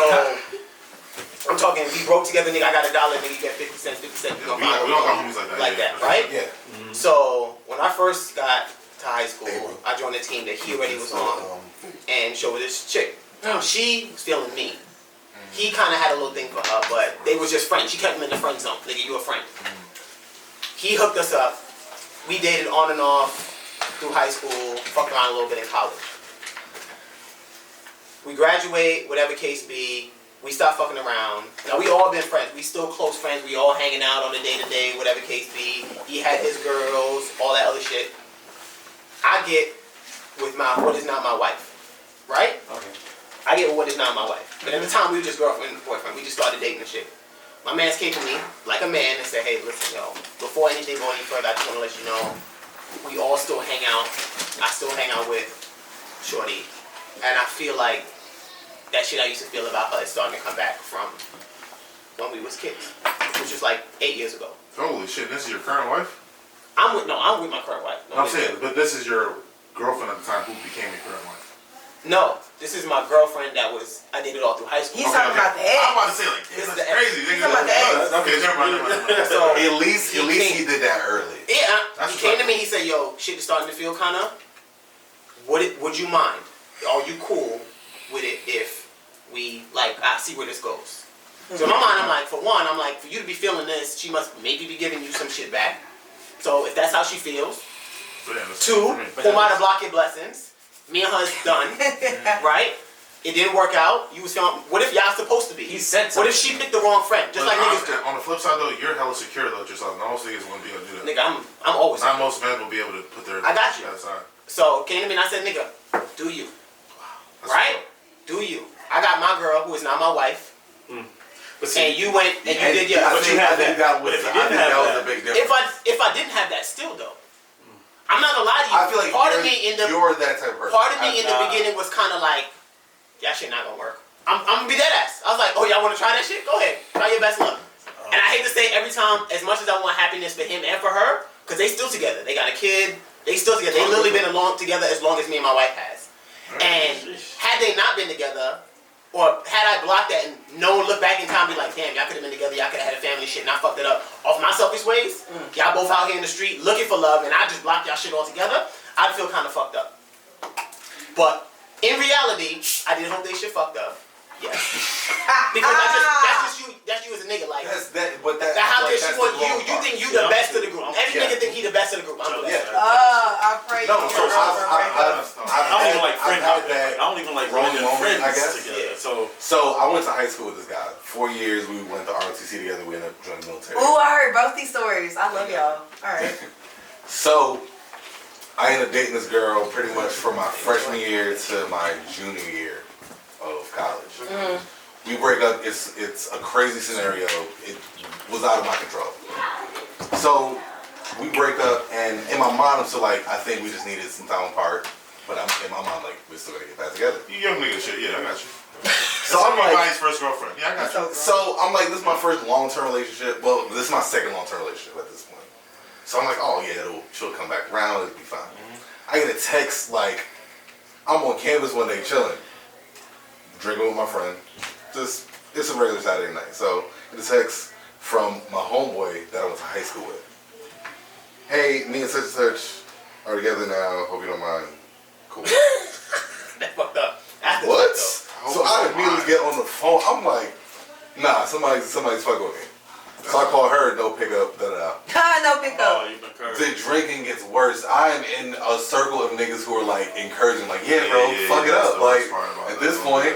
I'm talking. We broke together, nigga. I got $1, nigga. You get 50 cents, 50 cents. We all got homies like that. Right? Yeah. So when I first got to high school, I joined a team that he already was on, and showed this chick. She was feeling me. He kind of had a little thing for her, but they was just friends. She kept him in the friend zone. Nigga, you a friend. He hooked us up. We dated on and off through high school, fucked around a little bit in college. We graduate, whatever case be, we start fucking around. Now we all been friends. We still close friends. We all hanging out on the day-to-day, whatever case be. He had his girls, all that other shit. I get with what is not my wife, right? Okay. I get with what is not my wife. But at the time, we were just girlfriend and boyfriend. We just started dating and shit. My man's came to me like a man and said, hey, listen, yo, before anything go any further, I just want to let you know, we all still hang out. I still hang out with Shorty. And I feel like that shit I used to feel about her is starting to come back from when we was kids, which was like 8 years ago. Holy shit, this is your current wife? I'm with my current wife. No, I'm saying, but this is your girlfriend at the time who became your current wife. No, this is my girlfriend that I dated all through high school. He's talking about the ex. I'm about to say, like, This is that's the ex. crazy. He's talking about the ex. Okay, never mind. So At least he did that early. yeah, he came to me. He said, "Yo, shit is starting to feel kind of. Would you mind? Are you cool with it if we I see where this goes?" So in my mind, I'm like, for one, I'm like, for you to be feeling this, she must maybe be giving you some shit back. So if that's how she feels, two, pull out the block your blessings. Me and her is done, right? It didn't work out. You was feeling. What if y'all supposed to be? He said What something. if she picked the wrong friend, just like niggas do? On the flip side, though, you're hella secure, though, yourself. Not most niggas wouldn't be able to do that. Nigga, I'm always. Not most men will be able to put their I got you. aside. So came to me and I said, nigga, do you? That's Right? Do you? I got my girl who is not my wife, But see, and you went and you did your. I But you think had that that. was But if you I didn't think have that was that- a big difference. If I didn't have that, still though, I'm not gonna lie to you. I feel like part of me in the you're that type of person. part of me in the beginning was kind of like, that shit not gonna work. I'm gonna be dead ass. I was like, oh y'all wanna try that shit? Go ahead, try your best luck. And I hate to say every time, as much as I want happiness for him and for her, because they still together. They got a kid. They still together. They literally been together as long as me and my wife has. And had they not been together, or had I blocked that and no one looked back in time and be like, damn, y'all could have been together, y'all could have had a family shit and I fucked it up off my selfish ways, y'all both out here in the street looking for love and I just blocked y'all shit altogether, I'd feel kind of fucked up. But in reality, I didn't hope they shit fucked up. Yes. Because that's you as a nigga. Like, how did she want you? You think you the best of the group. Every nigga think he the best of the group. I'm the best. I pray No, you so your girlfriend. I don't even like friends. I've had that I don't even like wrong running moment, friends I guess. together. So I went to high school with this guy. 4 years we went to ROTC together. We ended up joining the military. Ooh, I heard both these stories. I love y'all. All right. So I ended up dating this girl pretty much from my freshman year to my junior year of college. We break up. It's a crazy scenario. It was out of my control. So we break up, and in my mind, I'm still like, I think we just needed some time apart. But I'm in my mind like, we're still gonna get back together. You young nigga shit, yeah, I got you. So I'm like, everybody's first girlfriend. Yeah, I got you. so I'm like, this is my first long-term relationship. Well, this is my second long-term relationship at this point. So I'm like, oh yeah, she'll come back around. It'll be fine. I get a text like, I'm on campus one day chilling, drinking with my friend. Just, it's a regular Saturday night. So get a text from my homeboy that I went to high school with. Hey, me and such are together now. Hope you don't mind. Cool. That fucked up. That's What? fucked So I immediately get on the phone. I'm like, nah, somebody's fucking with me. So I call her, no pickup, da-da-da. No pickup. you've been cursed. The drinking gets worse. I'm in a circle of niggas who are like encouraging, like, yeah, bro, fuck it up. Like, at this point,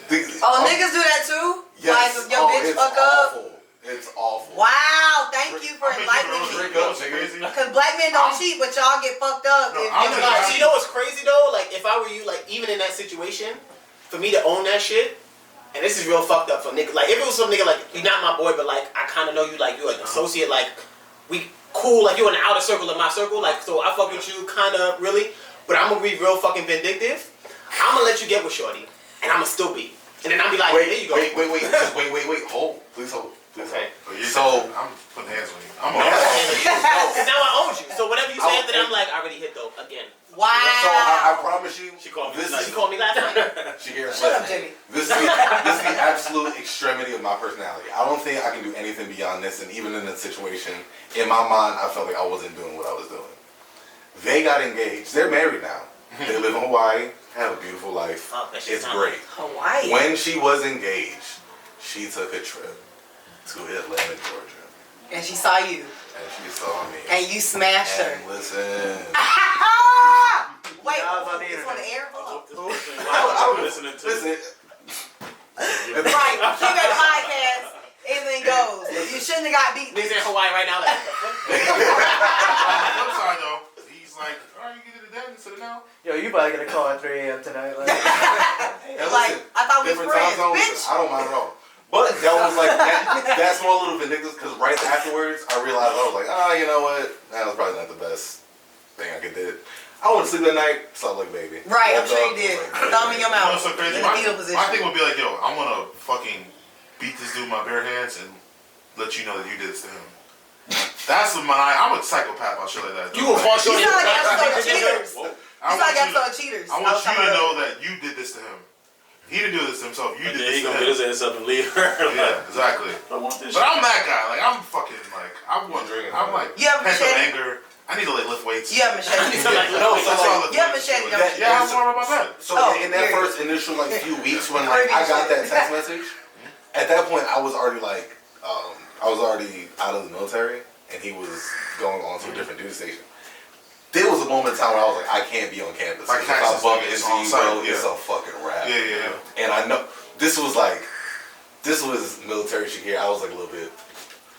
Niggas do that too? yes, Like, if your bitch it's fuck up? awful. It's awful. Wow, thank you for enlightening me. Drink up, nigga. Because black men don't cheat, but y'all get fucked up. No, if I'm you gonna know, So you know what's crazy though? Like if I were you, like even in that situation, for me to own that shit, and this is real fucked up for nigga. Like if it was some nigga like you're not my boy, but like I kind of know you, like you're an associate, like we cool, like you're in the outer circle of my circle, like so I fuck with you, kind of really. But I'm gonna be real fucking vindictive. I'm gonna let you get with shorty, and I'm gonna still be, and then I'll be like, there you go. Wait, hold, please hold. Okay. So I'm putting hands on you. I'm Because now I own you. So whatever you say after that, I'm like, I already hit though again. Wow. So I promise you, She called me. She called me last night. she hears Shut up, Jimmy. This is the absolute extremity of my personality. I don't think I can do anything beyond this, and even in this situation, in my mind, I felt like I wasn't doing what I was doing. They got engaged. They're married now. They live in Hawaii, have a beautiful life. Oh, that shit It's sound great. Hawaii. When she was engaged, she took a trip to Atlanta, Georgia, And she saw you. and she saw me. And you smashed her. And listen, Wait, Yeah, I was on the it's on the air? I hope this person I would listening to listen. Right, keep it podcast. Anything goes. You shouldn't have got beat. Niggas in Hawaii right now, like, On the flip side though, he's like, alright, you get it then instead of now. Yo, you about to get a call at 3 a.m. tonight. Like, And Like, listen, I thought we were different time friends, zones, bitch. I don't mind at all. But that was like that small little vindictive, because right afterwards I realized, I was like, you know what? That was probably not the best thing I could do. I went to sleep that night, slept like a baby. Right, I'm Woke sure up, you did. was like, Thumb in your You know mouth. what's so crazy? In the fetal position. My thing would be like, yo, I'm gonna fucking beat this dude with my bare hands and let you know that you did this to him. That's what I'm a psychopath on shit like that. you will fall short. You sound like of episode of Cheaters. Whoa. You sound like episode of Cheaters. I want you to know that you did this to him. He didn't do this to himself. You And did then this he to gonna him. get his ass up and leave her. Yeah, exactly. I want this But shit. I'm that guy. Like I'm fucking like I'm wondering. I'm like You have a pent up machete? anger. I need to like lift weights. You have a machete. No, so That's all like, I lift You have weights. machete, Like, don't you? Yeah, I'm worried about that. so Oh, in that period. first initial like few weeks when like I got that text message, at that point I was already like, I was already out of the military, and he was going on to a different duty station. There was a moment in time where I was like, I can't be on campus. Like If I Texas, bump it's into on you, site, bro, yeah. it's a fucking wrap. Yeah. And I know this was military shit here. I was like a little bit.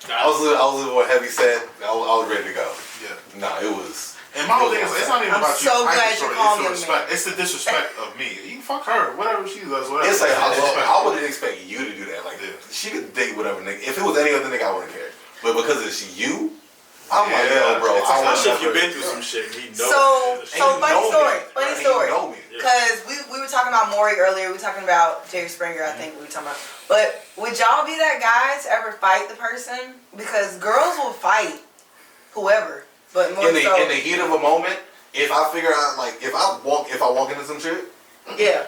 I was a little more heavy set. I was ready to go. Yeah. Nah, it was. And my whole thing is, it's not even I'm about so you. glad you called me a It's the respect. It's the disrespect of me. You fuck her, whatever she does, whatever. It's like Disrespect. I wouldn't expect you to do that. Like she could date whatever nigga. If it was any other nigga, I wouldn't care. But because it's you, I'm like, yo, bro. It's I would Especially if you've never- been through some shit. He knows. So funny story. Funny And story. You know me. Because we were talking about Maury earlier. We were talking about Jerry Springer, I think we were talking about. But would y'all be that guy to ever fight the person? Because girls will fight whoever. But more in the so. heat of a moment, if I figure out like if I walk into some shit, Yeah.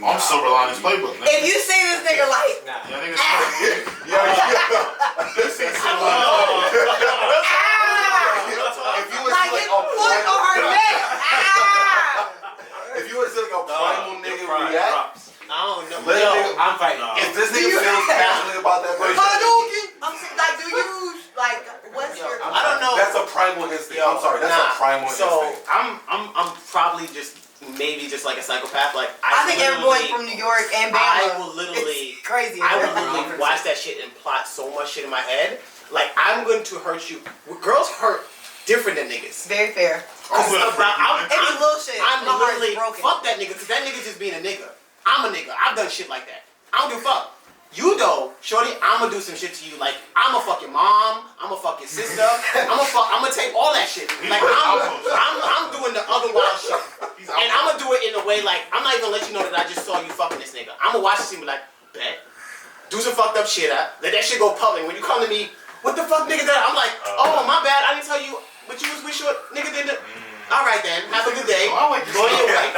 I'm silver linings playbook. If you see this nigga like, Yeah, niggas smart. if you would like see his like foot or her neck. if you would see like a primal nigga react, I don't know. Let Yo, nigga- I'm fighting. if this nigga feels passionately about that person, I'm saying, like, do you like what's your? I don't know. that's a primal instinct. I'm sorry, that's a primal So instinct. I'm probably just maybe just like a psychopath. Like I think everyone literally- from New York and Bama. I will literally It's crazy. I would literally watch that shit and plot so much shit in my head. Like I'm going to hurt you. Girls hurt different than niggas. Very fair. I'm gonna It be little shit. I'm My heart is literally broken. fuck that nigga because that nigga just being a nigga. I'm a nigga. I've done shit like that. I don't give a fuck. You though, shorty, I'ma do some shit to you. Like I'ma fuck your mom. I'ma fuck your sister. I'ma take all that shit. Like I'm doing the other wild shit. And I'ma do it in a way like I'm not even gonna let you know that I just saw you fucking this nigga. I'ma watch this and be like, bet. Do some fucked up shit. Let that shit go public. When you come to me, what the fuck nigga that? I'm like, oh my bad. I didn't tell you, but you was with your nigga didn't. All right then, have a good day. I like Go your way.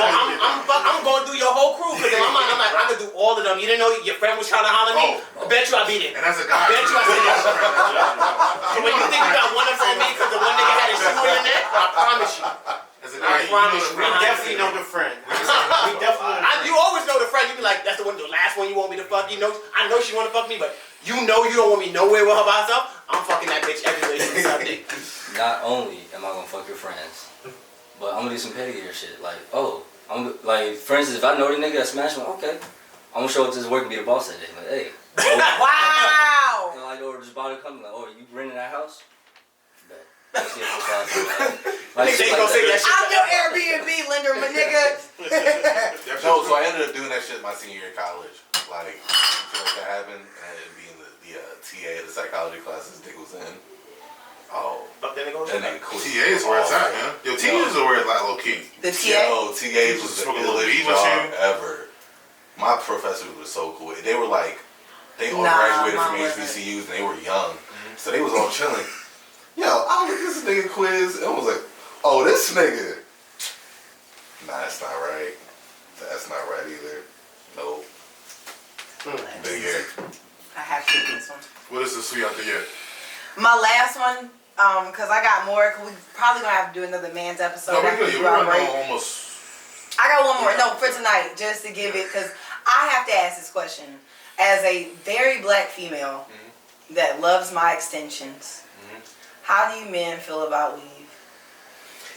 I'm going through your whole crew because in my mind I'm like I could do all of them. You didn't know your friend was trying to holler at me. Bet you I beat it. And as a guy, Bet you I said that. So when you think you got one up on me because the one nigga had his shoe in your neck, I promise you. as a I guy, promise you. you know the Definitely know the friend. We definitely. You always know the friend. You be like, that's the last one you want me to fuck. You know, I know she want to fuck me, but you know you don't want me nowhere with her by herself. I'm fucking that bitch everywhere she's Sunday. Not only am I gonna fuck your friends, but I'm gonna do some pettier shit. Like, I'm like, for instance, if I know the nigga that smashed me, okay, I'm gonna show up to his work and be the boss that day. Like, hey, Wow. and like, or just about to come, like, oh, you renting that house? Bet. Let's see if it's possible. Like, Niggas shit ain't gonna say that shit. I'm your Airbnb lender, my nigga. No, so I ended up doing that shit my senior year in college. Like, something like that happened, and it'd be in the TA, the psychology classes Dick was in. Oh, Fuck that nigga. and then quit. TA is where it's at, man. Yo, TAs are where it's like low key. The TA. Yo, TAs was the Smoke a little illest weed with job you? ever. My professors were so cool. They were like, They all Nah, graduated from mine wasn't. HBCUs and they were young. So they was all chilling. Yo, I looked at this nigga quiz and I was like, oh, this nigga. Nah, that's not right. That's not right either. Nope. Big hair. I have to do this one. What is the sweet out there? My last one, because I got more. Cause we probably gonna have to do another man's episode. No, we're after good. we We're go on running break. on almost. I got one more. No, for tonight, just to give it, because I have to ask this question. As a very black female that loves my extensions, how do you men feel about weave?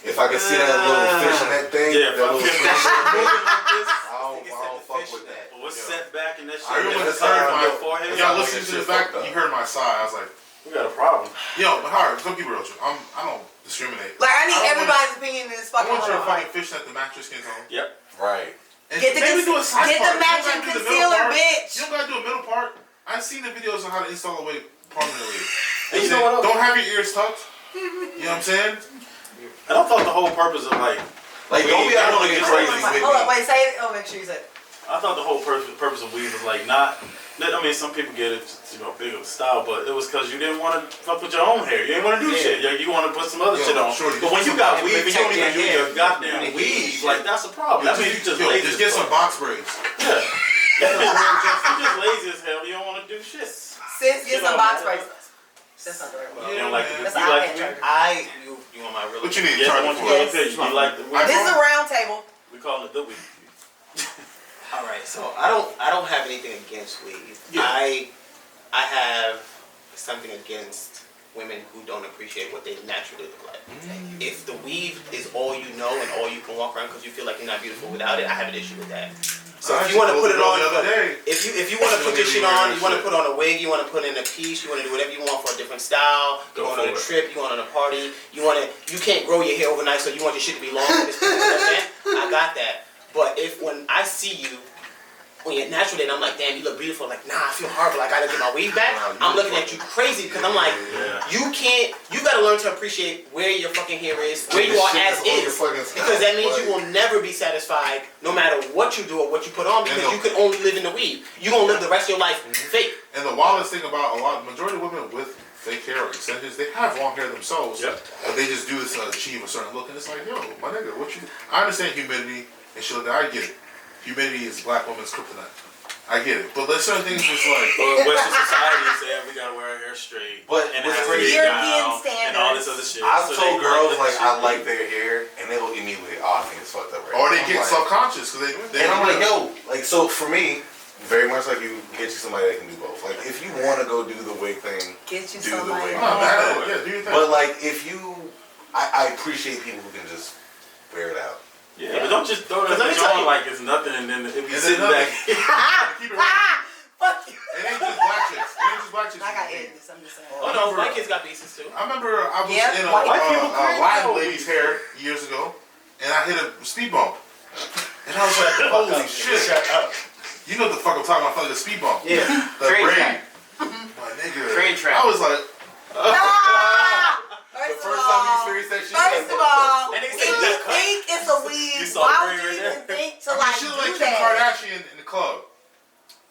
If I could see that little fish in that thing, Yeah, that little if fish, I'm moving like this, I don't fuck with that. but what's set back and that shit? I remember that's the third on my your forehead. y'all like listening that to the shit back. fucked up. You heard my sigh. I was like, We got a problem. yo, but hard. Don't keep it real. I don't discriminate. Like, I need I don't everybody's opinion in this I fucking want your room. fucking fish that the mattress can on. Yep. Right. And Get the maybe do a side get part. the You don't matching gotta do the middle concealer, part. bitch. You don't gotta do a middle part. I've seen the videos on how to install a wig permanently. And you know what else? Don't have your ears tucked. You know what I'm saying? And I thought the whole purpose of like Don't be out Wait, looking wait, crazy wait, with Hold me. up, wait, say it. Oh, make sure you say it. I thought the whole purpose of weave was like not. I mean, some people get it, big of a style, but it was because you didn't want to fuck with your own hair. You didn't want to do shit. You want to put some other shit on. Sure, But when you got weave, you don't even protect do your your goddamn weave. Like that's a problem. That means you just lazy. Just get as some fuck. box braids. Yeah. You just lazy as hell. You don't want to do shit. Sis, get some box bracelets. That's not the right word. You don't like man. the That's you an like iPad the charger. You want my real? What you need to Yes, I charge want for? you to Yes. picture. You like the I- This is a round table. we call it the weave. All right, so I don't have anything against weave. Yeah. I have something against women who don't appreciate what they naturally look like. If the weave is all you know and all you can walk around because you feel like you're not beautiful without it, I have an issue with that. So if you want to put it on, the other day. if you want to put this shit on, you want to put on a wig, you want to put in a piece, you want to do whatever you want for a different style. You Go want on a for it. trip, you want on a party, you can't grow your hair overnight, so you want your shit to be long. I got that. But when I see you, when you're natural, and I'm like, damn, you look beautiful. Like, nah, I feel horrible. I gotta get my weave back. I'm looking at you crazy because I'm like, you gotta learn to appreciate where your fucking hair is, where you are as is. Because that means you will never be satisfied no matter what you do or what you put on because you can only live in the weave. You're gonna live the rest of your life fake. And the wildest thing about majority of women with fake hair or extensions, they have long hair themselves. Yep. But they just do this to achieve a certain look. And it's like, yo, my nigga, I understand humidity and shit like that. I get it. Humidity is black women's kryptonite. I get it. But there's certain things just like... But Western society is saying we gotta wear our hair straight. But and it what's has to be crazy- European down and all this other shit. I've So told they girls let like that I shit like be. their hair, and they look immediately, oh, I think it's fucked up right Or now. they I'm get like, self-conscious because they and I'm like, yo, like, so for me, very much like you, get you somebody that can do both. Like, if you want to go do the wig thing, Get you do the somebody. wig. I'm not mad at it. Yeah, do your thing. But like, if you, I appreciate people who can just wear it out. Yeah, but don't just throw that Let me bitch tell on you- like it's nothing and then it be Is it sitting nothing? back. Keep it real. Fuck you. It ain't just black chicks. It ain't just black chicks. I got edges. I'm just saying. Oh no, white kids got pieces too. I remember I was Yeah, in a white people crazy. Latin lady's hair years ago, and I hit a speed bump. And I was like, holy shit. You know what the fuck I'm talking about, I felt like a speed bump. Yeah. The Train braid. track. My nigga. Train track. I was like, Ah! The first time you experienced that shit, First of all, And if they say you that cut. think it's a weave, You saw why the would braid you right even think to I mean, like she do looked like Kim that? Kardashian in the club.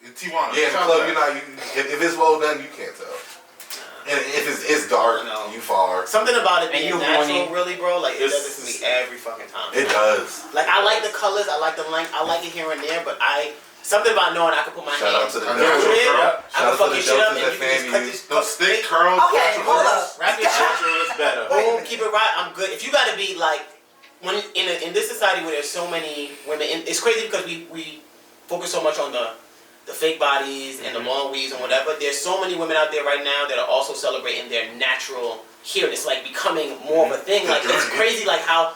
In Tijuana. yeah, in the Shout out club, to you're that. not, if it's well done, you can't tell. And if it's dark, No. you far. Something about it And being you natural, horny. really, bro. Like it It's- does it for me every fucking time. It does. Like I like the colors, I like the length, I like it here and there, but something about knowing I can put my Shout out hands to the I know. through it. Girl. I Shout can out to fuck the your shit up deltas and you that can just cut fan this. Those thick curls. Okay, natural hold curls. up. Wrap your shit. Natural is better. Boom, keep it right. I'm good. If you gotta be like, when in this society where there's so many women, and it's crazy because we focus so much on the fake bodies and the long weaves and whatever. There's so many women out there right now that are also celebrating their natural hair. It's like becoming more of a thing. Like it's crazy, like how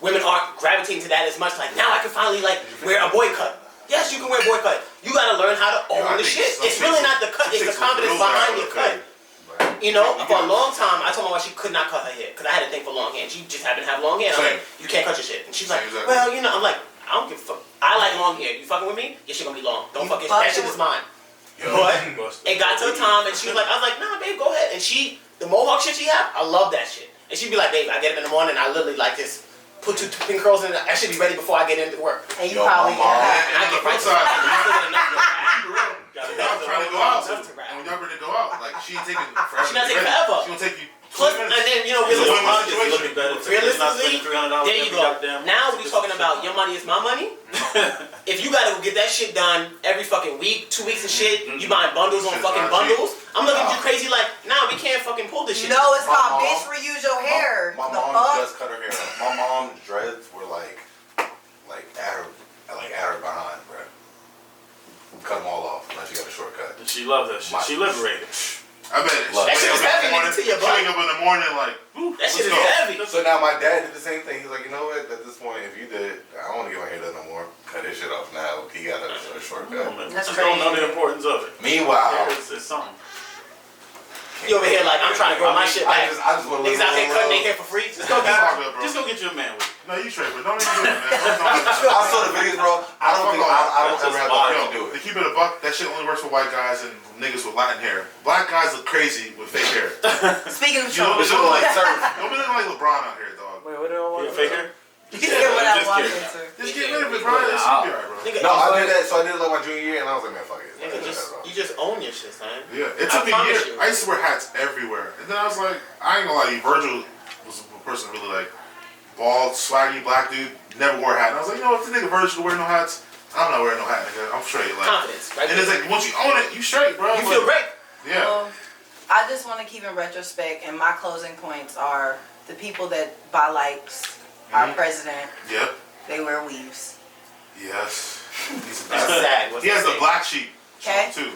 women aren't gravitating to that as much. Like now I can finally like wear a boy cut. Yes, you can wear boy cut. You gotta learn how to own I the think shit. some It's really chicks- not the cut. some It's the chicks will confidence real behind bad your with cut. cut. You know, for a long time, I told my wife she could not cut her hair because I had a thing for long hair. And she just happened to have long hair. And I'm Same. like, you can't cut your shit. And she's like, Same, exactly. well, you know, I'm like, I don't give a fuck. I like long hair. You fucking with me? Your shit gonna be long. Don't You fuck it. fucking That shit is with- mine. But it got to a time, and she was like, I was like, nah, babe, go ahead. And the mohawk shit she had, I love that shit. And she'd be like, babe, I get up in the morning, I literally like this. Put two pin curls in it. I should be ready before I get into work. And you Yo, probably my mom- get And I get right to Outside. the I still get enough. Keep it real. Gotta I'm trying to go go out. Enough to rap. And when y'all ready to go out, like she ain't taking forever. She not to get taking ready. forever. She gonna take you 20 Plus, minutes. and then, you know, It's a win-win realistically, situation. realistically, there you go. Now we talking about your money is my money. If you gotta go get that shit done every fucking week, 2 weeks and shit, you buying bundles on Shit's fucking not cheap. bundles. I'm looking at you crazy like, nah, we can't fucking pull this shit. No, it's My called mom- bitch reuse your hair. My The mom fuck? just cut her hair off. My mom's dreads were like at her behind, bro. Cut them all off. Now she got a shortcut. And she loved that shit. She liberated. I bet it. That shit is heavy, nigga, to your She butt. wake up in the morning like, ooh, That shit is let's go. heavy. So now my dad did the same thing. He's like, you know what? At this point, if you did, I don't want to get my hair done no more. Cut his shit off now. He got a shortcut. That's Just don't know crazy. the importance of it. Meanwhile, It's something. You over here like, I'm trying to grow my shit back. I just want to Niggas out here cutting their hair for free. Just go get Talk good, bro. Just go get your man with it. No, you straight, bro. Don't even do it, man. I saw the videos, bro. I don't That's ever just have wild. the to do To it. keep it a buck, that shit only works for white guys and niggas with Latin hair. Black guys look crazy with fake hair. Speaking of You know, Trump, it's look like surf. Don't be looking like LeBron out here, dog. Wait, what do I want? You a faker? you said what I Just wanted kidding. to. Just get rid of it, bro. It should be alright, bro. Nigga, No, I did that. So I did it like my junior year, and I was like, man, fuck it. nigga, you just own your shit, son. Yeah, it I took me a promise year. you. I used to wear hats everywhere. And then I was like, I ain't gonna lie to you, Virgil was a person really like bald, swaggy, black dude, never wore a hat. And I was like, you know, if the nigga Virgil wear no hats, I'm not wearing no hat, nigga. I'm straight. Like, Confidence, right? and it's like, once you own it, you straight, bro. You Like, feel great. Yeah. Well, I just want to keep in retrospect, and my closing points are the people that buy likes. Our president, Yep. they wear weaves. Yes. He's That's sad. What's He has that the say? black sheep Okay. too.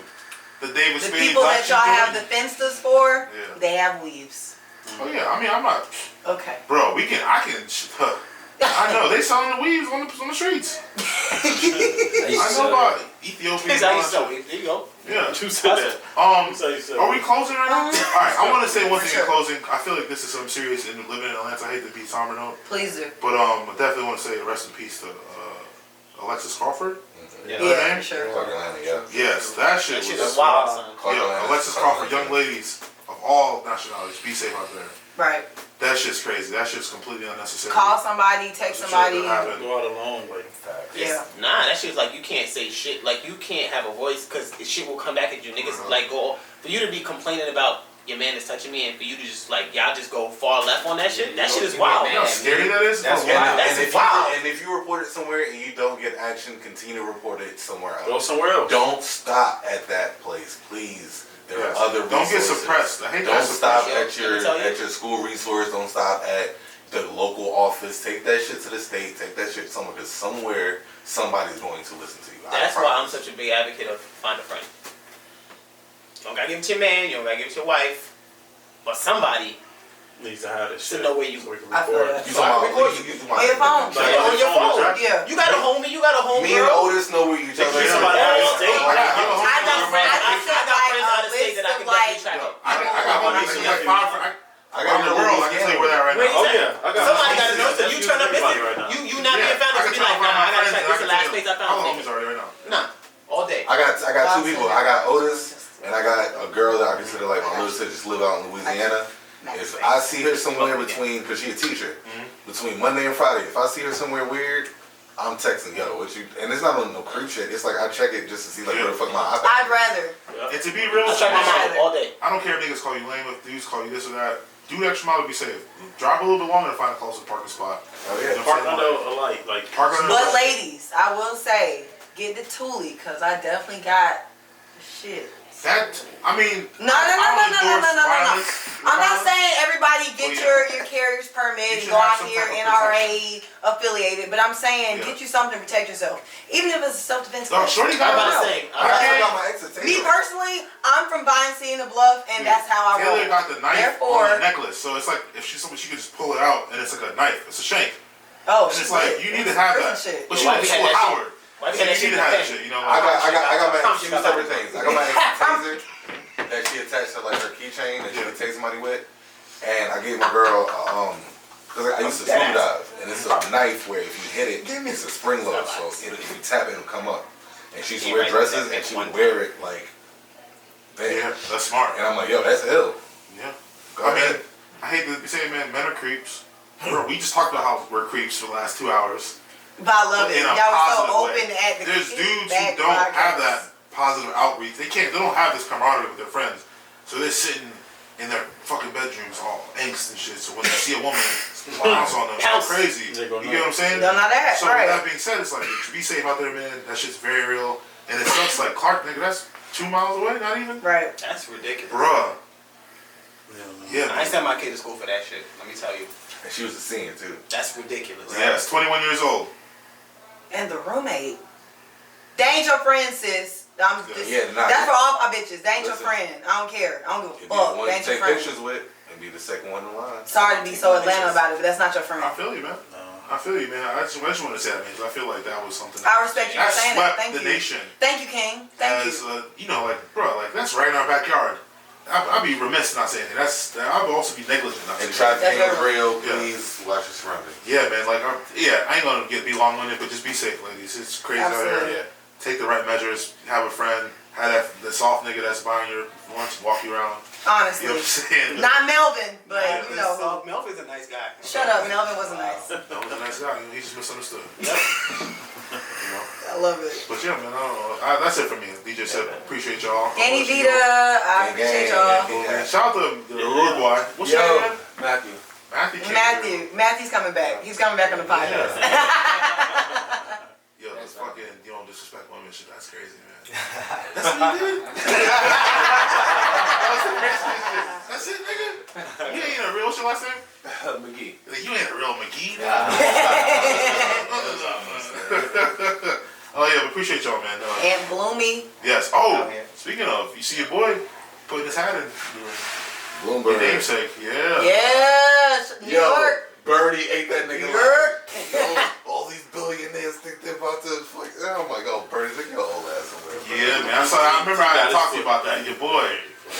The David The Spade people black that sheep. y'all have dude. the Finstas for, Yeah. they have weaves. Oh yeah. I mean, I'm not. Okay. Bro, I can. I know they selling the weaves on the streets. I know about Ethiopia. That's how you sell it. There you go. Yeah. You said that. Are Are we closing right now? Alright, I want to say one thing Sure. in closing. I feel like this is something serious in living in Atlanta. I hate to be somber note, Please do. but I definitely want to say rest in peace to Alexis Crawford. Yeah. Yeah, for sure. Clark Atlanta, yeah. Yes, that shit That shit was is wild, son. Clark Yeah, Atlanta. Alexis Crawford, young ladies of all nationalities, be safe out there. Right. That shit's crazy. That shit's completely unnecessary. Call somebody, text Some shit somebody. that happened. Go out alone, like. Yeah. Nah, that shit's like you can't say shit. Like you can't have a voice because shit will come back at you. Niggas like go for you to be complaining about your man is touching me and for you to just like y'all just go far left on that shit. That shit is wild. You know how scary that is? That's For wild. women? That's wild. And if you report it somewhere and you don't get action, continue to report it somewhere else. Go somewhere else. Don't stop at that place, please. There Yes. are other Don't get resources. suppressed. I hate Don't that stop suppression. at Let me tell you. your school resource. Don't stop at the local office. Take that shit to the state. Take that shit somewhere because somewhere somebody's going to listen to you. I That's why I'm promise. such a big advocate of find a friend. You don't gotta give it to your man. You don't gotta give it to your wife. But somebody Needs to have this to shit. know where you. So we can I feel record. that. You talking about On your phone. Yeah, on your phone. Yeah. You got a homie. You got a homie. Me and Otis know where each other Get is. somebody out of Oh, state. I got I got friends out of state that I can definitely track up. I got homies in like I got around the world. I can tell you where they're at right Wait, now. Oh yeah, I got Somebody my gotta know. So that's you using turn up everybody missing. right now. You not being found. I To can be tell like, my nah, I gotta friends, check. This is the last place I All found. homies already right now. Nah, all day. I got two people. I got Otis and I got a girl that I consider like my little sister. Just live out in Louisiana. If I see her somewhere between, cause she a teacher, between Monday and Friday, if I see her somewhere weird, I'm texting yo. What you? And it's not on no creep shit. It's like I check it just to see like where the fuck my iPad. I'd rather. And to be real, I check my mom all day. I don't care if niggas call you lame, if dudes call you this or that. Do the extra mile to be safe. Drive a little bit longer to find a closer parking spot. Oh yeah. Park under a light, like Park under But ladies, I will say, get the Thule, cause I definitely got shit. That, I mean, No. I don't endorse violence. I'm not saying everybody get Well, your carrier's permit You and should go have out some here type of NRA affiliated, but I'm saying Yeah. get you something to protect yourself, even if it's a self-defense. No, weapon. shorty I'm got about to it. say. I got my ex at Me Taylor. personally, I'm from Vine the Bluff, and that's how I roll. Taylor got the knife Therefore- on the necklace, so it's like if she's someone, she can just pull it out and it's like a knife. It's a shank. Oh, And she's it's like lit. you need to have Prison that. shit. But she Why went we to had school that Howard. Why So we had that you shit need in to have the that thing? shit. You know. I got my Promise ex you two about separate that. things. I got my ex a taser that she attached to like her keychain that she would take somebody with, and I gave my girl because I used to scuba dive, and it's a knife where if you hit it, it's a spring load, so if you tap it, it'll come up. And she used to wear dresses, and she would wear it like that. Yeah, that's smart. And I'm like, yo, that's ill. Yeah. I mean, I hate to say it, man. Men are creeps. Bro, we just talked about how we're creeps for the last 2 hours. But I love it. In a Y'all were so positive open way. at the There's dudes who kickback don't have podcast. that positive outreach. They don't have this camaraderie with their friends. So they're sitting in their fucking bedrooms all angst and shit. So when they see a woman bounce on them, it's crazy. You get what I'm saying? Don't know that, So right. with that being said, it's like, be safe out there, man. That shit's very real. And it sucks like Clark, nigga, that's 2 miles away, not even? Right. That's ridiculous. Bruh. Yeah, I man. sent my kid to school for that shit. Let me tell you. And she was a senior too. That's ridiculous. Yes, 21 years old. And the roommate. They ain't your friend, sis. I'm just, Yeah, nah. that's for all my bitches. They ain't your Listen. friend. I don't care. I don't give It'd a be fuck. the one They you ain't your take friend. pictures with and be the second one in line. Sorry to be so Atlanta about it, but that's not your friend. I feel you, man. I feel you, man. I just want to say that, man, 'cause I feel like that was something I respect you for saying that. swept Thank the you. nation. Thank you, King. Thank you. As, you know, like, bro, like, that's right in our backyard. I'd be remiss not saying that. I'd also be negligent not And saying that. traffic That's is very real. Please watch your surroundings. Yeah, man, like, I ain't gonna be long on it, but just be safe, ladies. It's crazy out Absolutely. here. Take the right measures. Have a friend. Have the soft nigga that's buying your lunch, walk you around. Honestly. You know what I'm saying? Not Melvin, but you know. Melvin's a nice guy. Shut up, Melvin wasn't nice. That was a nice guy. You know, he just misunderstood. You know? I love it. But yeah, man, I don't know. That's it for me. DJ said, appreciate y'all. Danny Vita, I appreciate y'all. And shout out to the rude boy. What's your name? Matthew. Matthew. Matthew. Matthew's coming back. He's coming back on the podcast. Yo, this fucking, you don't disrespect women shit. That's crazy, man. That's what you did? That's it, nigga? You ain't a real, what's your last name? McGee. You ain't a real McGee. Oh yeah, we appreciate y'all, man. Aunt Bloomy. Yes. Oh, speaking of, you see your boy putting his hat in. Bloomberg. Your namesake. Yeah. Yes, New Yo, York. Birdie ate that nigga. New York. All these billionaires think they're about to fuck. Oh my god, Birdie, take your old ass somewhere. Yeah, man. I remember I talked to you about that. Your boy.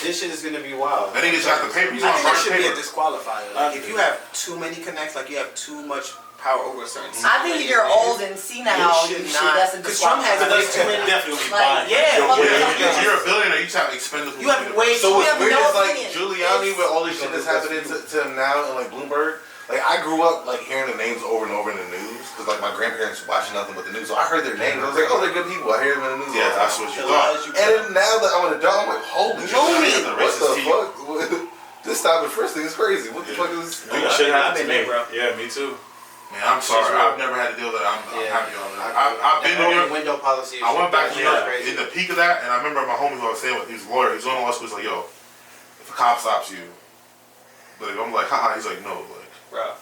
This shit is gonna be wild. That nigga got the paper. He's I on think that burnt should be a paper. disqualifier. Like, if you have too many connects, like you have too much power over a certain. I think if you're old and senile, You you should should. not. That's a 'Cause Trump has disqualifier. way too many. Definitely be Like, buying. Yeah. If you're a billionaire, you just have expendable. You have way So too what's have weird no is like opinion. Giuliani with all this shit that's happening to him now and like Bloomberg. Like I grew up like hearing the names over and over in the news because like my grandparents watching nothing but the news, so I heard their names. I was like, oh, they're good people. I hear them in the news. Yeah, all the that's time. what you thought. And then now that I'm an adult, I'm like, holy shit! Blooming. What the fuck? This stop and frisk thing is crazy. What the fuck is? Shit I've happened to been there, me, bro. Yeah, me too. Man, I'm sorry. I've never had to deal with that. I'm happy on that. I've been to New York. Window policy. I went back to New York Crazy. in the peak of that, and I remember my homie who I was staying with, he was a lawyer. He was on law school. He's like, yo, if a cop stops you, like, I'm like, haha. He's like, no, like, Bro.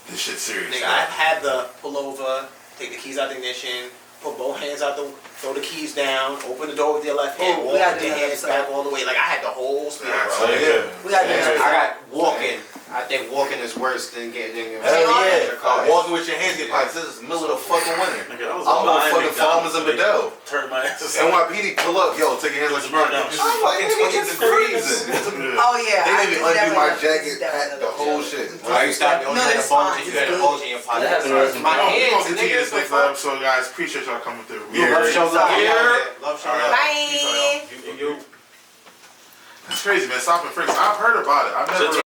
this shit's serious. Nigga, I've had the pull over, take the keys out the ignition, put both hands out throw the keys down, open the door with your left hand, Oh, walk we gotta with do your that hands episode. back all the way. Like, I had the whole spiel, That's bro. it. We got to do I that. got walking. I think walking is worse than getting Hell yeah! your car. Walking with your hands get pipes. This is the middle of the fucking winter. Nigga, I was I'm behind motherfucking farmers in Bedell. Turn my ass aside. NYPD pull up, yo, take your hands like Burn down. it's fucking 20 degrees. Oh yeah. They didn't even undo my definitely- jacket, definitely- the whole shit. Why you stop me? No, You had a that's bulge. fine. You had a bulge in your pocket. That happened to us in My We're gonna hands, continue this next nigga. episode, guys. Appreciate y'all coming through. Yeah. Love, show love. Yeah. Love, show All love. right. Bye. That's crazy, man. Stop and frisk. I've heard about it. I've never.